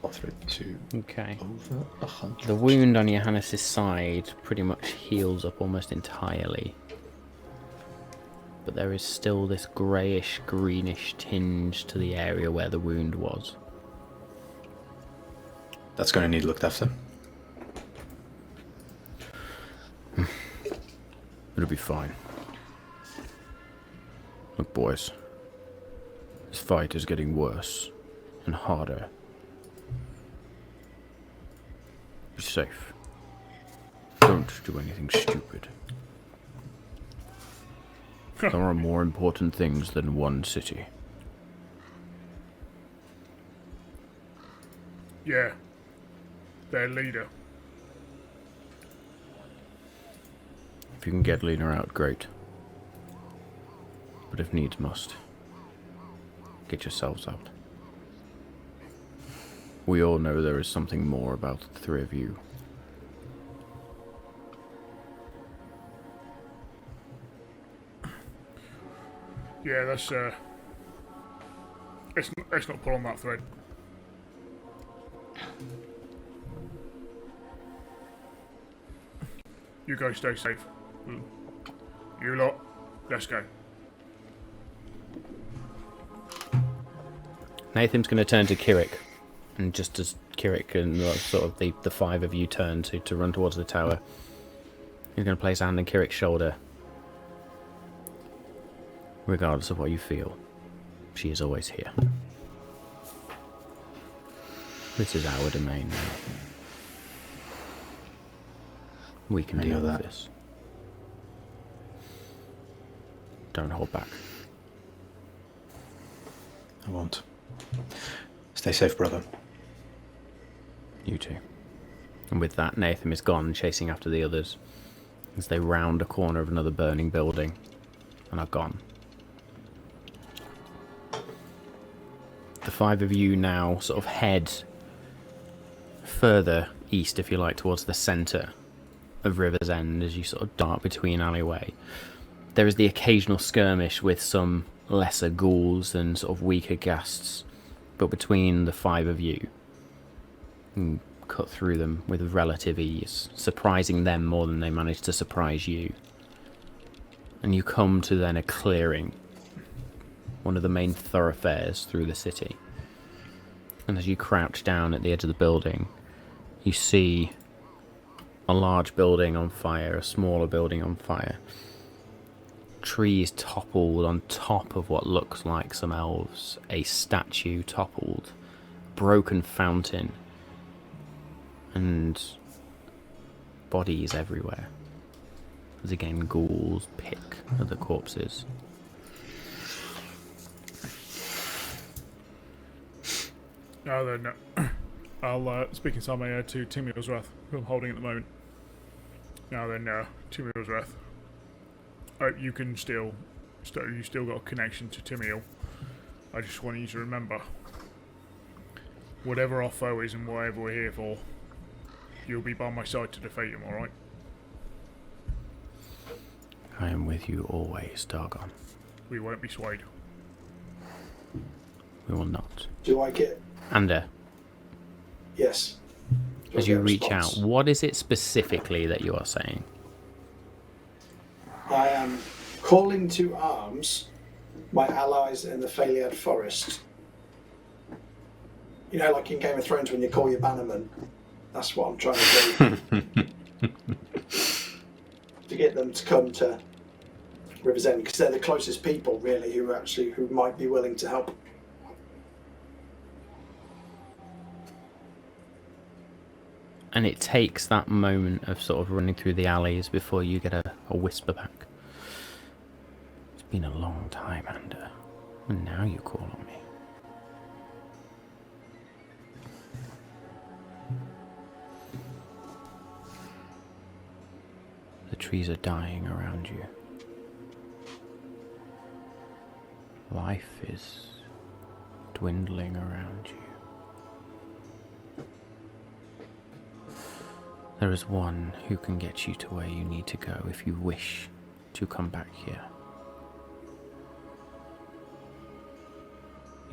C: Bothrid to
A: Okay.
C: over 100.
A: The wound on Johannes' side pretty much heals up almost entirely. But there is still this greyish, greenish tinge to the area where the wound was.
C: That's going to need looked after.
A: It'll be fine. Look, boys. This fight is getting worse and harder. Be safe. Don't do anything stupid. There are more important things than one city.
D: Yeah. Their leader.
A: If you can get Lena out, great. But if needs must, get yourselves out. We all know there is something more about the 3 of you.
D: Yeah, that's let's not pull on that thread. You guys stay safe. You lot, let's go.
A: Nathan's going to turn to Kirik, and just as Kirik and sort of the 5 of you turn to run towards the tower, he's going to place a hand on Kirik's shoulder. Regardless of what you feel, she is always here. This is our domain now. We can
C: I
A: deal
C: know
A: with
C: that.
A: this. Don't hold back.
C: I won't. Stay safe, brother.
A: You too. And with that, Nathan is gone, chasing after the others as they round a corner of another burning building and are gone. The 5 of you now sort of head further east, if you like, towards the centre of River's End as you sort of dart between alleyway. There is the occasional skirmish with some lesser ghouls and sort of weaker ghasts, but between the 5 of you, you cut through them with relative ease, surprising them more than they managed to surprise you. And you come to then a clearing, one of the main thoroughfares through the city. And as you crouch down at the edge of the building, you see a large building on fire, a smaller building on fire. Trees toppled on top of what looks like some elves, a statue toppled, broken fountain, and bodies everywhere. As again, ghouls pick at the corpses.
D: Now then, I'll speak in some way to Timiel's Wrath, who I'm holding at the moment. Now then, Timiel's Wrath. You can still you still got a connection to Timiel. I just want you to remember, whatever our foe is and whatever we're here for, you'll be by my side to defeat him. All right?
A: I am with you always, Dargon.
D: We won't be swayed.
A: We will not.
B: Do I get...
A: Ander,
B: Yes. Do I
A: as you
B: get a
A: reach
B: response?
A: out, what is it specifically that you are saying?
B: I am calling to arms my allies in the Phaliad Forest. You know, like in Game of Thrones when you call your bannermen. That's what I'm trying to do. To get them to come to River's End, because they're the closest people, really, who might be willing to help.
A: And it takes that moment of sort of running through the alleys before you get a whisper back. It's been a long time, Ander. And now you call on me. The trees are dying around you. Life is dwindling around you. There is one who can get you to where you need to go if you wish to come back here.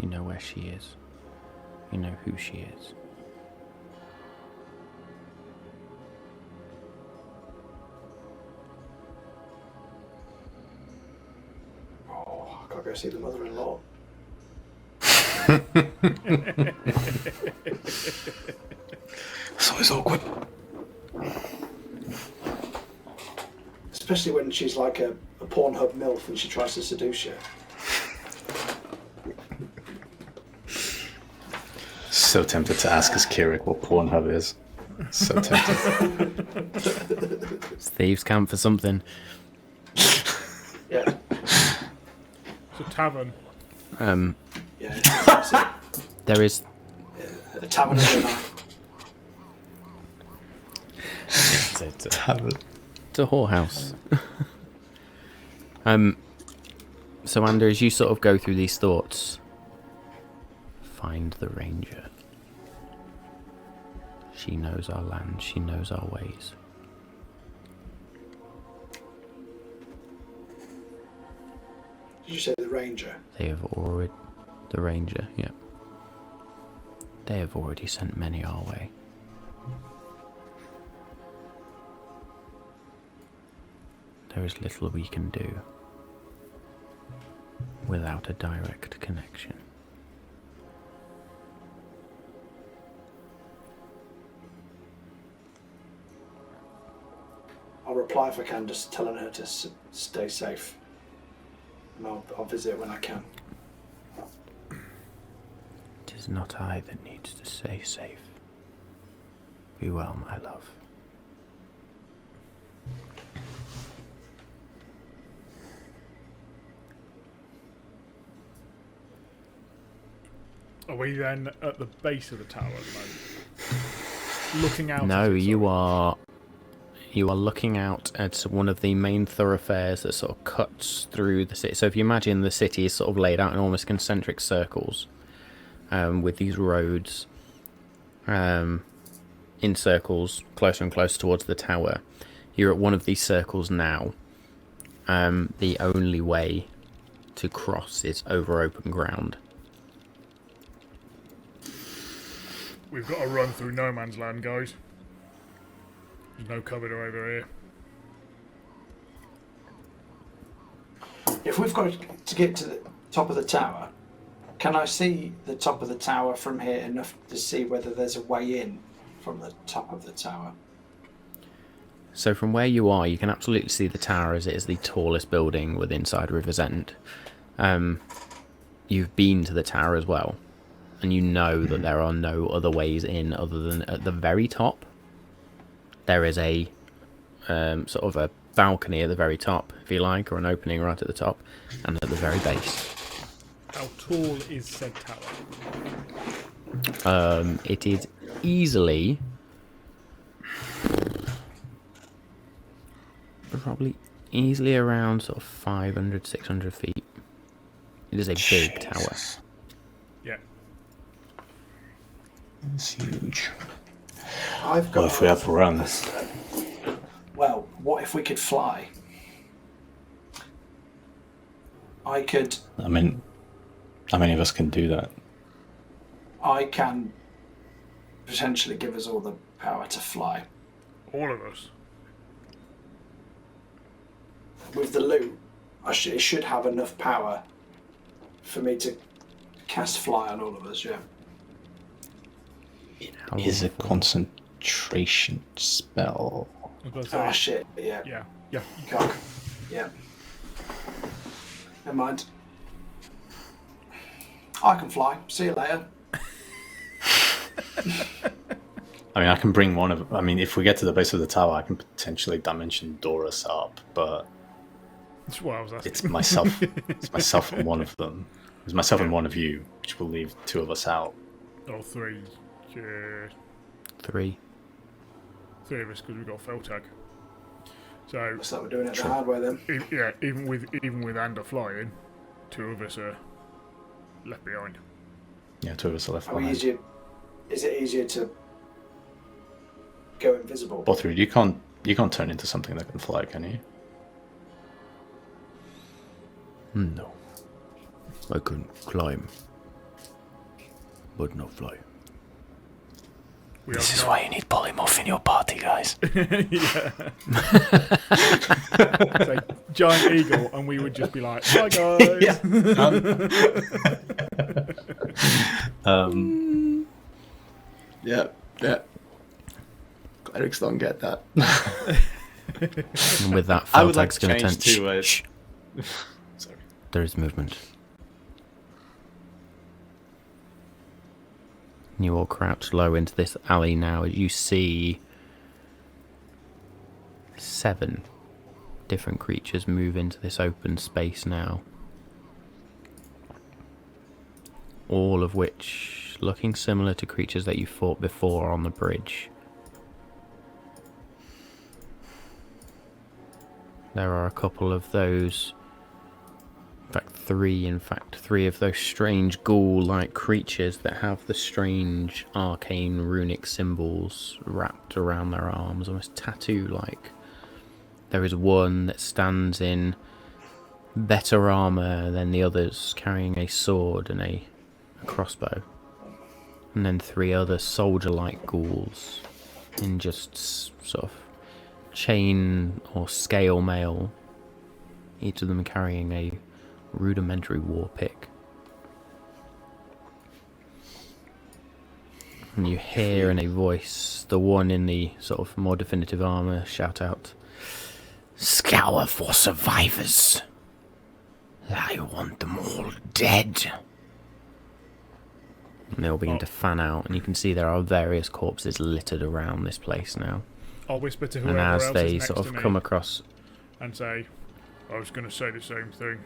A: You know where she is. You know who she is.
B: Oh, I've got to go see the mother-in-law.
E: It's always awkward.
B: Especially when she's like a Pornhub MILF and she tries to seduce you.
C: So tempted to ask us Kirik what Pornhub is. So tempted.
A: It's thieves' camp for something.
B: Yeah.
D: It's a tavern.
B: Yeah. That's it.
A: There is...
B: A tavern of the night.
A: It's a whorehouse. So Ander, as you sort of go through these thoughts, find the ranger. She knows our land, she knows our ways.
B: Did you say the ranger?
A: They have already... The ranger, yeah. They have already sent many our way. There is little we can do without a direct connection.
B: I'll reply if I can, just telling her to stay safe. And I'll visit when I can.
A: It is not I that needs to stay safe. Be well, my love.
D: Are we then at the base of the tower at the moment? Looking out?
A: No,
D: at it,
A: you
D: sorry.
A: are looking out at one of the main thoroughfares that sort of cuts through the city. So if you imagine the city is sort of laid out in almost concentric circles, with these roads in circles closer and closer towards the tower. You're at one of these circles now. The only way to cross is over open ground.
D: We've got to run through no man's land, guys. There's no cover over here.
B: If we've got to get to the top of the tower, can I see the top of the tower from here enough to see whether there's a way in from the top of the tower?
A: So from where you are, you can absolutely see the tower as it is the tallest building within inside River's End. You've been to the tower as well, and you know that there are no other ways in other than at the very top. There is a sort of a balcony at the very top, if you like, or an opening right at the top, and at the very base.
D: How tall is said tower?
A: It is easily probably easily around sort of 500, 600 feet. It is a big tower.
D: Yeah.
E: It's huge.
B: I've got.
C: Well, if we have run.
B: Well, what if we could fly? I could.
C: I mean, how many of us can do that?
B: I can potentially give us all the power to fly.
D: All of us.
B: With the loot, it should have enough power for me to cast fly on all of us, yeah.
A: How
C: Is a
A: long?
C: concentration spell.
D: I was gonna
B: Oh
D: say,
B: shit, yeah.
D: yeah.
B: Cock. Yeah. Never mind. I can fly. See you later.
C: I mean, I can bring one of. I mean, if we get to the base of the tower, I can potentially dimension door us up, but
D: That's what I was asking.
C: it's myself. It's myself and one of them. It's myself and one of you, which will leave two of us out.
D: Or three. Yeah,
A: 3.
D: three of us because we've got a fell tag. So
B: Looks like we're doing it the hard way then.
D: even with Ander flying, two of us are left behind.
C: Yeah, two of us are left
B: How
C: behind.
B: easier? Is it easier to go invisible?
C: Bothrid, you can't turn into something that can fly, can you?
A: No. I can climb, but not fly.
D: We
E: This
D: are
E: is
D: not-
E: why you need polymorph in your party, guys.
D: yeah. Say giant eagle, and we would just be like, "Hi guys."
C: Yeah. Clerics don't get that.
A: And with that,
C: I
A: fell
C: would like
A: tag's
C: to
A: going to
C: change
A: turn.
C: to.
A: Shh,
C: Sorry.
A: there is movement. You all crouch low into this alley now. You see 7 different creatures move into this open space now. All of which looking similar to creatures that you fought before on the bridge. There are a couple of those, in fact, three of those strange ghoul-like creatures that have the strange arcane runic symbols wrapped around their arms, almost tattoo-like. There is one that stands in better armour than the others, carrying a sword and a crossbow. And then 3 other soldier-like ghouls in just sort of chain or scale mail, each of them carrying a rudimentary war pick. And you hear in a voice the one in the sort of more definitive armour shout out,
E: Scour for survivors. I want them all dead.
A: and they all begin to fan out, and you can see there are various corpses littered around this place now.
D: I'll whisper to
A: And
D: whoever
A: as
D: else
A: they
D: is next
A: sort
D: to
A: of
D: me
A: come across,
D: and say, "I was going to say the same thing."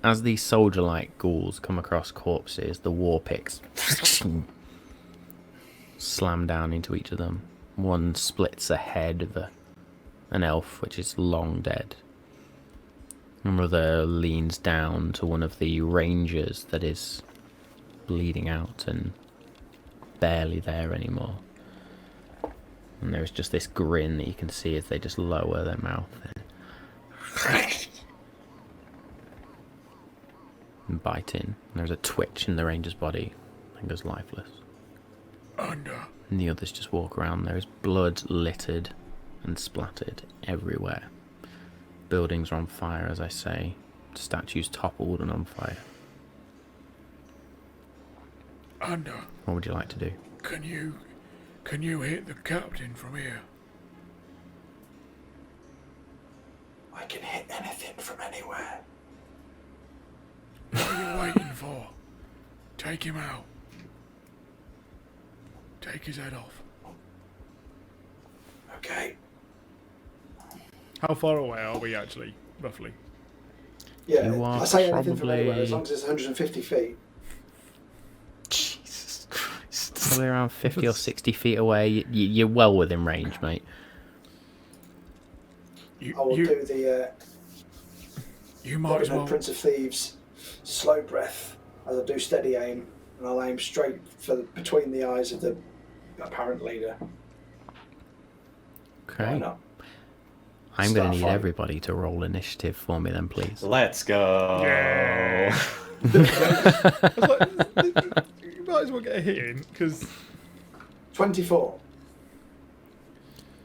A: as these soldier-like ghouls come across corpses, the war picks slam down into each of them. One splits a head of an elf, which is long dead. Another leans down to one of the rangers that is bleeding out and barely there anymore. And there's just this grin that you can see as they just lower their mouth and bite in. There's a twitch in the ranger's body and goes lifeless.
D: Under.
A: And the others just walk around. There is blood littered and splattered everywhere. Buildings are on fire, as I say. Statues toppled and on fire.
D: Under.
A: What would you like to do?
D: Can you hit the captain from here?
B: I can hit anything from anywhere.
D: What are you waiting for? Take him out. Take his head off.
B: Okay.
D: How far away are we actually, roughly?
B: Yeah,
A: You are
B: I say anything from
A: probably-
B: anywhere as long as it's 150 feet.
C: Jesus Christ.
A: probably around 50 or 60 feet away. You're well within range, mate.
B: I will do the
D: You might as
B: Robin Hood,
D: well.
B: Prince of Thieves slow breath as I do steady aim, and I'll aim straight for between the eyes of the apparent leader. Why
A: Okay.
B: not?
A: I'm going to
B: Start
A: need
B: fighting.
A: everybody to roll initiative for me then, please.
C: Let's go.
D: Yeah. I was like, you might as well get a hit in because
B: 24.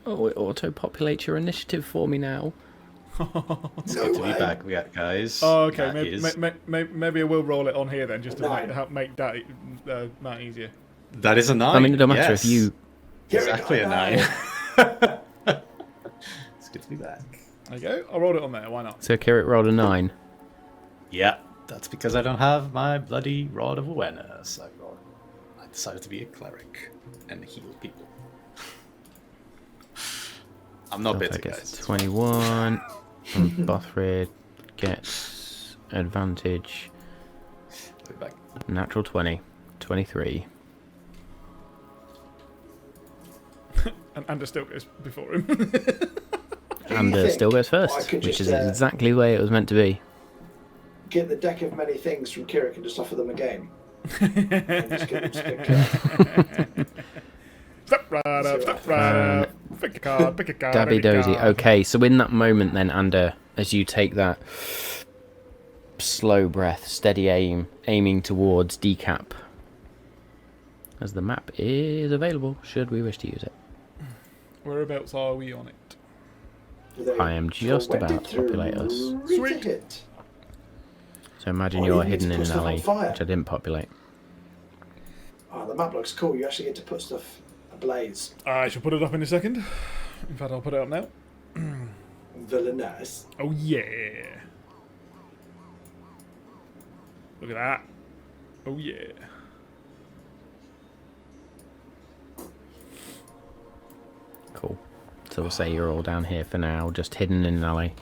A: Oh, it auto-populates your initiative for me now.
C: It's
B: No
C: good to be
B: way.
C: back, guys.
D: oh, okay,
C: That
D: maybe,
C: is-
D: maybe I will roll it on here then, just to
B: Nine.
D: help make that easier.
C: that is a 9.
A: I mean, it don't matter
C: yes.
A: if you...
B: Here we
C: Exactly
B: go.
C: a 9. It's good to be back.
D: There you go. I rolled it on there. Why not?
A: So Kirit rolled a 9.
C: Yeah, that's because I don't have my bloody Rod of Awareness. I decided to be a cleric and heal people. I'm not bitter,
A: Delta gets
C: guys.
A: 21. And Bothrid gets advantage.
C: I'll be back.
A: Natural 20. 23.
D: And Ander still goes before him.
A: And
B: think
A: still goes
B: I
A: first,
B: could
A: which
B: just,
A: is exactly the way it was meant to be.
B: Get the deck of many things from Kirik and just offer them a game. And just get them to pick,
D: Step right up, step right up. Pick a card, pick a card.
A: Dabby
D: pick a
A: dozy.
D: card.
A: Okay, so in that moment then, Ander, as you take that slow breath, steady aim, aiming towards decap, as the map is available, should we wish to use it.
D: Whereabouts are we on it?
B: They
A: I am just
B: went
A: about to
B: through
A: populate us.
D: Sweet.
B: it.
A: So imagine
B: Oh,
A: you're
B: you need
A: hidden
B: to
A: in
B: put
A: an
B: stuff on
A: alley,
B: fire.
A: which I didn't populate.
B: Oh, the map looks cool. You actually get to put stuff ablaze.
D: I shall put it up in a second. In fact, I'll put it up now.
B: Villainous.
D: Oh, yeah. Look at that. Oh, yeah.
A: Cool. So we'll say you're all down here for now, just hidden in an alley.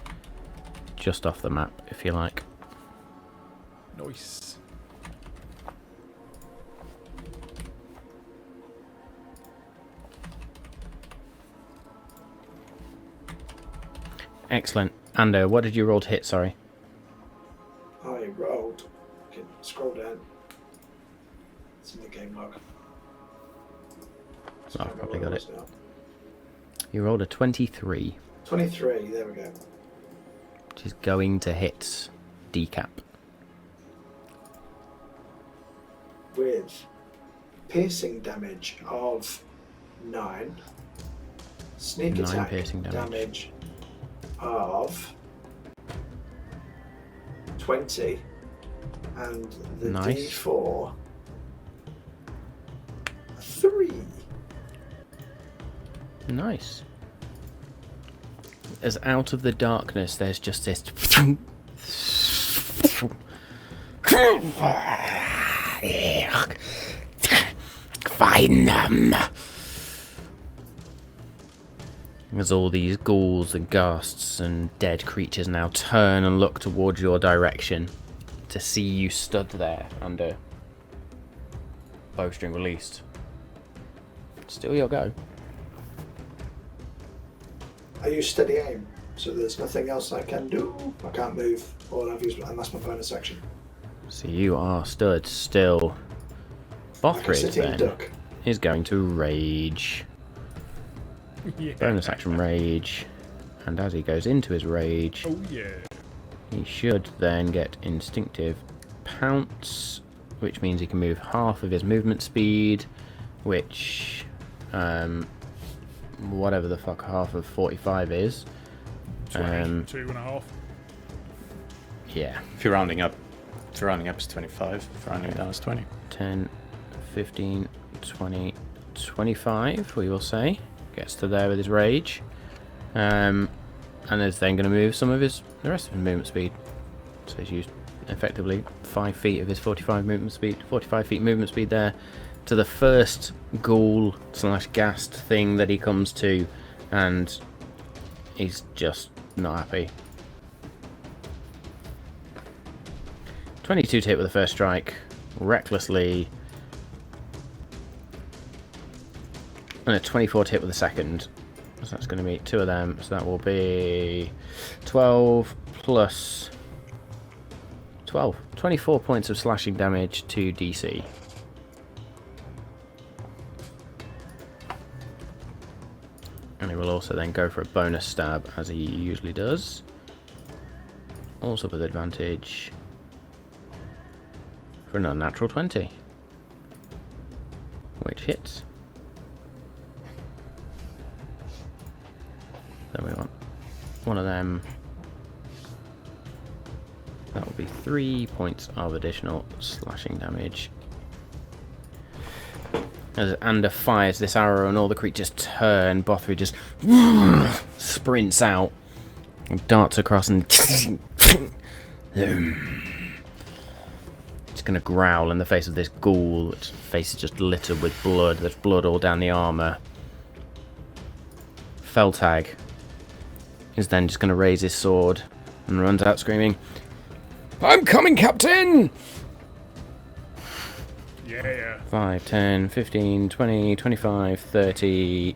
A: Just off the map, if you like.
D: Nice.
A: Excellent. Ando, what did you roll to hit, sorry?
B: I rolled. Okay, scroll down. It's in the game log.
A: Oh, I've probably got it.
B: Now.
A: You rolled a 23,
B: 23, there we go.
A: which is going to hit decap.
B: With piercing damage of 9, sneak
A: 9
B: attack
A: piercing damage.
B: of 20, and the
A: Nice.
B: D4 3.
A: Nice. As out of the darkness, there's just this.
E: Find them.
A: As all these ghouls and ghasts and dead creatures now turn and look towards your direction to see you stood there under bowstring released. Still your go.
B: I use steady aim, so there's nothing else I can do. I can't move, all I've used, and that's my bonus action.
A: So you are stood still.
B: Like a
A: Bothrid
B: sitting
A: then
B: duck.
A: is going to rage.
D: Yeah.
A: Bonus action rage. And as he goes into his rage,
D: Oh, yeah.
A: he should then get instinctive pounce, which means he can move half of his movement speed, which, whatever the fuck half of 45 is.
D: 22.5.
A: Yeah,
C: If you're rounding up, it's 25. If rounding down, it's 20.
A: 10, 15, 20, 25, we will say. Gets to there with his rage. And is then going to move some of the rest of his movement speed. So he's used effectively 5 feet of his 45 feet movement speed there to the first ghoul / ghast thing that he comes to, and he's just not happy. 22 to hit with the first strike, recklessly And a 24 to hit with the second. So that's going to be 2 of them. So that will be 12 plus 12. 24 points of slashing damage to DC. And he will also then go for a bonus stab, as he usually does. Also with advantage. For an unnatural 20. Which hits. Then we want one of them. That will be 3 points of additional slashing damage. As Ander fires this arrow and all the creatures turn, Bothrid just sprints out and darts across and it's going to growl in the face of this ghoul. Its face is just littered with blood. There's blood all down the armour. Feltag is then just going to raise his sword and runs out screaming, "I'm coming, Captain!"
D: Yeah.
A: 5, 10, 15, 20, 25, 30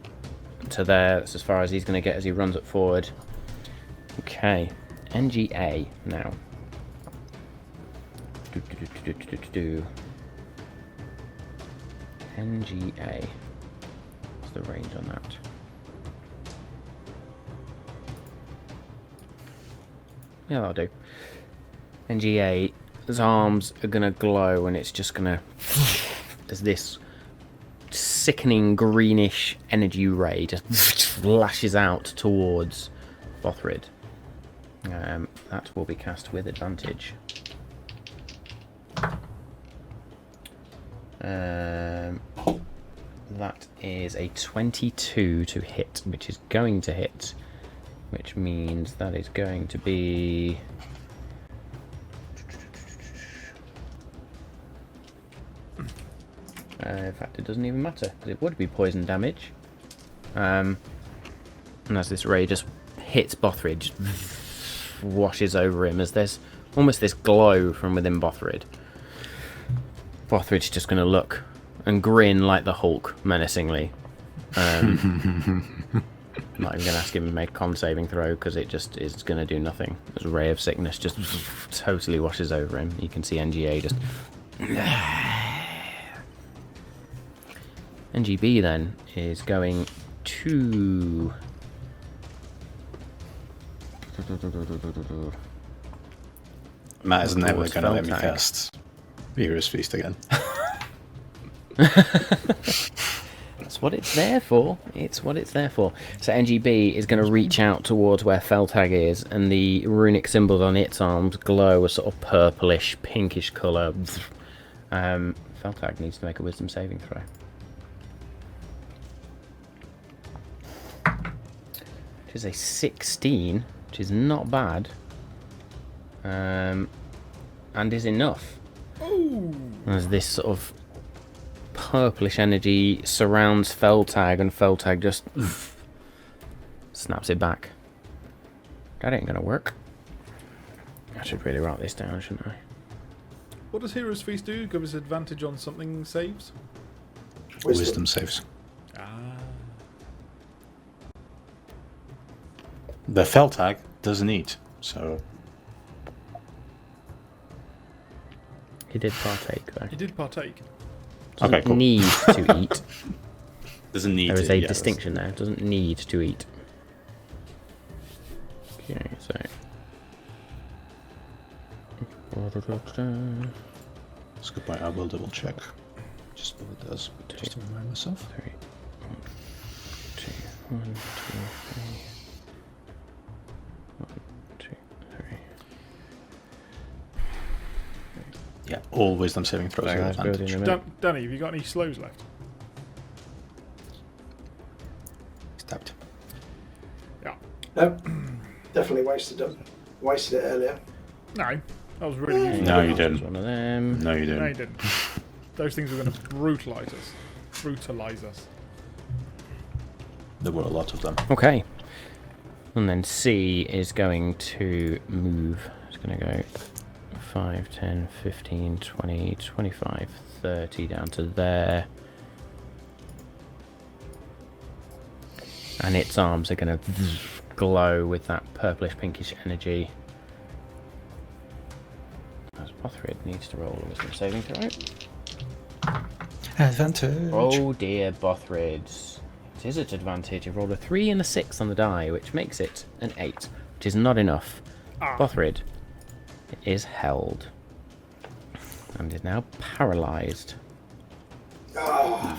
A: to there. That's as far as he's going to get as he runs up forward. Okay. NGA now. NGA. What's the range on that? Yeah, that'll do. NGA, his arms are going to glow and it's just going to... There's this sickening greenish energy ray just flashes out towards Bothrid. That will be cast with advantage. That is a 22 to hit, which is going to hit, which means that is going to be... in fact, it doesn't even matter, because it would be poison damage. And as this ray just hits Bothrid, just washes over him, as there's almost this glow from within Bothrid. Bothrid's just going to look and grin like the Hulk, menacingly. I'm not even going to ask him to make a con saving throw, because it just is going to do nothing. This ray of sickness just totally washes over him. You can see NGA just... NGB then is going to...
C: Matt is never
A: towards
C: going to let me
A: Feltag.
C: cast Hero's Feast again.
A: That's what it's there for. It's what it's there for. So NGB is going to reach out towards where Feltag is, and the runic symbols on its arms glow a sort of purplish, pinkish colour. Feltag needs to make a wisdom saving throw. Which is a 16, which is not bad. And is enough.
D: Ooh.
A: As this sort of purplish energy surrounds Feltag, and Feltag just snaps it back. That ain't gonna work. I should really write this down, shouldn't I?
D: What does Hero's Feast do? Give us advantage on something saves?
C: Wisdom saves. The Feltag doesn't eat, so...
A: He did partake, though.
D: He did partake.
A: Doesn't
C: Okay, cool.
A: need to eat.
C: Doesn't need
A: There
C: to.
A: is a
C: yeah,
A: distinction there. Doesn't need to eat. Okay, so...
C: That's a good point. I will double check. Just what it does, just to remind myself.
A: 3, 1, 2, 1, 2, 3. 1, 2, 3.
C: Yeah, all wisdom saving throws
A: Sorry,
C: are
A: I was building
C: advantage.
A: them up.
D: Danny, have you got any slows left?
C: Stabbed.
D: Yeah.
B: No, definitely wasted it earlier.
D: No, that was really useful.
C: No, you
A: There's
C: didn't.
A: one of them.
C: No, you
D: No, you
C: didn't.
D: didn't. Those things were going to brutalise us. Brutalise us.
C: There were a lot of them.
A: Okay. And then C is going to move. It's going to go 5, 10, 15, 20, 25, 30 down to there. And its arms are going to glow with that purplish pinkish energy. As Bothrid needs to roll a wisdom saving throw.
C: Advantage.
A: Oh dear, Bothrid. It is at advantage. You rolled a 3 and a 6 on the die, which makes it an 8, which is not enough. Bothrid is held and is now paralysed.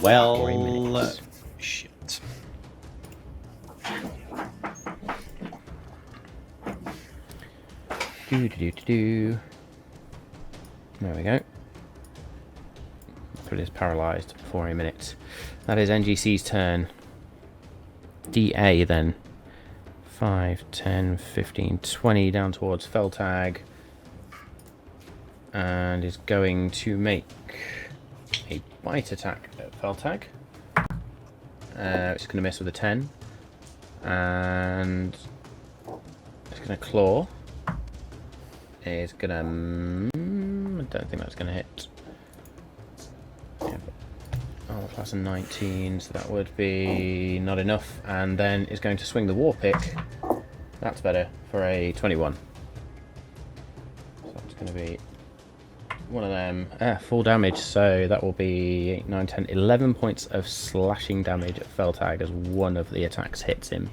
C: Well, shit.
A: Do. There we go. It is paralysed for a minute. That is NGC's turn. DA then. 5, 10, 15, 20 down towards Feltag. And is going to make a bite attack at Feltag. It's going to miss with a 10. And it's going to claw. It's going to... I don't think that's going to hit. Yeah, but plus a 19, so that would be not enough. And then is going to swing the war pick. That's better for a 21. So that's going to be one of them. Full damage, so that will be 8, 9, 10, 11 points of slashing damage at Feltag as one of the attacks hits him.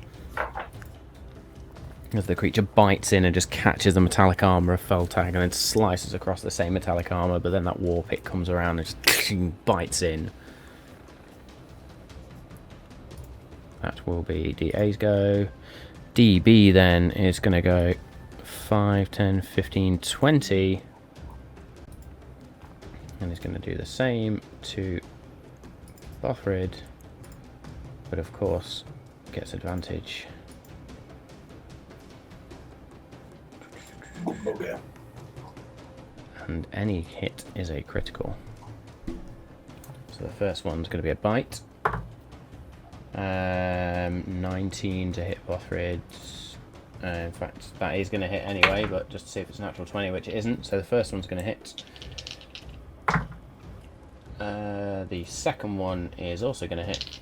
A: As the creature bites in and just catches the metallic armour of Feltag and then slices across the same metallic armour, but then that war pick comes around and just bites in. That will be DA's go. DB then is going to go 5, 10, 15, 20. And he's going to do the same to Bothrid. But of course, gets advantage.
B: Okay.
A: And any hit is a critical. So the first one's going to be a bite. 19 to hit Bothrid. In fact, that is going to hit anyway, but just to see if it's a natural 20, which it isn't. So the first one's going to hit. The second one is also going to hit.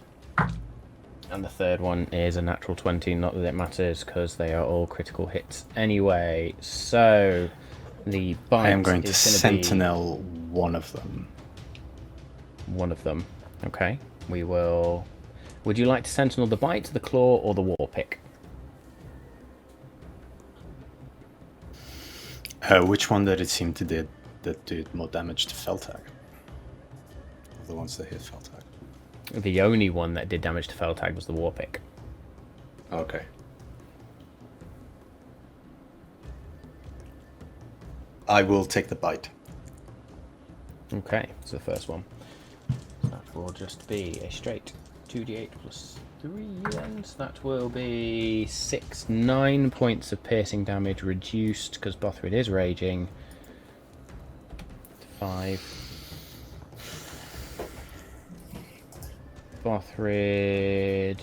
A: And the third one is a natural 20, not that it matters, because they are all critical hits anyway. So the bite
C: I am going to
A: is
C: sentinel one of them.
A: One of them. Okay. We will... Would you like to sentinel the bite, the claw, or the war pick?
C: Which one did it seem to did more damage to Feltag? The ones that hit Feltag.
A: The only one that did damage to Feltag was the war pick.
C: Okay. I will take the bite.
A: Okay, it's the first one. That will just be a straight 2d8 plus 3 then. So that will be 9 points of piercing damage reduced because Bothrid is raging. 5. Bothrid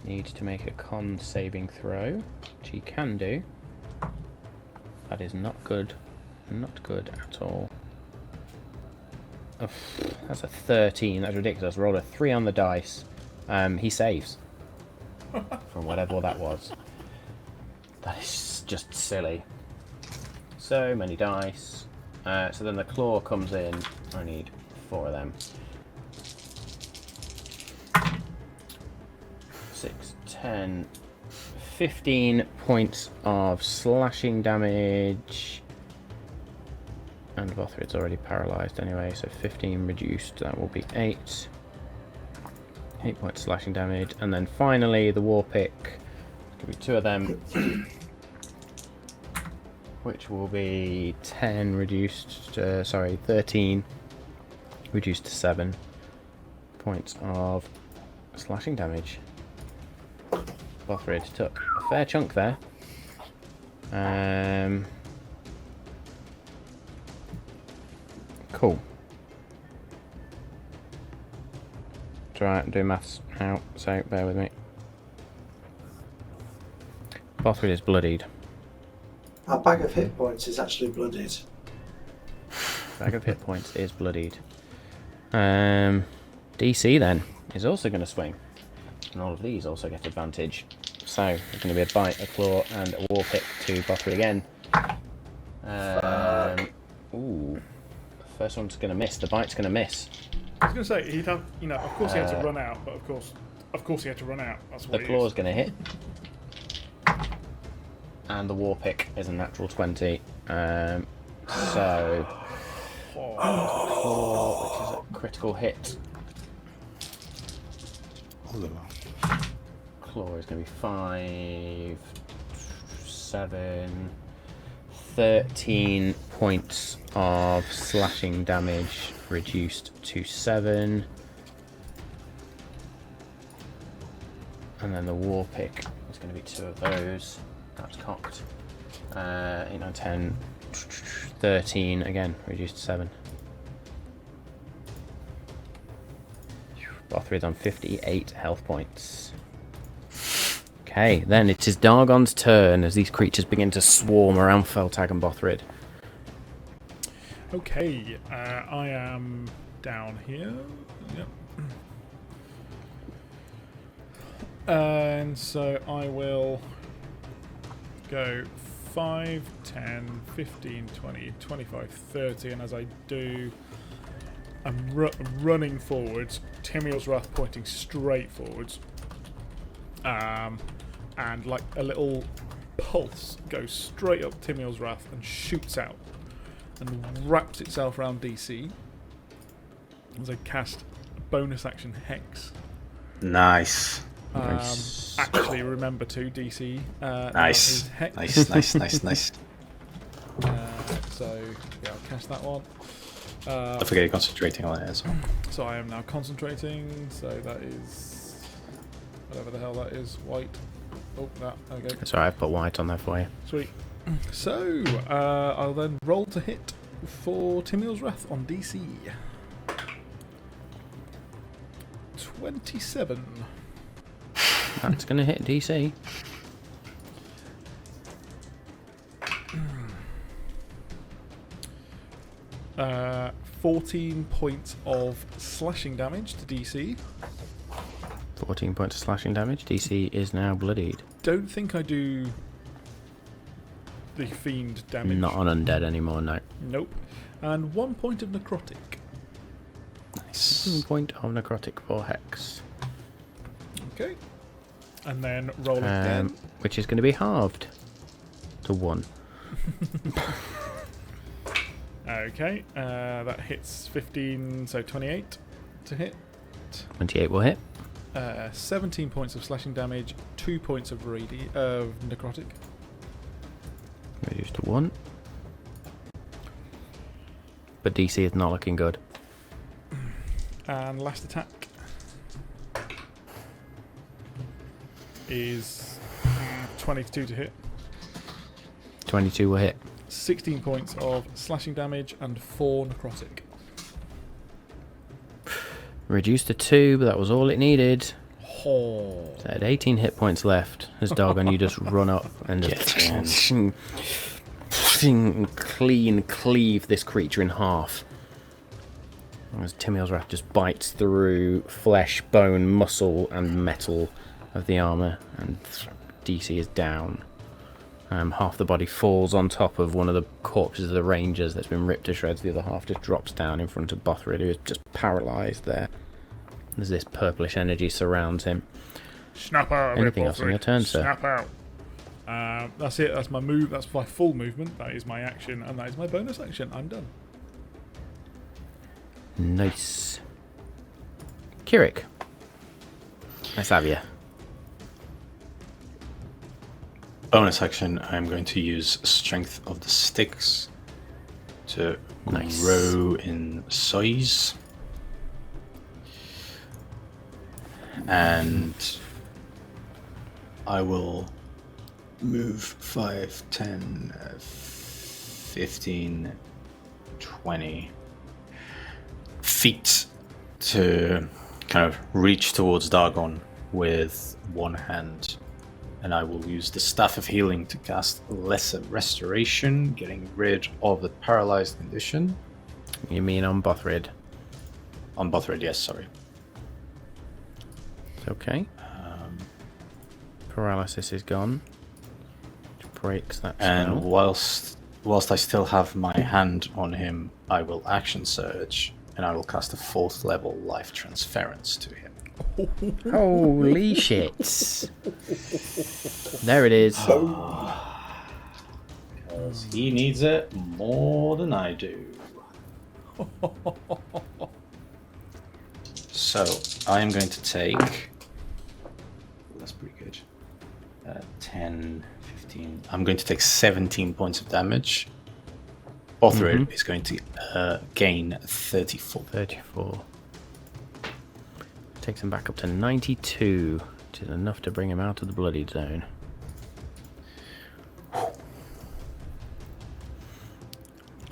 A: needs to make a con saving throw, which he can do. That is not good. Not good at all. Oh, that's a 13. That's ridiculous. Rolled a 3 on the dice. He saves. From whatever that was. That is just silly. So many dice. So then the claw comes in. I need 4 of them. 6, 10, 15 points of slashing damage. And Bothrid's already paralysed anyway, so 15 reduced, that will be 8. 8 points slashing damage. And then finally, the war pick. Could be 2 of them. Which will be 10 reduced, 13 reduced to 7 points of slashing damage. Bothrid took a fair chunk there. Cool. Try and do maths out, so bear with me. Bothrid is bloodied.
B: Our bag of hit points is actually bloodied.
A: Bag of hit points is bloodied. DC then is also going to swing. And all of these also get advantage. So there's going to be a bite, a claw, and a war pick to Bothrid again. Ooh. The first one's going to miss. The bite's going to miss.
D: I was going to say, he'd have, of course he had to run out, but of course he had to run out. That's what
A: The claw's going to hit. And the war pick is a natural 20. So, claw, which is a critical hit. Claw is going to be 5, 7, 13 points of slashing damage, reduced to 7. And then the war pick is going to be 2 of those. That's cocked. 8, 9, 10, 13 again, reduced to 7. Bothrid's on 58 health points. Okay, then it is Dargon's turn as these creatures begin to swarm around Feltag and Bothrid.
D: Okay, I am down here. Yep. And so I will go 5, 10, 15, 20, 25, 30, and as I do, I'm running forwards, Timiel's Wrath pointing straight forwards, and like a little pulse goes straight up Timiel's Wrath and shoots out and wraps itself around DC as I cast a bonus action Hex.
C: Nice.
D: Actually, remember to DC.
C: Nice.
D: Hex.
C: Nice.
D: So yeah, I'll cast that one.
C: Don't forget you're concentrating on it as well.
D: So I am now concentrating. So that is whatever the hell that is. White. Oh, that. Okay.
A: Sorry, I've put white on there for you.
D: Sweet. So I'll then roll to hit for Timiel's Wrath on DC. 27.
A: That's going to hit DC.
D: 14 points of slashing damage to DC.
A: 14 points of slashing damage. DC is now bloodied.
D: Don't think I do the fiend damage.
A: Not on undead anymore, no.
D: Nope. And 1 point of necrotic.
A: Nice. 1 point of necrotic for Hex.
D: Okay. And then roll again.
A: Which is going to be halved to 1.
D: Okay. That hits 15, so 28 to hit.
A: 28 will hit.
D: 17 points of slashing damage, 2 points of necrotic.
A: Reduced to 1. But DC is not looking good.
D: And last attack is 22 to hit.
A: 22 will hit.
D: 16 points of slashing damage and 4 necrotic.
A: Reduced to 2, but that was all it needed.
D: Oh.
A: So it had 18 hit points left. As Dogon, you just run up and just cleave this creature in half. As Timiel's Wrath just bites through flesh, bone, muscle, and metal of the armour, and DC is down. Half the body falls on top of one of the corpses of the rangers that's been ripped to shreds. The other half just drops down in front of Bothrid, who is just paralysed there. As this purplish energy surrounds him.
D: Snap out.
A: Anything else on your turn, sir?
D: Snap out. That's it. That's my move. That's my full movement. That is my action, and that is my bonus action. I'm done.
A: Nice. Kirik. Nice have you.
C: Bonus action, I'm going to use Strength of the Sticks to grow in size. And I will move 5, 10, 15, 20 feet to kind of reach towards Dargon with one hand. And I will use the Staff of Healing to cast Lesser Restoration, getting rid of the paralyzed condition.
A: You mean on Bothrid?
C: On Bothrid, yes, sorry.
A: Okay. paralysis is gone. Which breaks that
C: And
A: spell.
C: whilst I still have my hand on him, I will action surge, and I will cast a 4th level life transference to him.
A: Holy shit. There it is.
C: Because he needs it more than I do. So, I am going to take... That's pretty good. 10, 15... I'm going to take 17 points of damage. Bothrid is going to gain 34.
A: 34. Takes him back up to 92, which is enough to bring him out of the bloodied zone.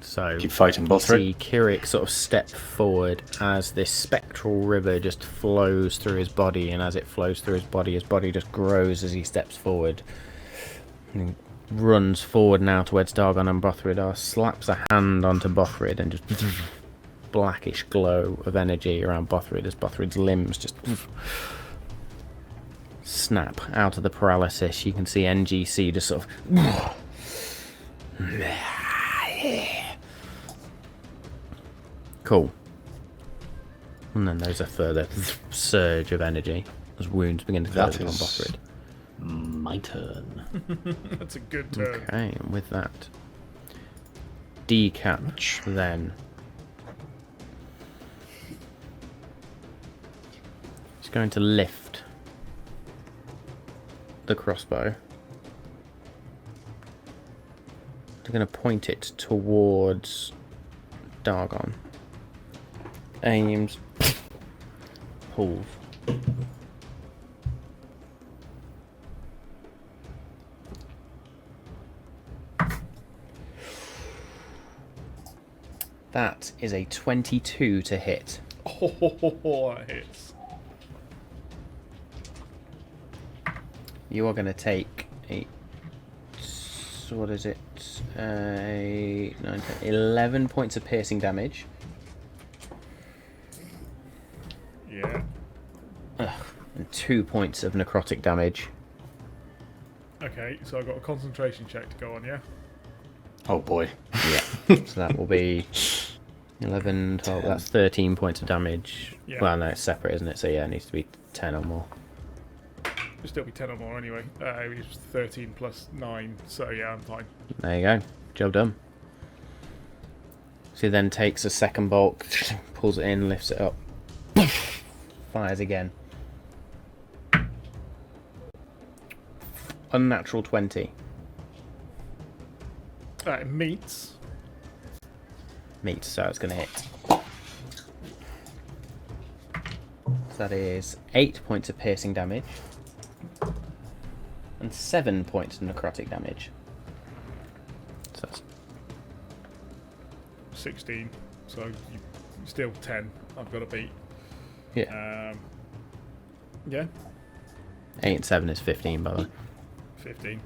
A: So,
C: Keep fighting,
A: you
C: Bothrid.
A: see Kirik sort of step forward as this spectral river just flows through his body, and as it flows through his body just grows as he steps forward. And he runs forward now towards Dargon and Bothrid, slaps a hand onto Bothrid, and just blackish glow of energy around Bothrid as Bothrid's limbs just snap out of the paralysis. You can see NGC just sort of cool. And then there's a further surge of energy as wounds begin to close upon Bothrid.
C: My turn.
D: That's a good turn.
A: Okay, and with that, Decap then. He's going to lift the crossbow. They're going to point it towards Dargon. Aims. Pulls. That is a 22 to hit.
D: Oh, that hits.
A: You are going to take a... what is it? 9, 10, 11 points of piercing damage.
D: Yeah.
A: And 2 points of necrotic damage.
D: Okay, so I've got a concentration check to go on, yeah?
C: Oh boy.
A: Yeah. So that will be 11, 12, that's 13 points of damage.
D: Yeah.
A: Well, no, it's separate, isn't it? So yeah, it needs to be 10 or more.
D: It'll still be 10 or more anyway. It was 13 plus 9, so yeah, I'm fine.
A: There you go. Job done. So he then takes a second bolt, pulls it in, lifts it up, fires again. Unnatural 20.
D: It meets.
A: Meets, so it's going to hit. So that is 8 points of piercing damage. And 7 points of necrotic damage. So that's
D: 16, so still 10. I've got to beat.
A: yeah.
D: Yeah,
A: 8 and 7 is 15, by the way.
D: 15.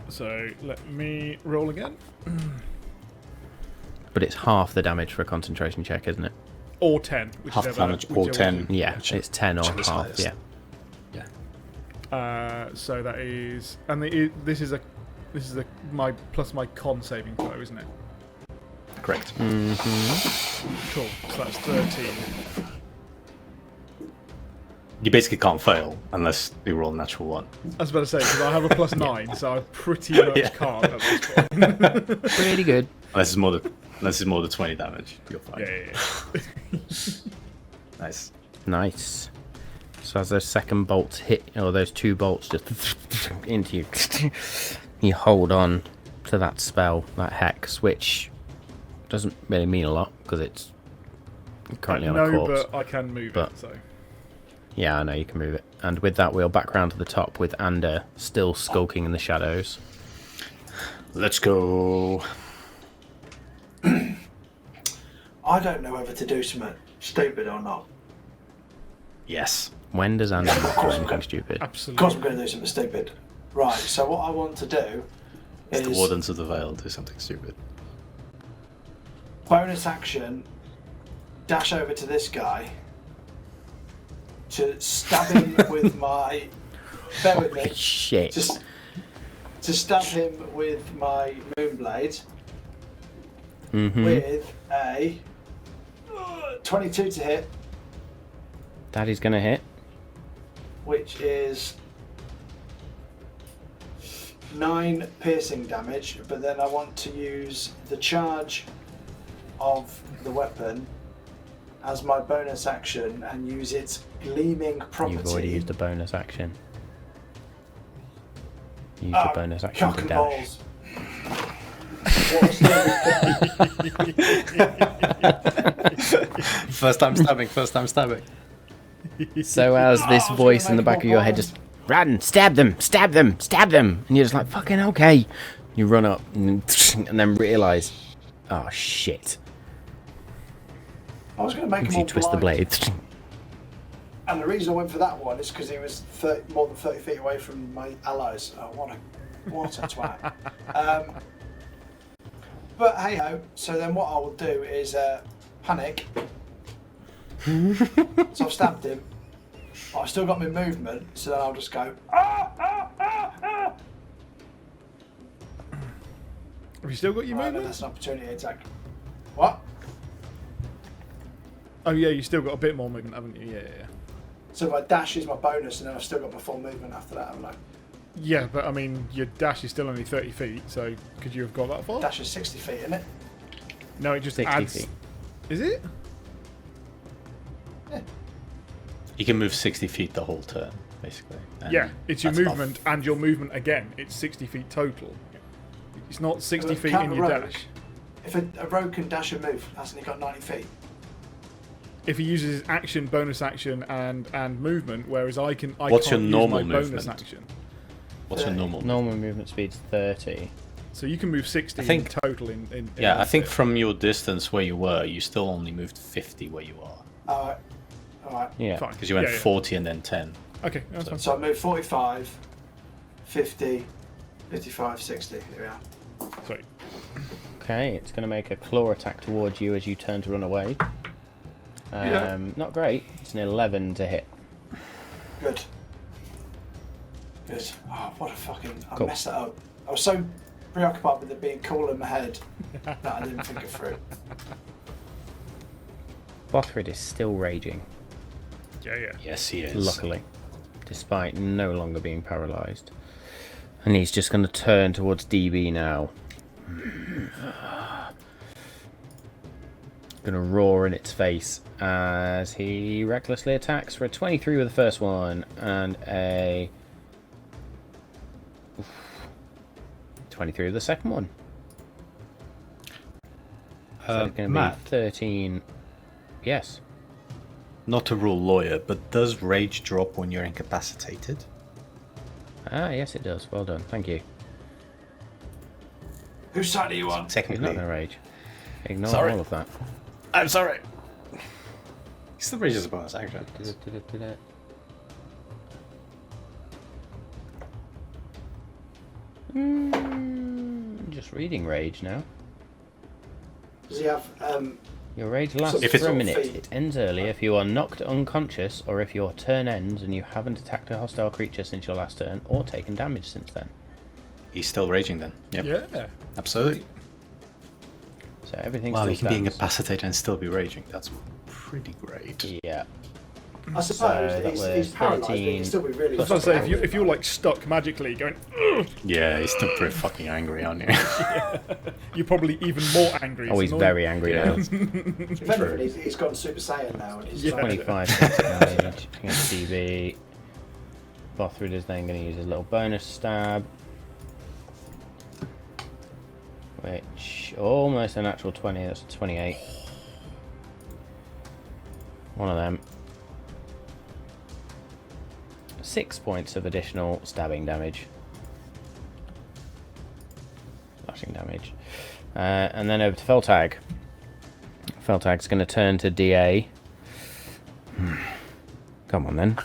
D: So let me roll again.
C: But
A: it's half the damage for a concentration check, isn't it?
D: Or 10.
C: Half damage or 10.
A: Yeah, it's 10 or
C: whichever's
A: half,
C: highest.
A: yeah.
D: So that is, and this is my plus my con saving throw, isn't it?
C: Correct.
D: Cool. So that's 13.
C: You basically can't fail unless you roll a natural 1.
D: I was about to say because I have a plus 9, so I pretty much
C: Yeah.
D: can't at this point.
A: Pretty good.
C: Unless it's more than 20 damage, you're fine.
D: Yeah.
C: Nice.
A: Nice. So as those second bolts hit, or those 2 bolts just into you, you hold on to that spell, that hex, which doesn't really mean a lot because it's currently on a
D: No,
A: corpse.
D: but I can move
A: But-
D: it. So
A: Yeah, I know you can move it. And with that, we'll back round to the top with Ander still skulking in the shadows.
C: Let's go.
B: I don't know whether to do something stupid or not.
C: Yes.
A: When does Ander not do anything stupid?
B: Of
D: absolutely.
B: course I'm going to do something stupid. Right, so what I want to do
C: It's the
B: is
C: Wardens of the Veil do something stupid.
B: bonus action, dash over to this guy to stab him with my. Bear with me.
A: Shit.
B: Just to stab him with my moonblade with a 22 to hit,
A: That is going to hit.
B: which is 9 piercing damage. But then I want to use the charge of the weapon as my bonus action and use its gleaming property.
A: You've already used the bonus action. Use the bonus action
B: Cock
A: to
B: and
A: dash.
B: balls. What's
C: First time stabbing.
A: So as this
B: I was
A: voice
B: gonna
A: in the
B: make
A: back of
B: more
A: your head
B: balls.
A: just, run, stab them, stab them, stab them, and you're just like, fucking okay. You run up and then realise, oh shit.
B: I was going to make
A: As
B: him
A: you
B: all
A: twist the
B: blind.
A: blade.
B: And the reason I went for that one is because he was more than 30 feet away from my allies. Oh, what a twat. But hey ho, so then what I will do is panic. So I've stabbed him. But I've still got my movement, so then I'll just go.
D: Have you still got your
B: Right, then
D: movement?
B: that's an opportunity attack. What?
D: Oh yeah, you still got a bit more movement, haven't you? Yeah.
B: So my dash is my bonus, and then I've still got my full movement after that, haven't I?
D: Yeah, but I mean, your dash is still only 30 feet, so could you have got that far?
B: Dash is 60 feet, isn't it?
D: No, it just
A: 60
D: adds.
A: feet.
D: Is it?
C: You can move 60 feet the whole turn, basically. And
D: Yeah, it's your
C: that's
D: movement and your movement again. It's 60 feet total. It's not 60
B: But
D: feet
B: can't
D: in
B: a
D: your
B: rogue-
D: dash.
B: If a rogue can dash and move, hasn't he got 90 feet?
D: If he uses his action, bonus action, and movement, whereas I can't
C: What's your
D: use
C: normal
D: my bonus
C: movement?
D: action.
C: What's your normal?
A: Normal movement speed's 30.
D: So you can move 60
C: I think-
D: in total in
C: Yeah, I
D: one
C: think
D: turn.
C: from your distance where you were, you still only moved 50 where you are.
B: Alright. Alright.
A: Yeah.
D: Fine.
C: Because you went
D: Yeah, yeah.
C: 40 and then 10.
D: Okay, that's fine.
B: So I moved 45, 50, 55, 60. Here we are.
D: Sweet.
A: Okay, it's going to make a claw attack towards you as you turn to run away.
D: Yeah.
A: Not great. It's an 11 to hit.
B: Good. Good. Oh, what a fucking... I
A: Cool.
B: messed that up. I was so preoccupied with it being cool in my head that I didn't think it through.
A: Bothrid is still raging,
D: Yeah.
C: Yes, he is.
A: luckily, despite no longer being paralysed. And he's just going to turn towards DB now. Going to roar in its face as he recklessly attacks for a 23 with the first one and a 23 with the second one. So it's going to
C: Matt,
A: be 13. Yes.
C: not a rule lawyer, but does rage drop when you're incapacitated?
A: Ah, yes, it does. Well done. Thank you.
B: Whose side are you on?
A: He's not
C: Technically.
A: going to rage. Ignore
C: Sorry.
A: all of that.
C: I'm sorry. He still rages a bonus action.
A: Just reading rage now.
B: Does he have...
A: Your rage lasts
C: If it's
A: for a
C: on
A: minute.
B: feet.
A: It ends early if you are knocked unconscious or if your turn ends and you haven't attacked a hostile creature since your last turn or taken damage since then.
C: He's still raging then. Yep.
D: Yeah.
C: Absolutely.
A: So everything
C: Wow,
A: still
C: he can be
A: stands.
C: incapacitated and still be raging. That's pretty great.
A: Yeah.
B: I suppose
A: that
B: he's
A: was
B: paralysed, but he
A: 13
B: can still be really...
D: I was about to say, if you're like stuck magically going, "Ugh,"
C: Yeah, he's still pretty fucking angry, aren't you?
D: you're probably even more angry.
A: Oh,
D: It's
A: he's
D: annoying.
A: very angry now.
B: If anything, he's gone Super Saiyan now. And he's
D: Yeah.
B: like,
A: 25 points of damage against DB. Bothrid is then going to use his little bonus stab. Which, almost a natural 20, that's a 28. One of them. 6 points of additional stabbing damage. Slashing damage. And then over to Feltag. Feltag's going to turn to DA. Come on then.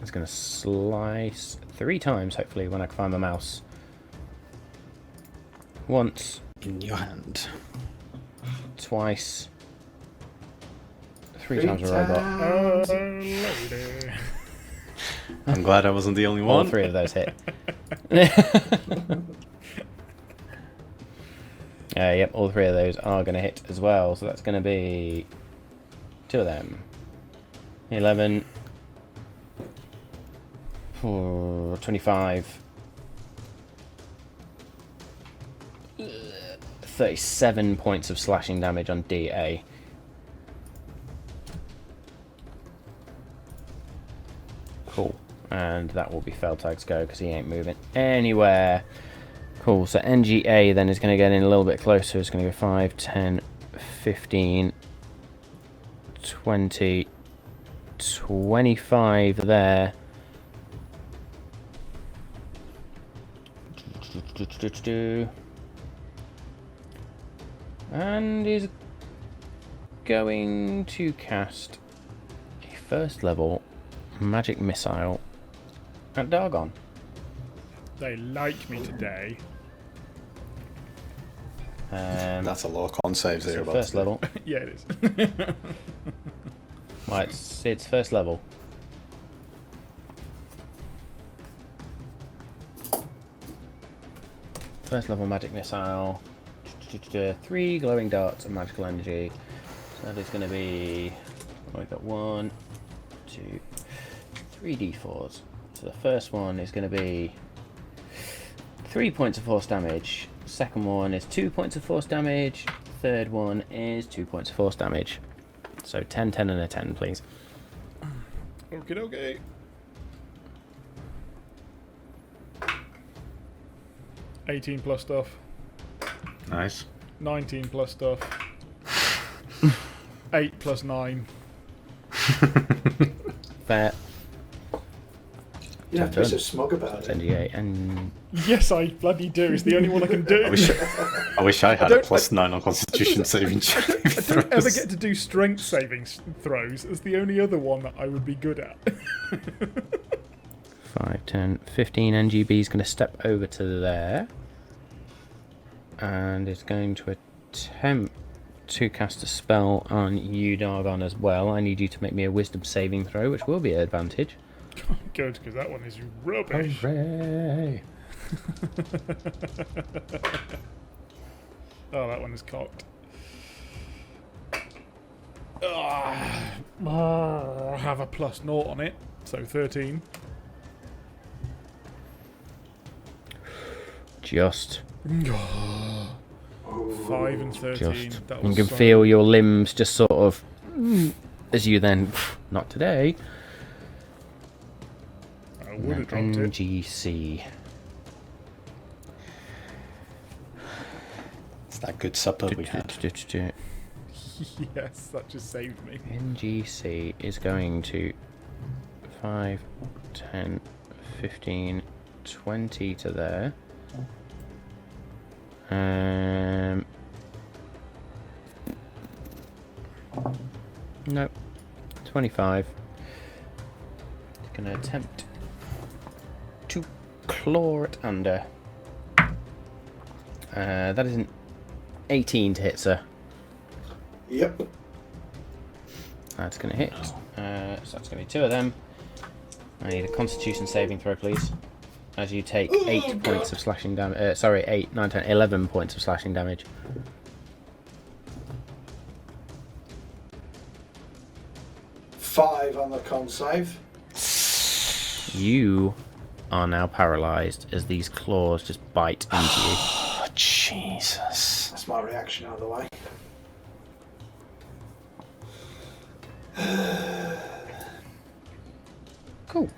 A: It's going to slice 3 times, hopefully, when I can find my mouse. Once,
C: In your hand.
A: twice, 3 times a robot.
D: Oh, lady.
C: I'm glad I wasn't the only
A: All
C: one.
A: 3 of those hit. Yep, all 3 of those are going to hit as well. So that's going to be 2 of them. 11. 25. 37 points of slashing damage on DA. Cool. And that will be Feltag's go because he ain't moving anywhere. Cool. So NGA then is going to get in a little bit closer. It's going to go 5, 10, 15, 20, 25 there. And is going to cast a 1st level magic missile at Dargon.
D: They like me today.
C: That's a low con save
A: So
C: there.
A: 1st level.
D: Yeah, it is.
A: Right, it's 1st level. First level magic missile. 3 glowing darts of magical energy. So that is going to be. We've got 1, 2, 3 d4s. So the first one is going to be 3 points of force damage. Second one is 2 points of force damage. Third one is 2 points of force damage. So 10, 10, and a 10, please.
D: Okay, okay. $18 plus stuff.
C: Nice.
D: 19 plus stuff. 8 plus 9.
A: Fair.
B: You don't have to be so smug about it.
A: NGA and
D: Yes, I bloody do. It's the only one I can do.
C: I wish I had a +9 on Constitution saving check.
D: I don't ever get to do strength saving throws. It's the only other one that I would be good at.
A: 5, 10, 15 NGB is going to step over to there. And is going to attempt to cast a spell on you, Dargon, as well. I need you to make me a wisdom saving throw, which will be an advantage.
D: Good, because that one is rubbish.
A: Hooray!
D: Oh, that one is cocked. I have a +0 on it, so 13.
A: Just.
D: 5 and 13.
A: Just.
D: That
A: You
D: was
A: can
D: so-
A: feel your limbs just sort of. As you then. Not today.
D: I would have dropped it.
A: NGC.
C: It's that good supper we had.
D: Yes, that just saved me.
A: NGC is going to 5, 10, 15, 20 to there. Nope. 25. It's going to attempt to claw it under. That is an 18 to hit, sir.
B: Yep.
A: That's going to hit. So that's going to be 2 of them. I need a Constitution saving throw, please. As you take 8 points of slashing damage. Sorry, 8, 9, 10, 11 points of slashing damage.
B: Five on the con save.
A: You are now paralyzed as these claws just bite into you.
C: Oh, Jesus.
B: That's my reaction out of the way.
A: Cool.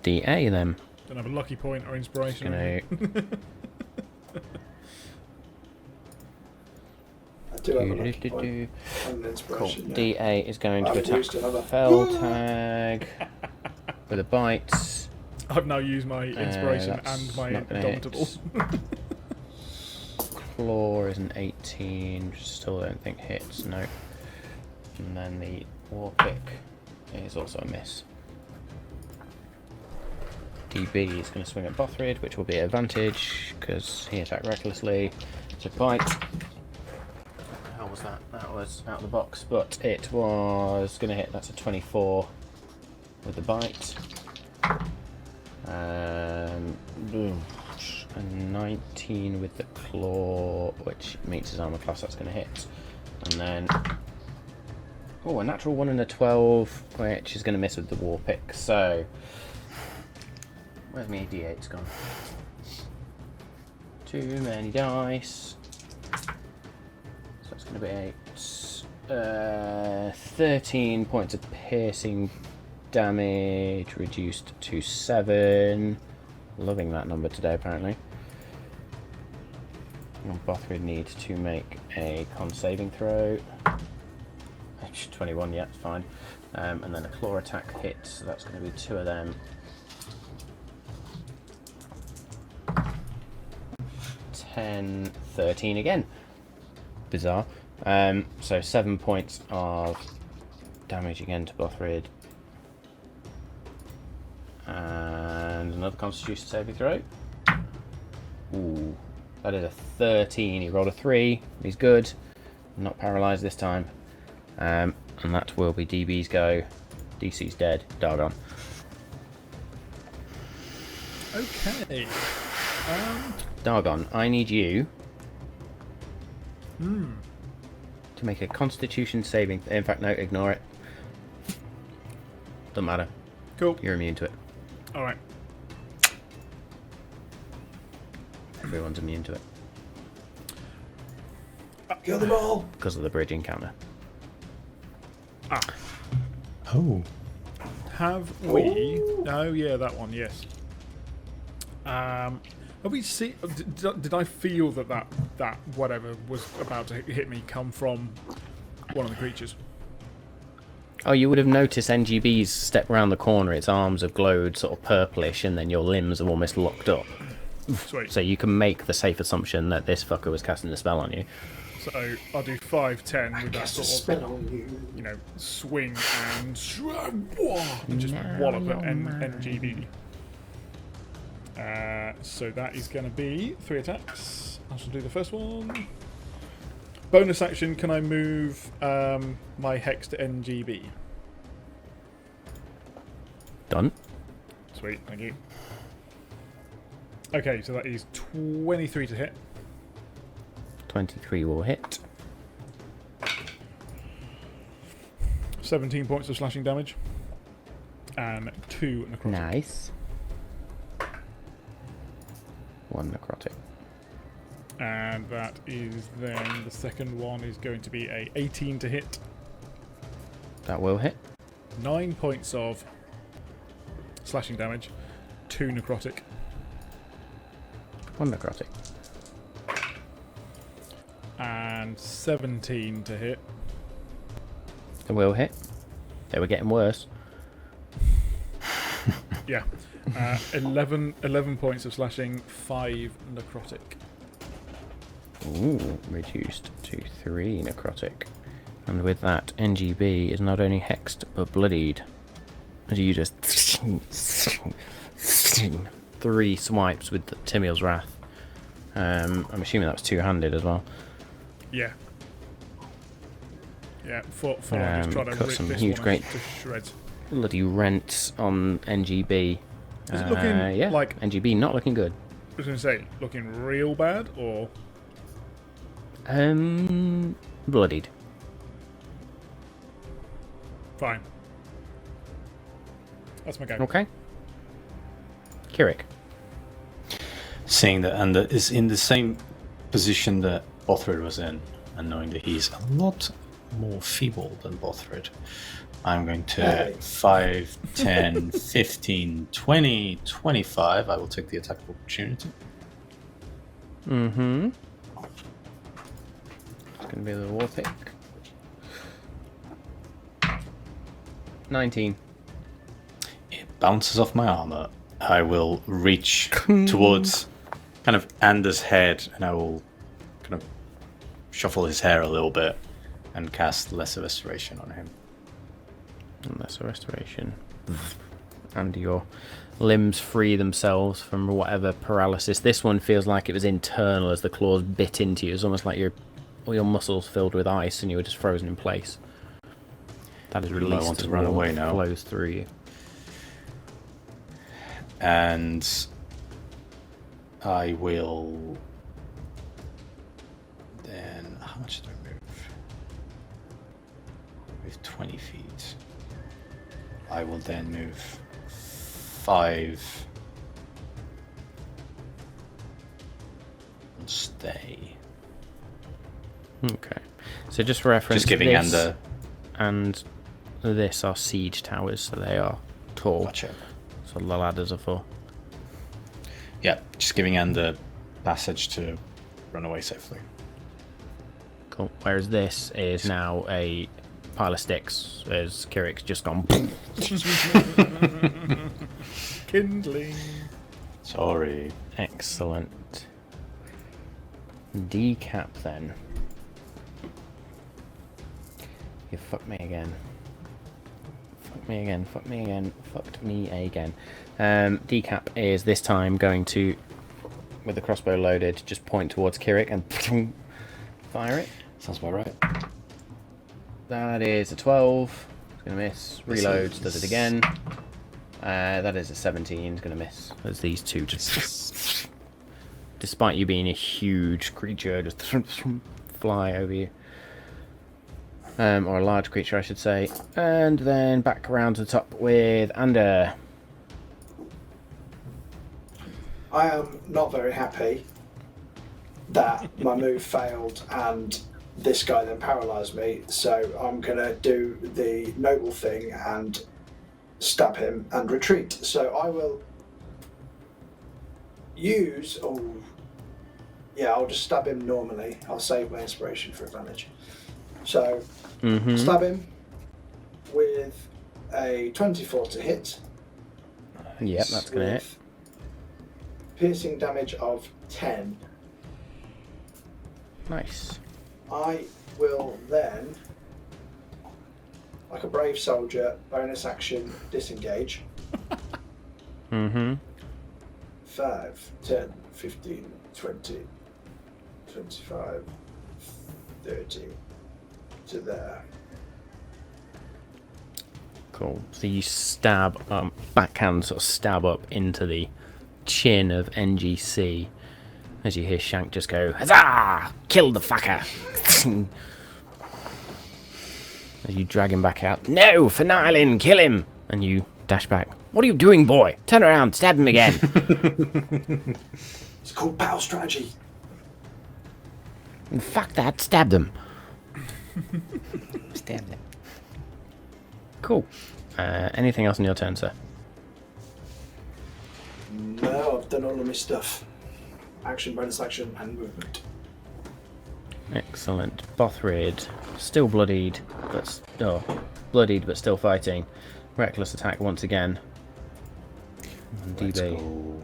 A: DA then.
D: Don't have a lucky point or inspiration.
A: Gonna
B: I do have a lucky point and an
A: Cool.
B: inspiration. Yeah.
A: DA is going to
B: I've
A: attack
B: used another.
A: Feltag with a bite.
D: I've now used my inspiration
A: that's
D: and my
A: not gonna hit.
D: indomitable.
A: Claw is an 18, still don't think hits, no. And then the war pick is also a miss. DB is going to swing at Bothrid, which will be an advantage because he attacked recklessly. So bite. hell was that? That was out of the box, but it was going to hit. That's a 24 with the bite. A 19 with the claw, which meets his armor class. That's going to hit. And then, a natural 1 and a 12, which is going to miss with the war pick. So, where's my d8's gone? Too many dice. So it's going to be 13 points of piercing damage, reduced to 7. Loving that number today, apparently. And Bothrid needs to make a con saving throw. 21, yeah, it's fine. And then a claw attack hits, so that's going to be 2 of them. 10, 13 again. Bizarre. So 7 points of damage again to Bothrid. And another Constitution saving throw. Ooh, that is a 13. He rolled a 3. He's good. Not paralysed this time. And that will be DB's go. DC's dead. Dargon.
D: Okay.
A: Dargon, I need you to make a Constitution saving. In fact, no, ignore it. Doesn't matter.
D: Cool.
A: You're immune to it.
D: All right.
A: Everyone's immune to it
B: Kill them all.
A: because of the bridge encounter.
C: Oh.
D: Have we? Oh yeah, that one. Yes. Have we seen? Did I feel that whatever was about to hit me come from one of the creatures?
A: Oh, you would have noticed NGB's step around the corner. Its arms have glowed sort of purplish, and then your limbs are almost locked up.
D: Sweet.
A: So you can make the safe assumption that this fucker was casting a spell on you.
D: So I'll do 5, 10 with that
B: Cast a
D: sort
B: spell on you.
D: of, swing and just wallop at NGB. So that is going to be 3 attacks. I shall do the first one. Bonus action, can I move my hex to NGB?
A: Done.
D: Sweet, thank you. Okay, so that is 23 to hit.
A: 23 will hit.
D: 17 points of slashing damage. And 2 necrotic.
A: Nice. 1 necrotic.
D: And that is then the second one is going to be a 18 to hit.
A: That will hit.
D: 9 points of slashing damage. 2 necrotic.
A: 1 necrotic.
D: And 17 to hit.
A: That will hit. They were getting worse.
D: Yeah. 11 points of slashing, 5 necrotic.
A: Ooh, reduced to 3 necrotic. And with that, NGB is not only hexed, but bloodied. As you just 3 swipes with Timiel's Wrath. I'm assuming that was two-handed as well.
D: Yeah. Yeah, for just trying to
A: cut
D: rip
A: some
D: this
A: huge,
D: one
A: great
D: to shreds.
A: bloody rents on NGB.
D: Is it looking
A: yeah,
D: like...
A: NGB not looking good.
D: I was going to say, looking real bad, or...
A: Bloodied.
D: Fine. That's my go.
A: Okay. Kirik.
C: Seeing that Ander is in the same position that Bothrid was in, and knowing that he's a lot more feeble than Bothrid, I'm going to 5, 10, 15, 20, 25. I will take the attack of opportunity.
A: Mm-hmm. It's going to be the war pick. 19.
C: It bounces off my armor. I will reach towards kind of Anders' head, and I will kind of shuffle his hair a little bit and cast Lesser Restoration on him.
A: And that's a restoration. And your limbs free themselves from whatever paralysis. This one feels like it was internal as the claws bit into you. It's almost like your all your muscles filled with ice and you were just frozen in place. That is released.
C: want to
A: as
C: run
A: warmth
C: away now.
A: Flows through you.
C: And I will then. How much did I move? Move 20 feet. I will then move 5 and stay.
A: Okay. So just for reference,
C: Just giving
A: this
C: Ander.
A: and this are siege towers, so they are tall.
C: Gotcha.
A: So the ladders are for.
C: Yeah, just giving Ander passage to run away safely.
A: Cool. Whereas this is now a pile of sticks, as Kirik's just gone.
D: Kindling.
C: Sorry.
A: Excellent. Decap then. You fucked me again. Fuck me again. Fuck me again. Fucked me again. Decap is this time going to, with the crossbow loaded, just point towards Kirik and fire it.
C: Sounds about right.
A: That is a 12. It's going to miss. Reloads. Does it again. That is a 17. It's going to miss. As these two just, despite you being a huge creature, just fly over you. Or a large creature, I should say. And then back around to the top with Ander.
B: I am not very happy that my move failed and this guy then paralysed me, so I'm going to do the noble thing and stab him and retreat. So I will use... Oh, yeah, I'll just stab him normally. I'll save my inspiration for advantage. So, stab him with a 24 to hit.
A: Yep, that's going to hit.
B: Piercing damage of 10.
A: Nice.
B: I will then, like a brave soldier, bonus action, disengage. 5, 10, 15, 20, 25, 30 to there.
A: Cool. So you stab, backhand sort of stab up into the chin of NGC as you hear Shank just go, "Huzzah! Kill the fucker!" As you drag him back out. "No, Finalin, kill him!" And you dash back. "What are you doing, boy? Turn around, stab him again."
B: It's called battle strategy.
A: Fuck that, stab them. Stab them. Cool. Anything else on your turn, sir?
B: No, I've done all of my stuff. Action, bonus action, and movement.
A: Excellent. Bothrid, still bloodied, but still fighting. Reckless attack once again. And
C: Let's
A: DB.
C: go.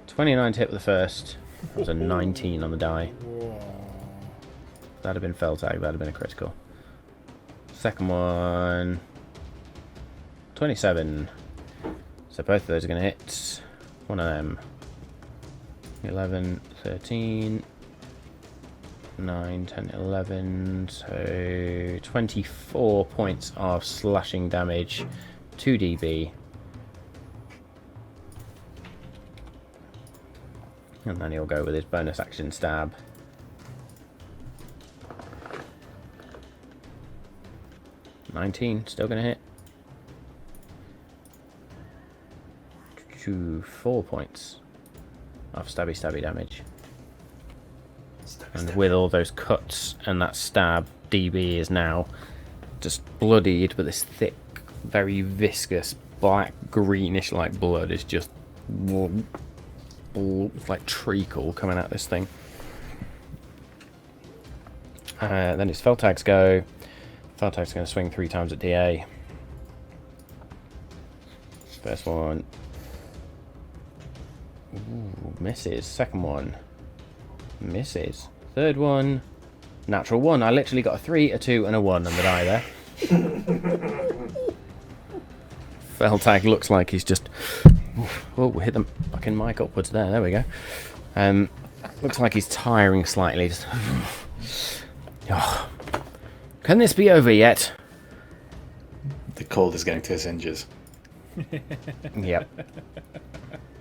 A: 29 to hit with the first. That was a 19 on the die. That'd have been fell tag. That'd have been a critical. Second one. 27. So both of those are going to hit. One of them. 11, 13, 9, 10, 11. So 24 points of slashing damage. 2 DB. And then he'll go with his bonus action stab. $19, still gonna hit. 4 points of stabby damage. And with all those cuts and that stab, DB is now just bloodied, but this thick, very viscous, black, greenish like blood is just like treacle coming out this thing. Then his fell tags go. Fell tag's going to swing 3 times at DA. First one. Ooh, misses. Second one. Misses. Third one. Natural 1. I literally got a 3, a 2, and a 1 on the die there. Fell tag looks like he's just... Oh, we hit the fucking mic upwards there. There we go. Looks like he's tiring slightly. Just... Oh. Can this be over yet?
C: The cold is getting to his hinges.
A: Yep.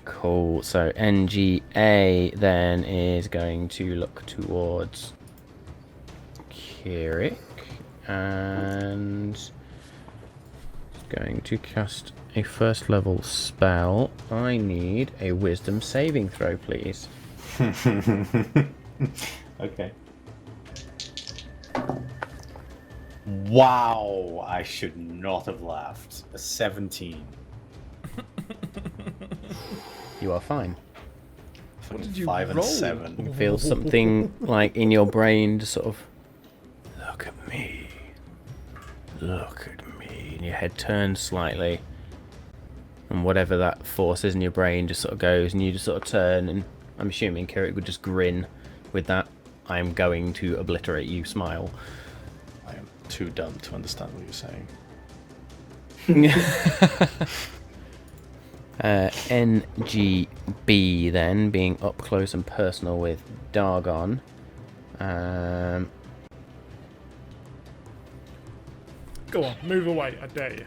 A: Cool. So NGA then is going to look towards Kirik and is going to cast a first level spell. I need a wisdom saving throw, please.
C: Okay. Wow, I should not have laughed. A 17.
A: You are fine.
C: What
D: did you
C: 5
D: roll?
C: and 7.
A: You feel something like in your brain just sort of, look at me. Look at me. And your head turns slightly. And whatever that force is in your brain just sort of goes and you just sort of turn, and I'm assuming Kirik would just grin with that I'm going to obliterate you smile.
C: I am too dumb to understand what you're saying.
A: NGB then, being up close and personal with Dargon.
D: Go on, move away, I dare you.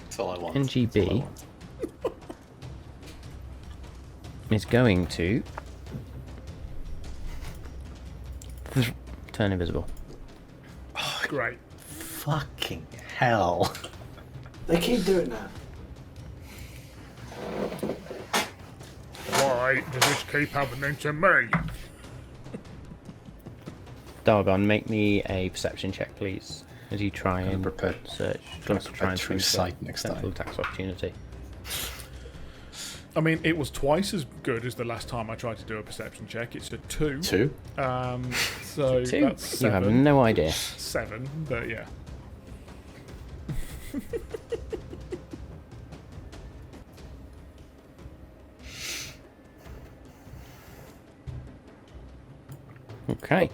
C: That's all I want.
A: NGB.
C: That's all I want.
A: Is going to turn invisible.
D: Great.
C: Fucking hell.
B: They keep doing that.
D: Why does this keep happening to me?
A: Dargon, make me a perception check, please, as you try
C: Gonna
A: and
C: prepare-
A: search.
C: gonna
A: Try
C: prepare
A: and
C: true
A: swing for
C: sight next
A: potential
C: time.
A: tax opportunity.
D: I mean, it was twice as good as the last time I tried to do a perception check. It's a 2.
C: 2?
D: So
A: Two.
D: that's
A: You have
D: 7.
A: no idea.
D: 7, but yeah.
A: Okay,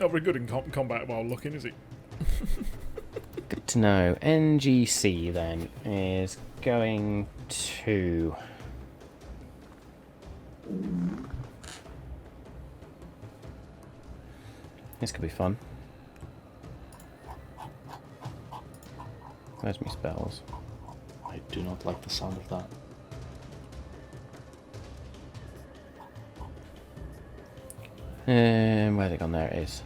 D: Not very good in combat while looking, is he?
A: good to know. NGC then is going to. This could be fun. Where's my spells?
C: I do not like the sound of that.
A: Where's it gone? There it is.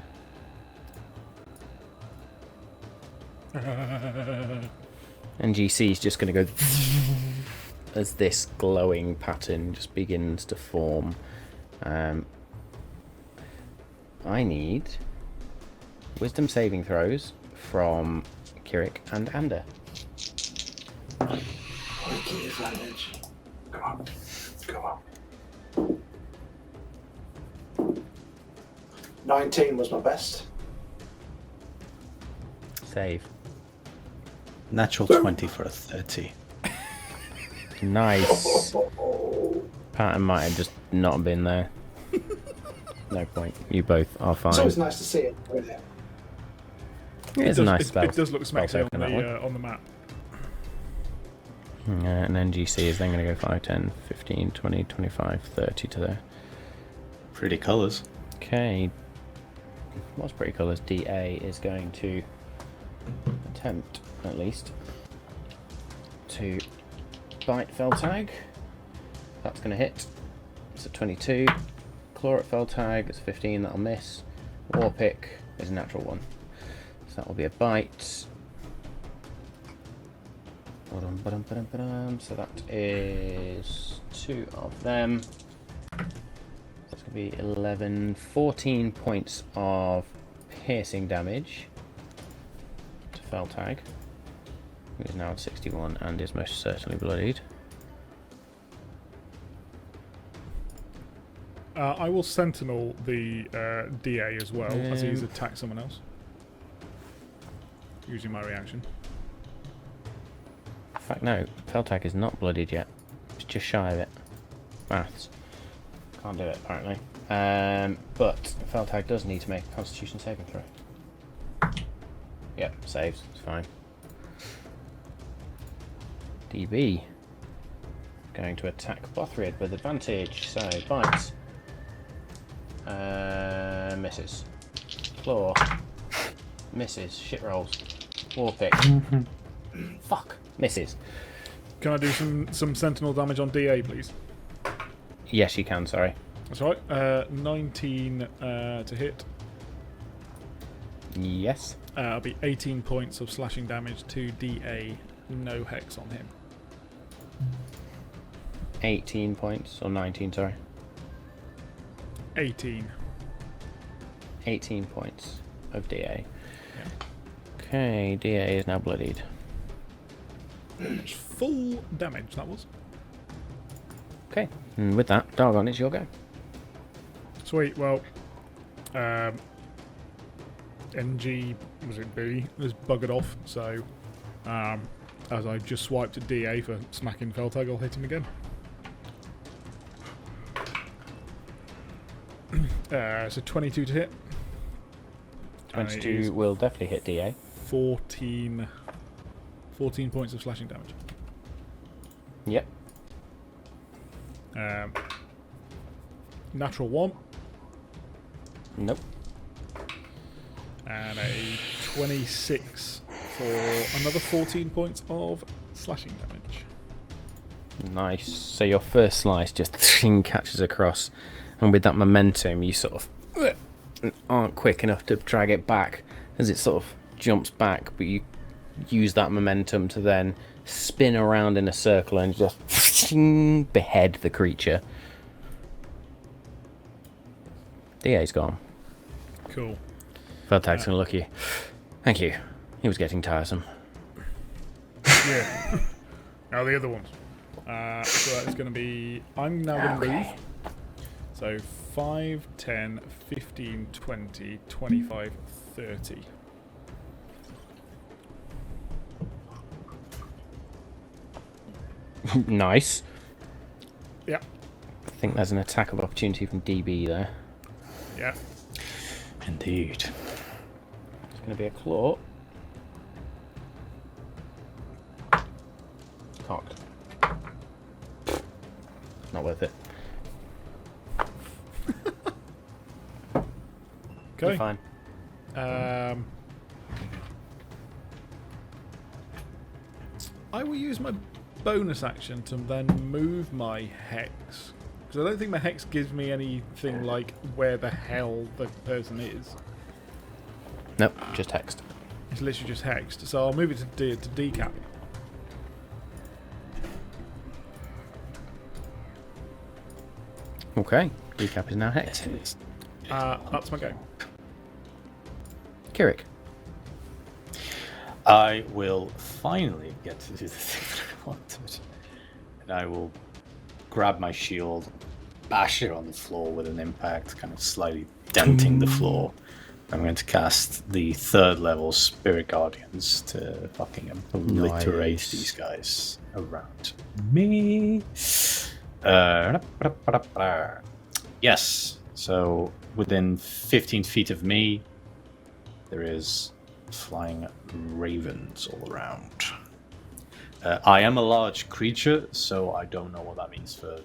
A: NGC is just going to go as this glowing pattern just begins to form. I need wisdom saving throws from Kirik and Ander.
B: Key advantage. Come on. Come on. 19 was my best.
A: Save.
C: Natural 20 for a 30.
A: Nice. Pattern might have just not been there. No point. You both are fine.
B: It's always nice to see it, isn't it?
A: It is a nice
D: it,
A: spell.
D: It does look
A: spell
D: smacky
A: token, that one.
D: on the map.
A: And NGC is then going to go 5, 10, 15, 20, 25, 30 to there.
C: Pretty colours.
A: Okay. What's pretty colours? DA is going to attempt, at least, to bite Feltag. That's going to hit. It's a 22. Claw at Feltag. It's a 15. That'll miss. War Pick is a natural 1. So that will be a bite. So that is 2 of them. That's going to be 11, 14 points of piercing damage to Feltag, who is now at 61 and is most certainly bloodied.
D: I will sentinel the DA as well, as he's attacked someone else. Using my reaction.
A: In fact, no, Feltag is not bloodied yet. It's just shy of it. Maths. Can't do it, apparently. But Feltag does need to make a Constitution saving throw. Yep, saves. It's fine. DB. going to attack Bothrid with advantage. So, bite. Misses. Claw. Misses. Shit rolls. War pick. Fuck. Misses.
D: Can I do some sentinel damage on DA, please?
A: Yes, you can, sorry.
D: That's right. 19 to hit.
A: Yes.
D: It'll be 18 points of slashing damage to DA. No hex on him.
A: 18 points, or 19, sorry.
D: 18.
A: 18 points of DA.
D: Yeah.
A: Okay, DA is now bloodied.
D: Full damage, that was.
A: Okay, and with that, Dargon, it's your go.
D: Sweet, well, NG, was it B, was buggered off, so as I just swiped at DA for smacking Feltag, I'll hit him again. So 22 to hit.
A: 22 will definitely hit DA.
D: 14 points of slashing damage.
A: Yep.
D: Natural 1.
A: Nope.
D: And a 26 for another 14 points of slashing damage.
A: Nice. So your first slice just catches across, and with that momentum, you sort of aren't quick enough to drag it back as it sort of jumps back, but you use that momentum to then spin around in a circle and just behead the creature. DA's gone.
D: Cool.
A: Feltag's gonna look at you. Thank you. He was getting tiresome.
D: Yeah. Now the other ones. So that's going to be... I'm now going to move. So 5, 10, 15, 20, 25, 30.
A: Nice.
D: Yep.
A: I think there's an attack of opportunity from DB there.
D: Yeah.
C: Indeed.
A: It's going to be a claw. Cocked. Not worth it.
D: Okay.
A: You're fine.
D: I will use my bonus action to then move my hex. Because I don't think my hex gives me anything like where the hell the person is.
A: Nope, just hexed.
D: It's literally just hexed. So I'll move it to decap.
A: Okay, decap is now hexed.
D: That's my go.
A: Kirik.
C: I will finally get to do the thing that I wanted. And I will grab my shield, bash it on the floor with an impact, kind of slightly denting the floor. I'm going to cast the 3rd level Spirit Guardians to fucking obliterate these guys around me. Yes, so within 15 feet of me, there is flying ravens all around. I am a large creature, so I don't know what that means for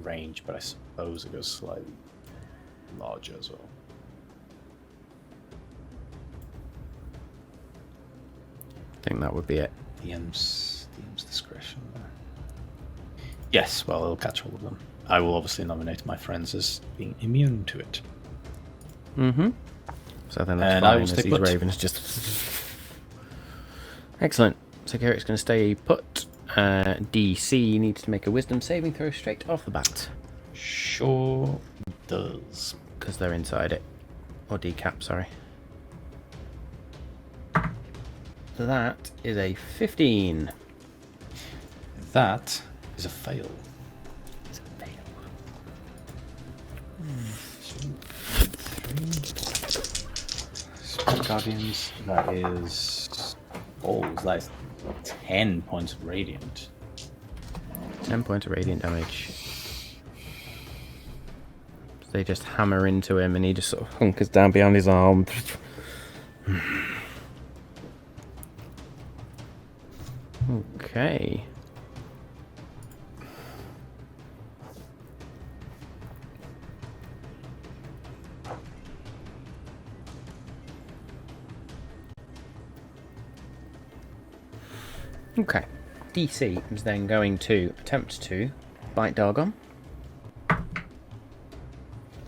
C: range, but I suppose it goes slightly larger as well.
A: I think that would be it.
C: DM's discretion. Yes, well, it'll catch all of them. I will obviously nominate my friends as being immune to it.
A: Mm-hmm. So then that's
C: And
A: fine
C: I will
A: as
C: stay
A: these
C: put.
A: ravens just... Excellent. So Kirik's going to stay put. DC needs to make a wisdom saving throw straight off the bat.
C: Sure does.
A: Because they're inside it. Or decap, sorry. So that is a 15.
C: That is a fail.
A: It's a fail.
C: Spirit Guardians, that is... Oh, that is 10 points of radiant.
A: 10 points of radiant damage. So they just hammer into him and he just sort of hunkers down behind his arm. Okay. Okay. DC is then going to attempt to bite Dargon.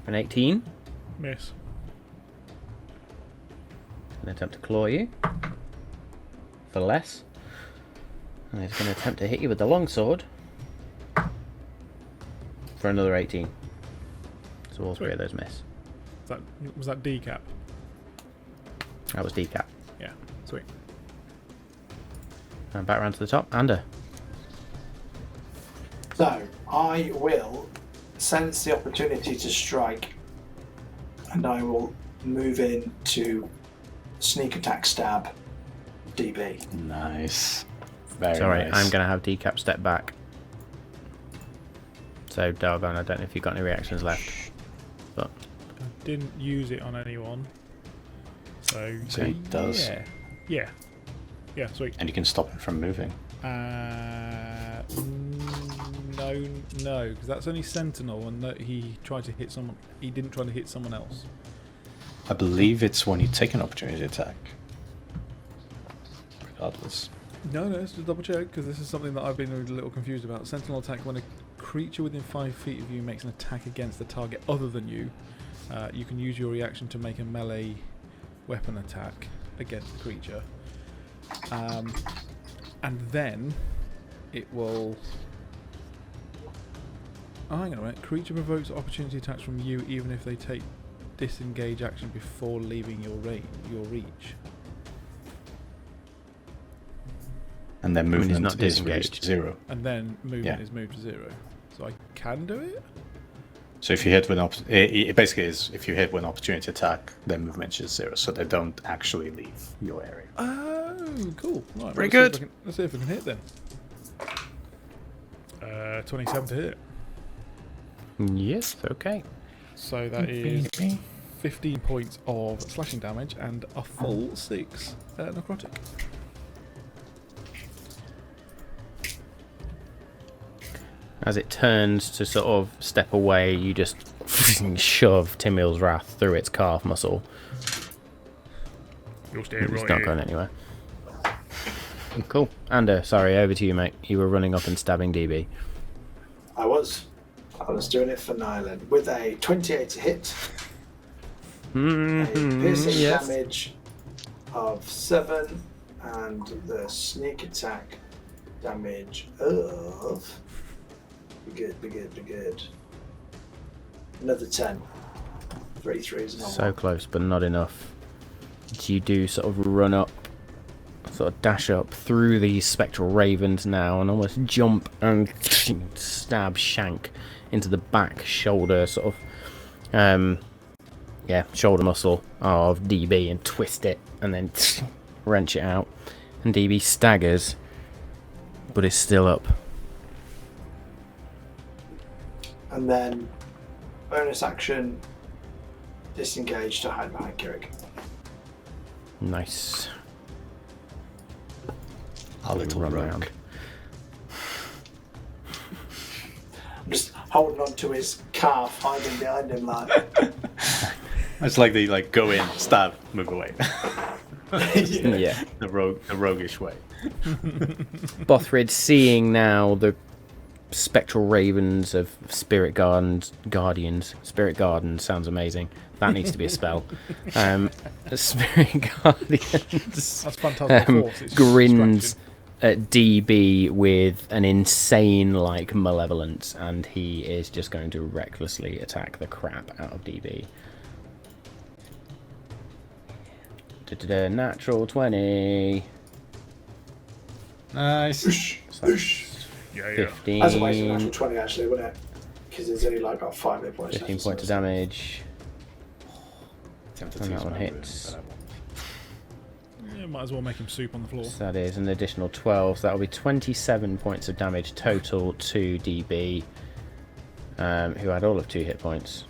A: An 18.
D: Miss.
A: An attempt to claw you. For less. And he's going to attempt to hit you with the longsword. For another 18. So all three of those miss.
D: Was that decap?
A: That was decap.
D: Yeah. Sweet.
A: And back around to the top. Ander.
B: So I will sense the opportunity to strike, and I will move in to sneak attack stab DB.
C: Nice. Very
A: Sorry,
C: nice.
A: I'm going to have decap step back. So Dargon, I don't know if you've got any reactions left. But
D: I didn't use it on anyone. So
C: he does.
D: Yeah. Yeah, sweet.
C: And you can stop him from moving.
D: No, because that's only Sentinel, and he tried to hit someone. He didn't try to hit someone else.
C: I believe it's when you take an opportunity attack. Regardless.
D: No, let's just double check, because this is something that I've been a little confused about. Sentinel attack: when a creature within 5 feet of you makes an attack against a target other than you, you can use your reaction to make a melee weapon attack against the creature. And then it will... Oh, hang on a minute. Creature provokes opportunity attacks from you even if they take disengage action before leaving your reach.
C: And then movement
A: not
C: is
A: disengaged.
C: reduced to 0.
D: And then movement is moved to 0. So I can do it?
C: So if you hit when it basically is if you hit when opportunity attack, then movement is 0, so they don't actually leave your area.
D: Oh, cool. Right,
C: Very good.
D: Let's see if we can hit then. 27 to hit.
A: yes, okay.
D: So that is 15 points of slashing damage and a full 6 necrotic.
A: As it turns to sort of step away, you just shove Timil's Wrath through its calf muscle.
D: You'll stay
A: It's not going anywhere. Cool. Ander, sorry, over to you, mate. You were running up and stabbing DB.
B: I was doing it for Nyland with a 28 to hit, a piercing damage of 7, and the sneak attack damage of... Be good. Another 10. 3 threes and
A: So close, but not enough. You do sort of run up, sort of dash up through these spectral ravens now, and almost jump and stab Shank into the back shoulder, sort of, shoulder muscle of DB, and twist it, and then wrench it out. And DB staggers, but is still up.
B: And then bonus action, disengage to hide behind Kirik.
A: Nice.
C: A little
A: Run
C: rogue.
A: around.
B: I'm just holding on to his calf, hiding behind him like.
C: It's like they go in, stab, move away.
A: Yeah.
C: The roguish way.
A: Bothrid, seeing now the spectral ravens of Spirit Guardians. Spirit Garden sounds amazing. That needs to be a spell. Spirit Guardians.
D: That's fantastic. Force. It's
A: Grins
D: distraction.
A: at DB with an insane malevolence, and he is just going to recklessly attack the crap out of DB. Natural 20.
C: Nice.
D: Yeah.
A: 15.
B: As a waste of natural 20 actually, wouldn't it? Because there's only got 5 hit points.
A: 15 points of damage.
C: Tempted
A: And
C: to
A: that
C: use
A: one
C: my
A: hits.
C: movement, but I won't.
D: Yeah, might as well make him soup on the floor.
A: So that is an additional 12. So that will be 27 points of damage total to DB, who had all of 2 hit points.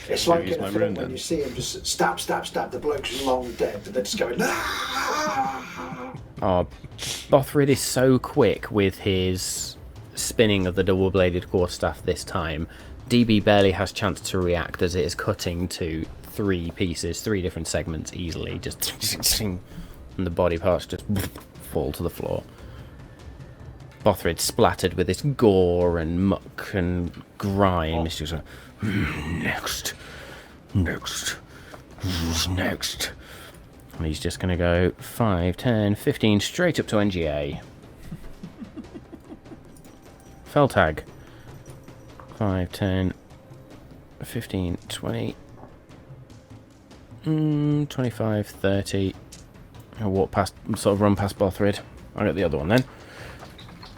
B: It's like
C: Use
B: in a
C: my
B: film
C: rune
B: when
C: then.
B: you see him just stab, the bloke's long dead, and they're just going, "Ah!"
A: Oh, Bothrid is so quick with his spinning of the double-bladed quarterstaff this time. DB barely has chance to react as it is cutting to 3 pieces, 3 different segments easily, just and the body parts just fall to the floor. Bothrid splattered with this gore and muck and grime. It's just like, next. Who's next? And he's just going to go 5, 10, 15 straight up to NGA. Fell tag. 5, 10, 15, 20, 25, 30. I'll walk past, sort of run past Bothrid. I'll get the other one then.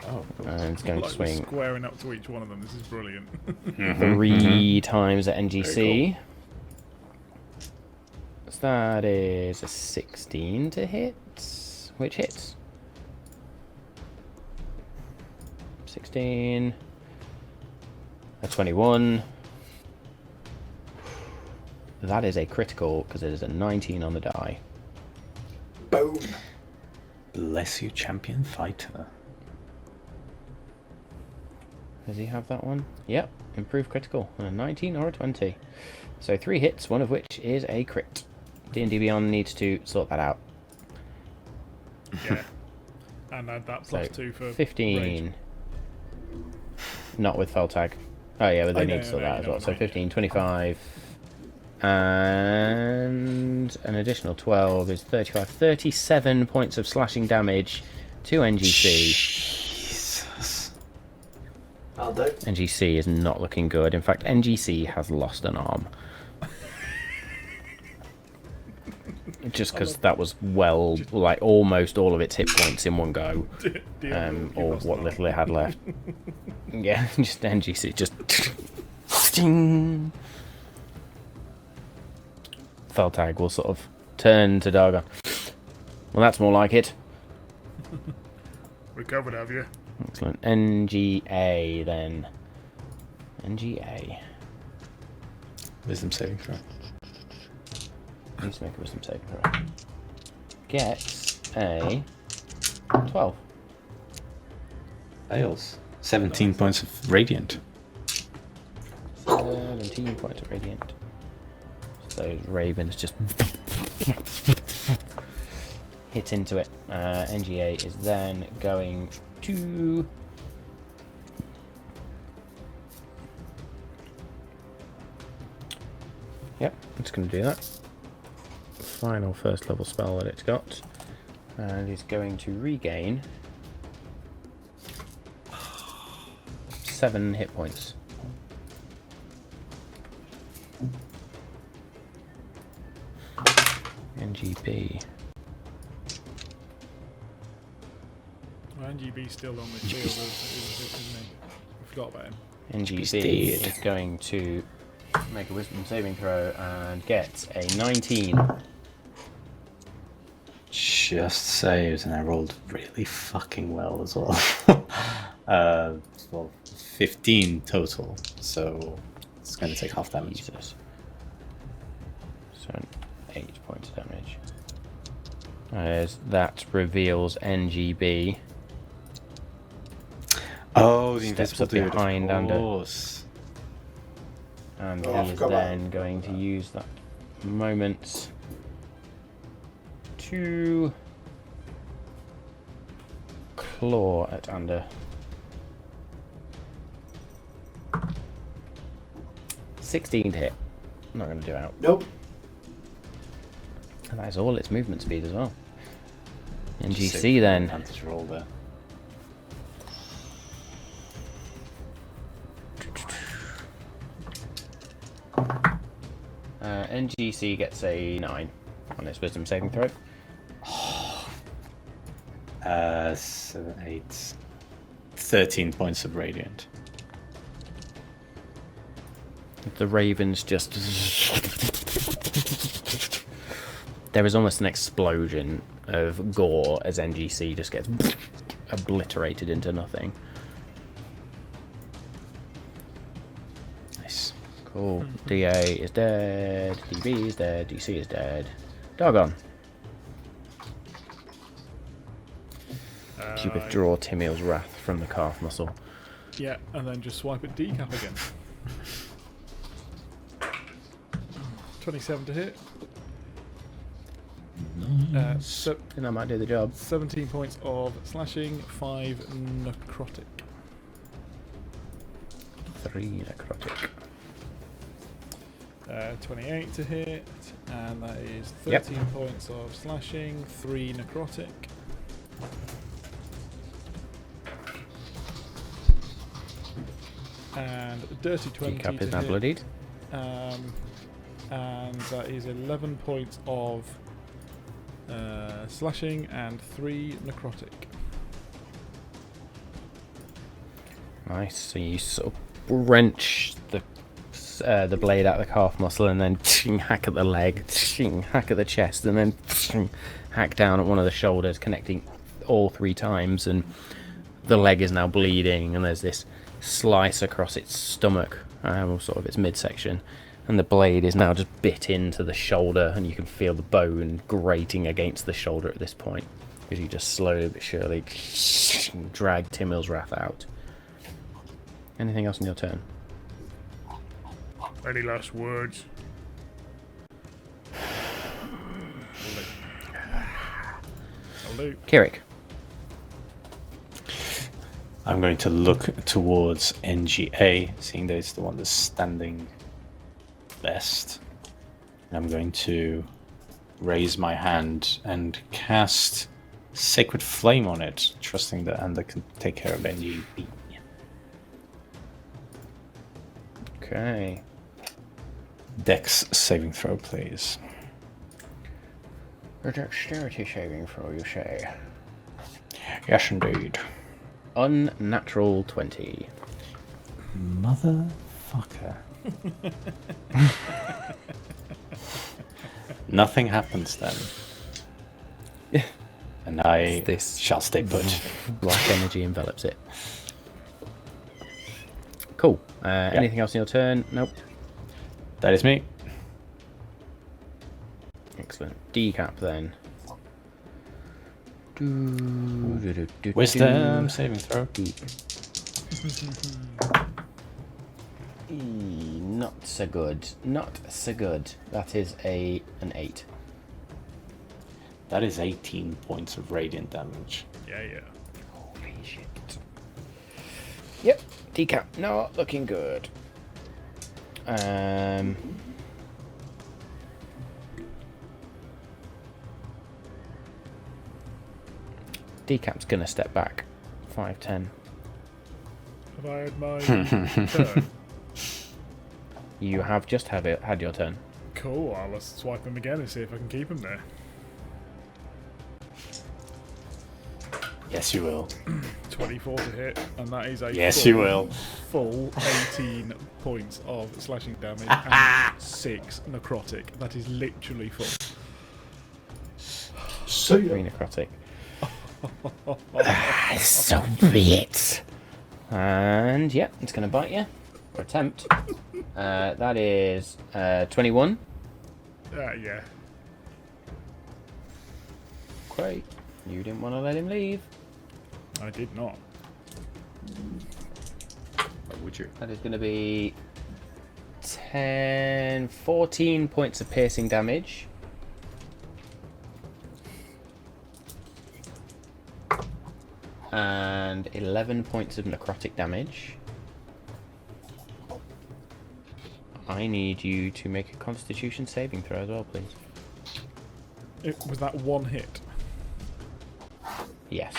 C: Oh,
A: And it's going to swing
D: Squaring up to each one of them. This is brilliant.
A: 3 times at NGC. So that is a 16 to hit. Which hits? 16. A 21. That is a critical because it is a 19 on the die.
B: Boom.
C: bless you, champion fighter.
A: Does he have that one? Yep, improved critical. A 19 or a 20. So 3 hits, one of which is a crit. D&D Beyond needs to sort that out.
D: Yeah. And add that plus 2 for
A: 15.
D: rage.
A: Not with fell tag. Oh yeah, but they need to sort that as well. So 15, 25. And an additional 12 is 35. 37 points of slashing damage to NGC.
C: Jesus.
B: I'll do.
A: NGC is not looking good. In fact, NGC has lost an arm. Just because that was like almost all of its hit points in one go. Or what little it had left. Yeah, just NGC, just sting. Feltag will sort of turn to Dargon. Well, that's more like it.
D: Recovered, have you?
A: Excellent. NGA then. NGA.
C: Wisdom saving throw.
A: Needs to make a wisdom saving throw. Gets a 12.
C: Fails. 17 points of radiant.
A: 17 points of radiant. So those ravens just hit into it. NGA is then going to yep, it's going to do that. Final first level spell that it's got, and it's going to regain 7 hit points. NGB.
D: Well, NGB's still on the field, isn't he? I forgot about him.
A: NGB is going to make a wisdom saving throw and get a 19.
C: Just saves, and I rolled really fucking well as well. Well, 15 total, so it's going to take half damage.
A: Jesus. So 8 points of damage. As that reveals NGB.
C: Oh, the
A: Steps
C: invisible
A: up
C: dude,
A: behind
C: of
A: Ander.
C: course.
A: And
B: Oh, I
A: he is
B: forgot about
A: then going to use that moment to claw at Ander. 16 to hit. Not going to do out.
B: Nope.
A: And that is all its movement speed as well.
C: Just
A: NGC
C: save
A: then.
C: advantage roll there.
A: NGC gets a 9 on its wisdom saving throw.
C: 7, 8, 13 points of radiant.
A: The ravens just... There is almost an explosion of gore as NGC just gets obliterated into nothing.
C: Nice.
A: Cool. DA is dead. DB is dead. DC is dead. Doggone. You withdraw Timiel's wrath from the calf muscle.
D: Yeah, and then just swipe at decap again. 27 to hit.
A: And that might do the job.
D: 17 points of slashing, 5 necrotic.
A: 3 necrotic.
D: 28 to hit, and that is 13
A: Yep.
D: points of slashing, 3 necrotic. And a dirty 20
A: Teacup
D: to
A: is now
D: hit.
A: bloodied.
D: And that is 11 points of slashing and 3 necrotic.
A: Nice. So you sort of wrench the blade out of the calf muscle and then hack at the leg, hack at the chest, and then hack down at one of the shoulders, connecting all 3 times. And the leg is now bleeding, and there's this slice across its stomach, or sort of its midsection. And the blade is now just bit into the shoulder, and you can feel the bone grating against the shoulder at this point, because you just slowly but surely drag Timil's Wrath out. Anything else on your turn?
D: Any last words?
A: Kirik.
C: I'm going to look towards NGA, seeing that it's the one that's standing best. And I'm going to raise my hand and cast Sacred Flame on it, trusting that Anda can take care of NGB.
A: Okay.
C: Dex saving throw, please.
A: A dexterity saving throw, you say?
C: Yes, indeed.
A: Unnatural 20.
C: Motherfucker. Nothing happens then. And I
A: This
C: shall stay put.
A: black energy envelops it. Cool. Anything else in your turn? Nope.
C: That is me.
A: Excellent. Decap then.
C: Wisdom saving throw.
A: Not so good. Not so good. That is an 8.
C: That is 18 points of radiant damage.
D: Yeah.
A: Holy shit. Yep. Decap not looking good. Decap's gonna step back 5-10.
D: Have I had my turn?
A: You have just had your turn.
D: Cool, I'll let's swipe him again and see if I can keep him there.
C: Yes, you will.
D: 24 to hit, and that is a
C: Yes, you will.
D: full 18 points of slashing damage and 6 necrotic. That is literally full.
B: So
A: 3 necrotic.
E: So be it.
A: And yeah, it's going to bite you. Or attempt. That is 21.
D: Yeah.
A: Great. You didn't want to let him leave.
D: I did not.
C: Why would you?
A: That is going to be 14 points of piercing damage. And 11 points of necrotic damage. I need you to make a Constitution saving throw as well, please.
D: Was that one hit?
A: Yes.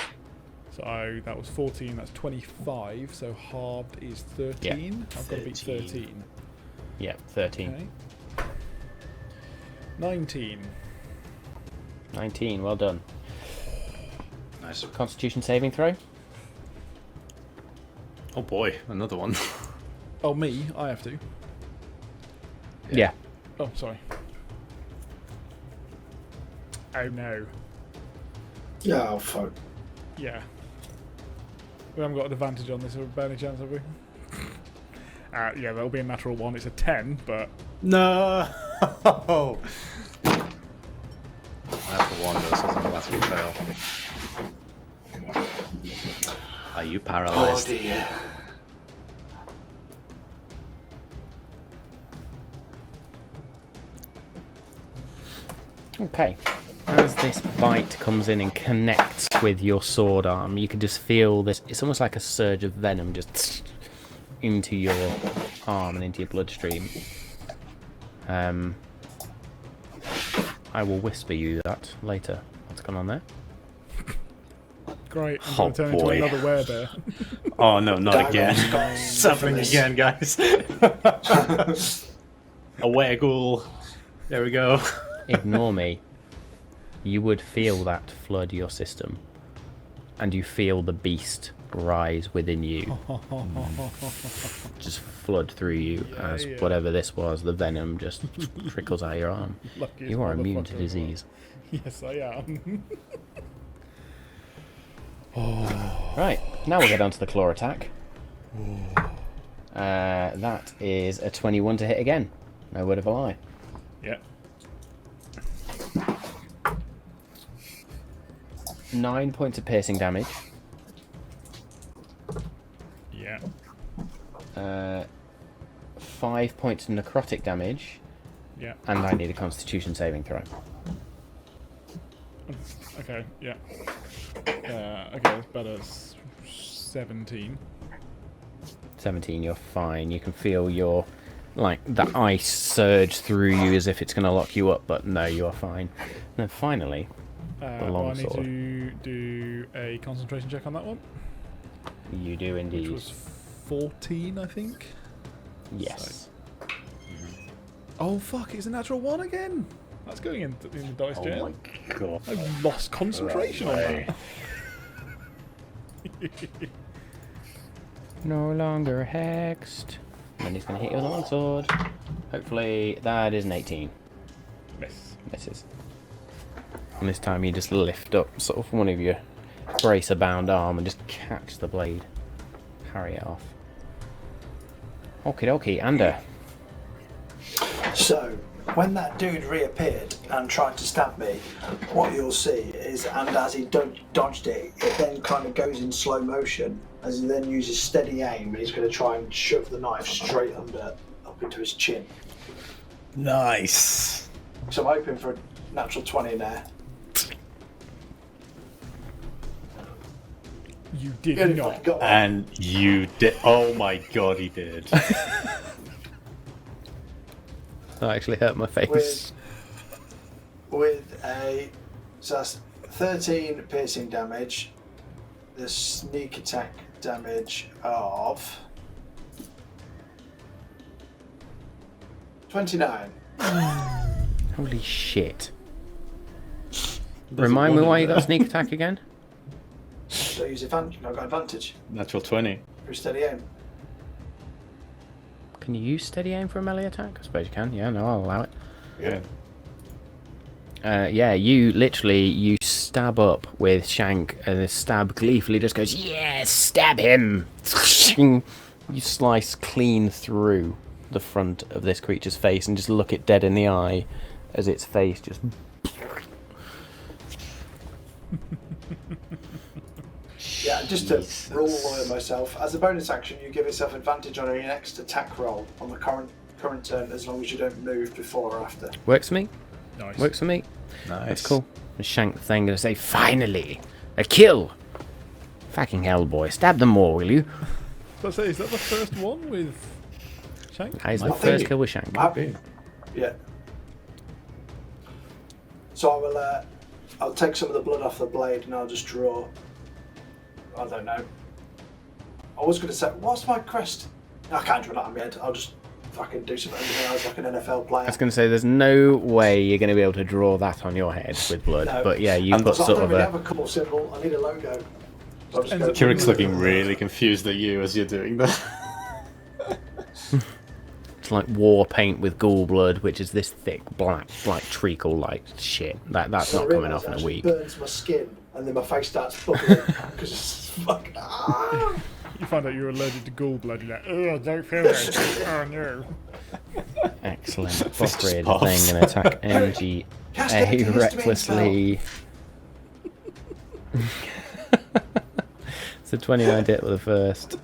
D: So that was 14, that's 25, so halved is 13. I've got to beat 13.
A: Yep, 13.
D: Okay. 19.
A: 19, well done.
C: Nice.
A: Constitution saving throw?
C: Oh boy, another one.
D: Oh, me? I have to.
A: Yeah.
D: Oh, sorry. Oh no.
B: Yeah, oh, fuck.
D: Yeah. We haven't got an advantage on this by any chance, have we? Yeah, that'll be a natural one. It's a 10, but...
C: No! That's a wonder, so it's an automatic fail. Are you paralyzed?
B: Oh dear.
A: Okay. as this bite comes in and connects with your sword arm, you can just feel this. It's almost like a surge of venom just into your arm and into your bloodstream. I will whisper you that later. What's going on there?
D: Great. I'm
C: Oh,
D: going to turn into
C: boy.
D: another werebear.
C: Oh no, not
B: Dagon
C: again.
B: Skull.
C: Something again, guys. A wereghoul. There we go.
A: Ignore me. You would feel that flood your system, and you feel the beast rise within you, just flood through you as whatever this was, the venom just trickles out your arm.
D: Luckiest
A: You are immune to
D: motherfucker.
A: disease.
D: Yes, I am.
A: Right, now we'll get on to the claw attack. That is a 21 to hit again. No word of a lie.
D: Yeah.
A: 9 points of piercing damage.
D: Yeah.
A: 5 points of necrotic damage.
D: Yeah.
A: And I need a constitution saving throw.
D: Okay, yeah. Okay, that's better. 17.
A: 17, you're fine. You can feel your, like, the ice surge through you as if it's going to lock you up, but no, you are fine. And then finally, the
D: I need
A: longsword.
D: to do a concentration check on that one.
A: You do
D: Which
A: indeed.
D: was 14, I think.
A: Yes.
D: Oh, fuck, it's a natural 1 again. That's going in the dice
C: Oh
D: jail.
C: my god.
D: I've lost concentration on that.
A: No longer hexed. And then he's going to hit you with a longsword. Hopefully, that is an 18.
D: Miss.
A: Misses. And this time you just lift up sort of one of your bracer-bound arm and just catch the blade. Carry it off. Okie dokie, Ander.
B: So, when that dude reappeared and tried to stab me, what you'll see is, and as he dodged it, it then kind of goes in slow motion, as he then uses steady aim, and he's going to try and shove the knife straight up into his chin.
C: Nice.
B: So I'm hoping for a natural 20 in there.
D: You did
B: Good if
D: not.
B: I got one.
C: And you did. Oh my god, he did.
A: That actually hurt my face.
B: With a, so that's 13 piercing damage, the sneak attack damage of 29.
A: Holy shit. Remind me why you got sneak attack again?
B: So I use advantage. I've got advantage
C: Natural 20.
B: for steady aim.
A: Can you use steady aim for a melee attack? I suppose you can. Yeah, no, I'll allow it.
C: Yeah.
A: Yeah, you stab up with Shank, and the stab gleefully just goes, yes, stab him! You slice clean through the front of this creature's face and just look it dead in the eye as its face just...
B: Yeah, just to rule lawyer myself, as a bonus action, you give yourself advantage on your next attack roll on the current turn, as long as you don't move before or after.
A: Works for me.
D: Nice.
A: Works for me.
C: Nice.
A: That's cool. And Shank the thing gonna say, finally! A kill! Fucking hell, boy. Stab them more, will you?
D: So say, is that the first one with Shank?
A: That is the
B: I think
A: first
B: it-
A: kill with Shank.
B: Yeah. So I'll take some of the blood off the blade and I'll just draw. I don't know. I was going to say, what's my crest? I can't draw that on my head. I'll just fucking do something else like an NFL player.
A: I was going to say, there's no way you're going to be able to draw that on your head with blood.
B: No.
A: But yeah, you
C: And
A: put
B: So I
A: sort
B: don't
A: of
B: really
A: a...
B: have a cool symbol. I need a logo. So I'll just go
C: Kirik's looking really confused at you as you're doing that.
A: It's like war paint with ghoul blood, which is this thick black treacle like shit. That's
B: So I
A: not coming
B: realise
A: off in
B: it
A: a
B: actually
A: week.
B: burns my skin and then my face starts bubbling because it's fucking. Ah!
D: You find out you're allergic to ghoul blood, you're like, oh, don't feel that. Oh no.
A: Excellent.
C: Fist
A: Buff raid
C: puff.
A: thing and attack MGA
B: Cast empty
A: recklessly. It's a 29 hit with the first.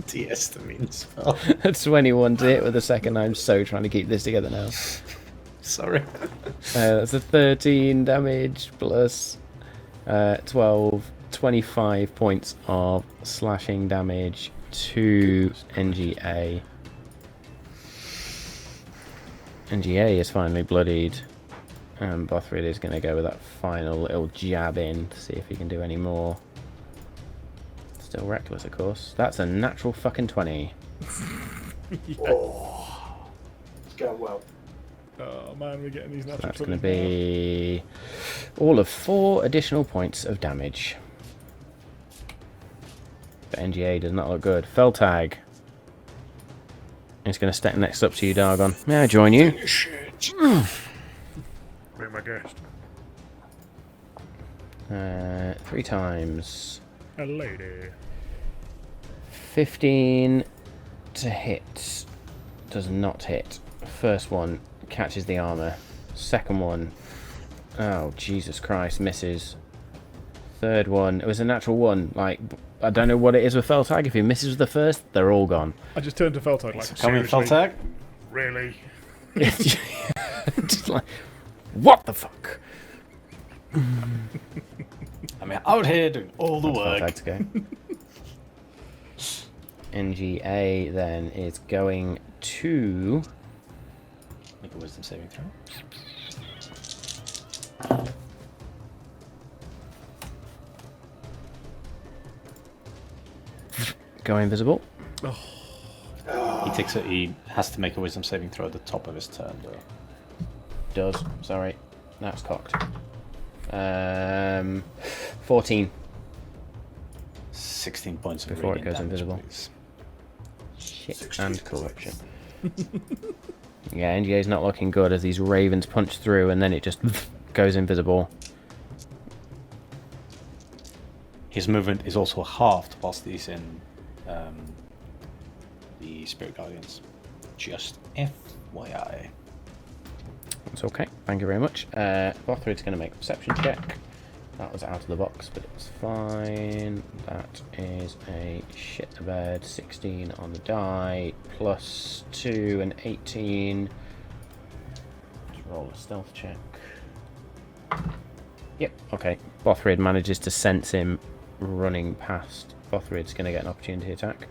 C: De-estimate spell.
A: A 21 to hit with the second. I'm so trying to keep this together now.
C: Sorry.
A: That's a 13 damage plus 12, 25 points of slashing damage to NGA. NGA is finally bloodied. And Bothrid is going to go with that final little jab in to see if he can do any more. Still reckless, of course. That's a natural fucking 20.
B: Oh, it's going well.
D: Oh man, we're getting these natural.
A: That's going to be all of 4 additional points of damage. But NGA does not look good. Feltag. He's going to step next up to you, Dargon. May I join you?
D: Be my guest.
A: 3 times.
D: A lady.
A: 15 to hit. Does not hit. First one catches the armor. Second one, oh Jesus Christ, misses. Third one, it was a natural 1. Like, I don't know what it is with Feltag. If he misses with the first, they're all gone.
D: I just turned to Feltag like,
C: Come in,
D: seriously?
C: Feltag.
D: Really?
A: Just like, what the fuck?
C: I mean, out here doing all the work.
A: Feltag to go. NGA then is going to
C: Make a wisdom saving throw.
A: go invisible.
C: He has to make a wisdom saving throw at the top of his turn, though.
A: Does, sorry. That's cocked. 14.
C: 16 points of
A: Before it
C: radiant
A: goes
C: damage,
A: invisible.
C: please.
A: Shit
B: 16
A: and corruption. Yeah, NGA's not looking good as these ravens punch through and then it just goes invisible.
C: His movement is also halved whilst he's in the Spirit Guardians. Just FYI.
A: It's okay. Thank you very much. Bothrid's going to make a perception check. That was out of the box, but it's fine. That is a shit the bed. 16 on the die, plus 2 and 18. Let's roll a stealth check. Yep, okay. Bothrid manages to sense him running past. Bothrid's going to get an opportunity attack.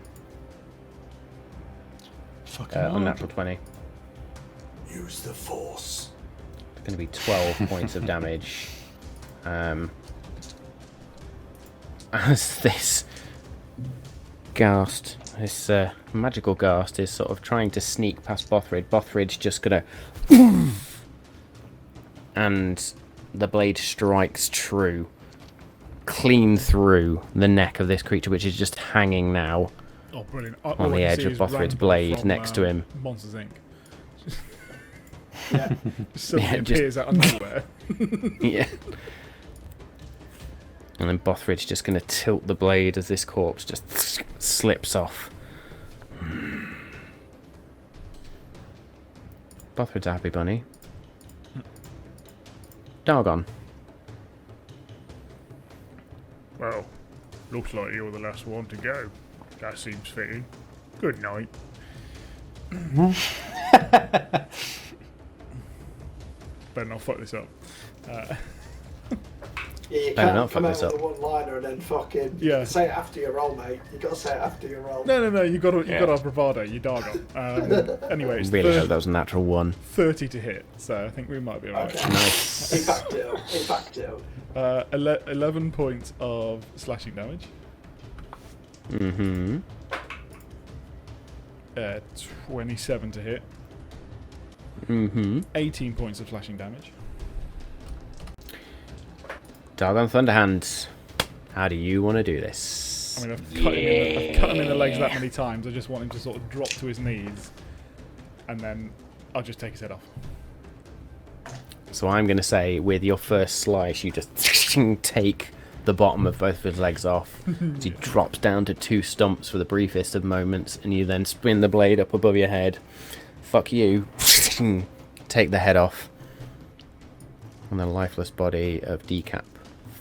C: Fucking
A: Unnatural 20.
B: Use the force.
A: It's going to be 12 points of damage. As this ghast, this magical ghast, is sort of trying to sneak past Bothrid. Bothrid's just gonna, and the blade strikes true, clean through the neck of this creature, which is just hanging now
D: Oh, brilliant.
A: on the edge of Bothrid's blade next to him.
D: Monsters Inc.
B: Yeah.
D: Suddenly
A: Yeah, just-
D: appears out of nowhere.
A: Yeah. And then Bothrid's just going to tilt the blade as this corpse just slips off. Bothrid's a happy bunny. Dargon.
D: Well, looks like you're the last one to go. That seems fitting. Good night. Better not fuck this up.
B: Yeah, you
A: Better
B: can't
A: not
B: come
A: fuck
B: out
A: this
B: with a
A: up.
B: one-liner and then fucking
D: Yeah.
B: say it after your roll, mate. You got to say it after your roll.
D: No, you got to have bravado. You Dargon. Anyway, it's
A: Really hope that was a natural 1.
D: 30 to hit, so I think we might be alright.
B: Okay.
A: Nice.
B: He backed it up. He backed it up.
D: 11 points of slashing damage.
A: Mm-hmm.
D: 27 to hit.
A: Mm-hmm.
D: 18 points of slashing damage.
A: Dargon Thunderhands. How do you want to do this?
D: I mean, I've cut him in the legs that many times. I just want him to sort of drop to his knees, and then I'll just take his head off.
A: So I'm going to say, with your first slice, you just take the bottom of both of his legs off. He drops down to 2 stumps for the briefest of moments, and you then spin the blade up above your head. Fuck you. Take the head off. And the lifeless body of Decap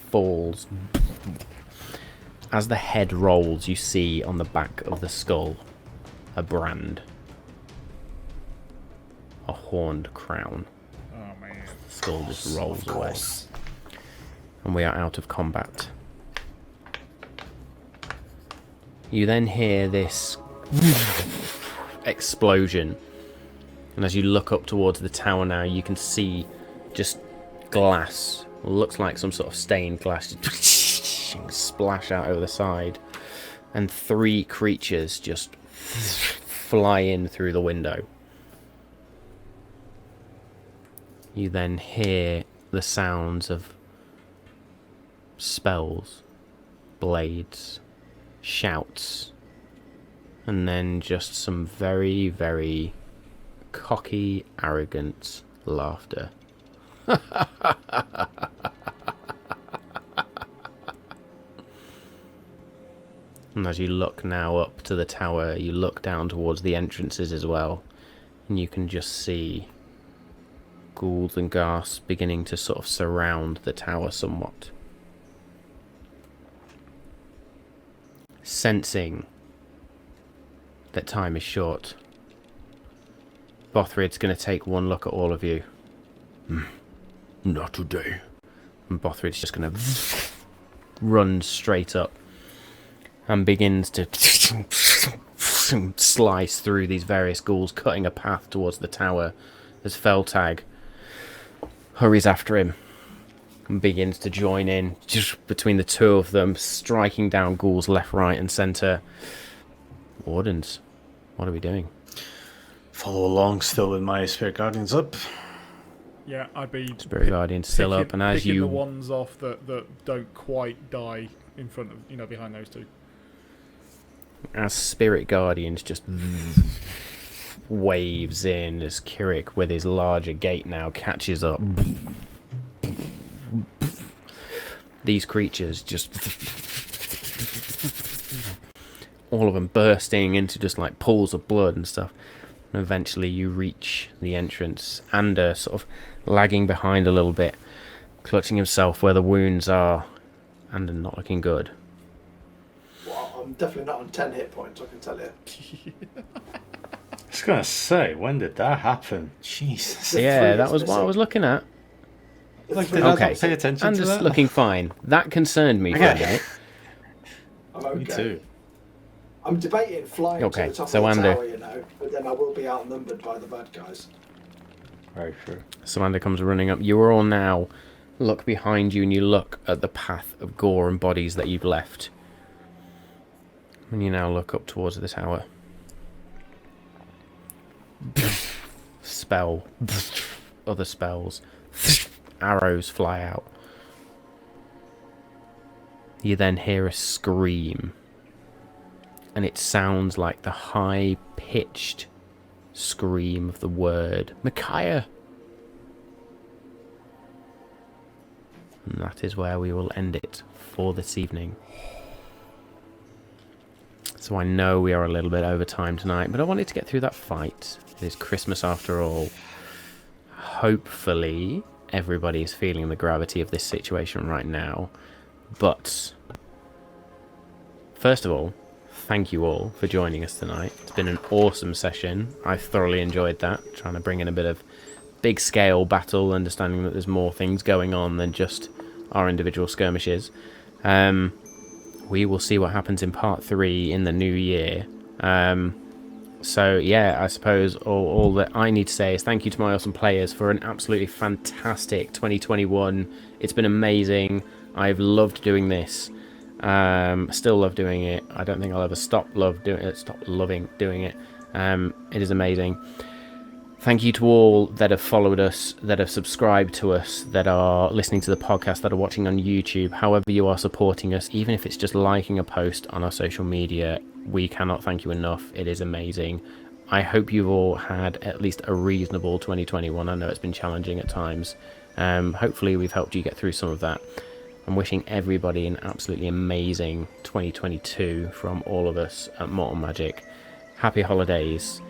A: falls. As the head rolls, you see on the back of the skull a brand. A horned crown. skull just rolls
B: Of
A: away.
B: course.
A: And we are out of combat. You then hear this explosion. And as you look up towards the tower now, you can see just glass. Looks like some sort of stained glass. Splash out over the side. And 3 creatures just fly in through the window. You then hear the sounds of spells, blades, shouts, and then just some very, very cocky, arrogant laughter. And as you look now up to the tower, you look down towards the entrances as well, and you can just see ghouls and ghast beginning to sort of surround the tower somewhat. Sensing that time is short, Bothrid's going to take one look at all of you. Not today. And Bothrid's just going to run straight up and begins to slice through these various ghouls, cutting a path towards the tower as Feltag hurries after him and begins to join in just between the two of them, striking down ghouls left, right and centre. Wardens, what are we doing?
C: Follow along, still with my Spirit Guardians up.
D: Yeah, I'd be
A: Spirit Guardian still up, and as
D: picking
A: you
D: the ones off that don't quite die in front of, behind those two.
A: as Spirit Guardians just waves in as Kirik with his larger gate now catches up. These creatures just all of them bursting into just like pools of blood and stuff. And eventually you reach the entrance. Ander sort of lagging behind a little bit, clutching himself where the wounds are. Ander not looking good.
B: Well, I'm definitely not on 10 hit points, I can tell you.
C: I was going to say, when did that happen? Jesus.
A: Yeah, that was what I was looking at.
C: Like, did I
A: Okay,
C: not pay attention to
A: Ander's
C: that?
A: looking fine. That concerned me for a
C: Okay.
A: minute.
B: I'm okay.
C: Me too.
B: I'm debating flying
A: Okay,
B: to the top
A: so
B: of the
A: Ander.
B: tower, but then I will be outnumbered by the bad guys.
C: Very true.
A: So Ander comes running up. You are all now look behind you and you look at the path of gore and bodies that you've left. And you now look up towards the tower. Spell. Other spells. Arrows fly out. You then hear a scream. And it sounds like the high-pitched scream of the word Micaiah. And that is where we will end it for this evening. So I know we are a little bit over time tonight, but I wanted to get through that fight. It is Christmas after all. Hopefully everybody is feeling the gravity of this situation right now. But first of all, thank you all for joining us tonight. It's been an awesome session. I thoroughly enjoyed that, trying to bring in a bit of big scale battle, understanding that there's more things going on than just our individual skirmishes. We will see what happens in part 3 in the new year. So yeah, I suppose all that I need to say is thank you to my awesome players for an absolutely fantastic 2021. It's been amazing. I've loved doing this. Still love doing it. I don't think I'll ever stop loving doing it. It is amazing. Thank you to all that have followed us, that have subscribed to us, that are listening to the podcast, that are watching on YouTube. However you are supporting us, even if it's just liking a post on our social media, we cannot thank you enough. It is amazing. I hope you've all had at least a reasonable 2021. I know it's been challenging at times. Hopefully we've helped you get through some of that. I'm wishing everybody an absolutely amazing 2022 from all of us at Mortal Magic. Happy holidays.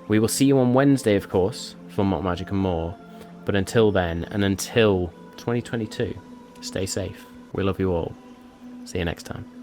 A: We will see you on Wednesday, of course, for Mortal Magic and more. But until then, and until 2022, stay safe. We love you all. See you next time.